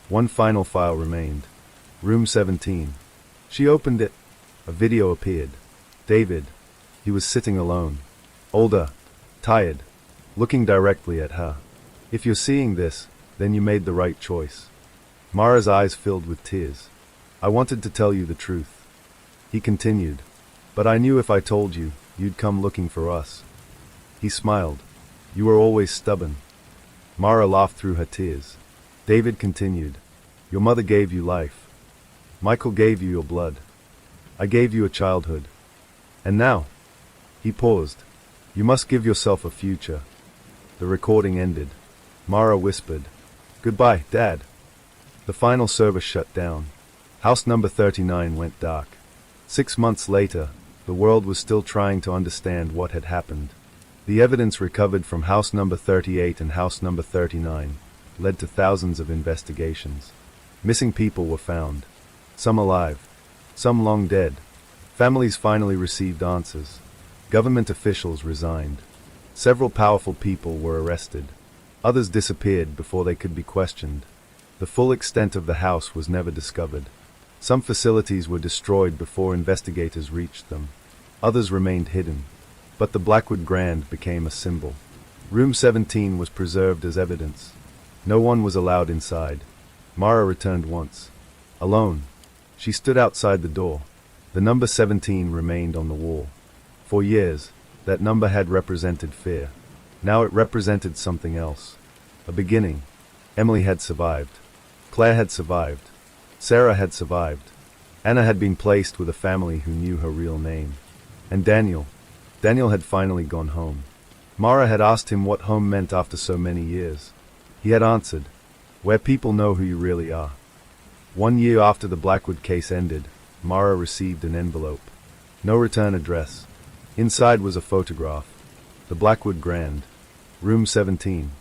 One final file remained. Room 17. She opened it. A video appeared. David. He was sitting alone. Older. Tired. Looking directly at her. If you're seeing this, then you made the right choice. Mara's eyes filled with tears. I wanted to tell you the truth. He continued. But I knew if I told you, you'd come looking for us. He smiled. You were always stubborn. Mara laughed through her tears. David continued. Your mother gave you life. Michael gave you your blood. I gave you a childhood. And now? He paused. You must give yourself a future. The recording ended. Mara whispered. Goodbye, Dad. The final service shut down. House number 39 went dark. 6 months later, the world was still trying to understand what had happened. The evidence recovered from house number 38 and house number 39 led to thousands of investigations. Missing people were found. Some alive. Some long dead. Families finally received answers. Government officials resigned. Several powerful people were arrested. Others disappeared before they could be questioned. The full extent of the house was never discovered. Some facilities were destroyed before investigators reached them. Others remained hidden. But the Blackwood Grand became a symbol. Room 17 was preserved as evidence. No one was allowed inside. Mara returned once. Alone. She stood outside the door. The number 17 remained on the wall. For years, that number had represented fear. Now it represented something else. A beginning. Emily had survived. Claire had survived. Sarah had survived. Anna had been placed with a family who knew her real name. And Daniel had finally gone home. Mara had asked him what home meant after so many years. He had answered, where people know who you really are. 1 year after the Blackwood case ended, Mara received an envelope. No return address. Inside was a photograph. The Blackwood Grand. Room 17.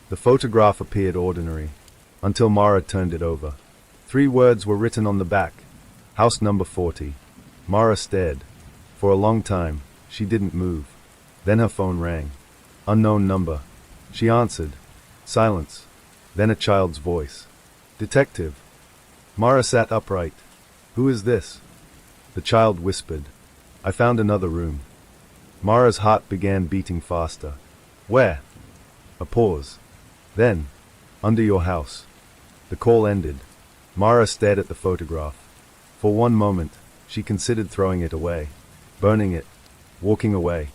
The photograph appeared ordinary, until Mara turned it over. 3 words were written on the back. House number 40. Mara stared. For a long time, she didn't move. Then her phone rang. Unknown number. She answered. Silence. Then a child's voice. Detective. Mara sat upright. Who is this? The child whispered. I found another room. Mara's heart began beating faster. Where? A pause. Then, under your house. The call ended. Mara stared at the photograph. For one moment, she considered throwing it away, burning it, walking away.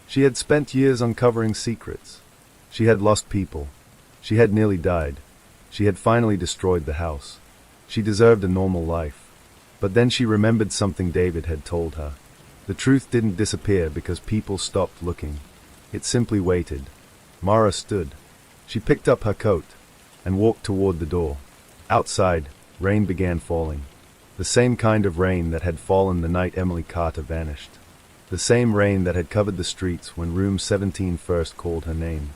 She had spent years uncovering secrets. She had lost people. She had nearly died. She had finally destroyed the house. She deserved a normal life. But then she remembered something David had told her. The truth didn't disappear because people stopped looking. It simply waited. Mara stood. She picked up her coat and walked toward the door. Outside, rain began falling. The same kind of rain that had fallen the night Emily Carter vanished. The same rain that had covered the streets when room 17 first called her name.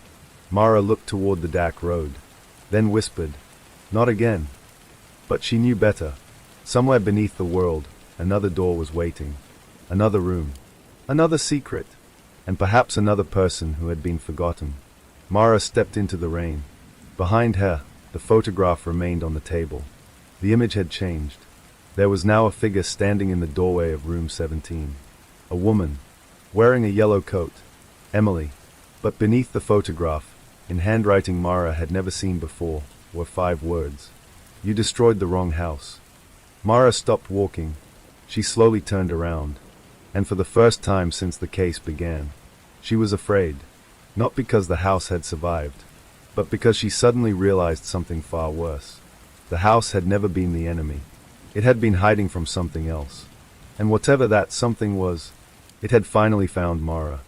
Mara looked toward the dark road, then whispered, Not again. But she knew better. Somewhere beneath the world, another door was waiting. Another room. Another secret. And perhaps another person who had been forgotten. Mara stepped into the rain. Behind her, the photograph remained on the table. The image had changed. There was now a figure standing in the doorway of room 17. A woman, wearing a yellow coat. Emily. But beneath the photograph, in handwriting Mara had never seen before, were 5 words. You destroyed the wrong house. Mara stopped walking. She slowly turned around. And for the first time since the case began, she was afraid. Not because the house had survived, but because she suddenly realized something far worse. The house had never been the enemy. It had been hiding from something else. And whatever that something was, it had finally found Mara.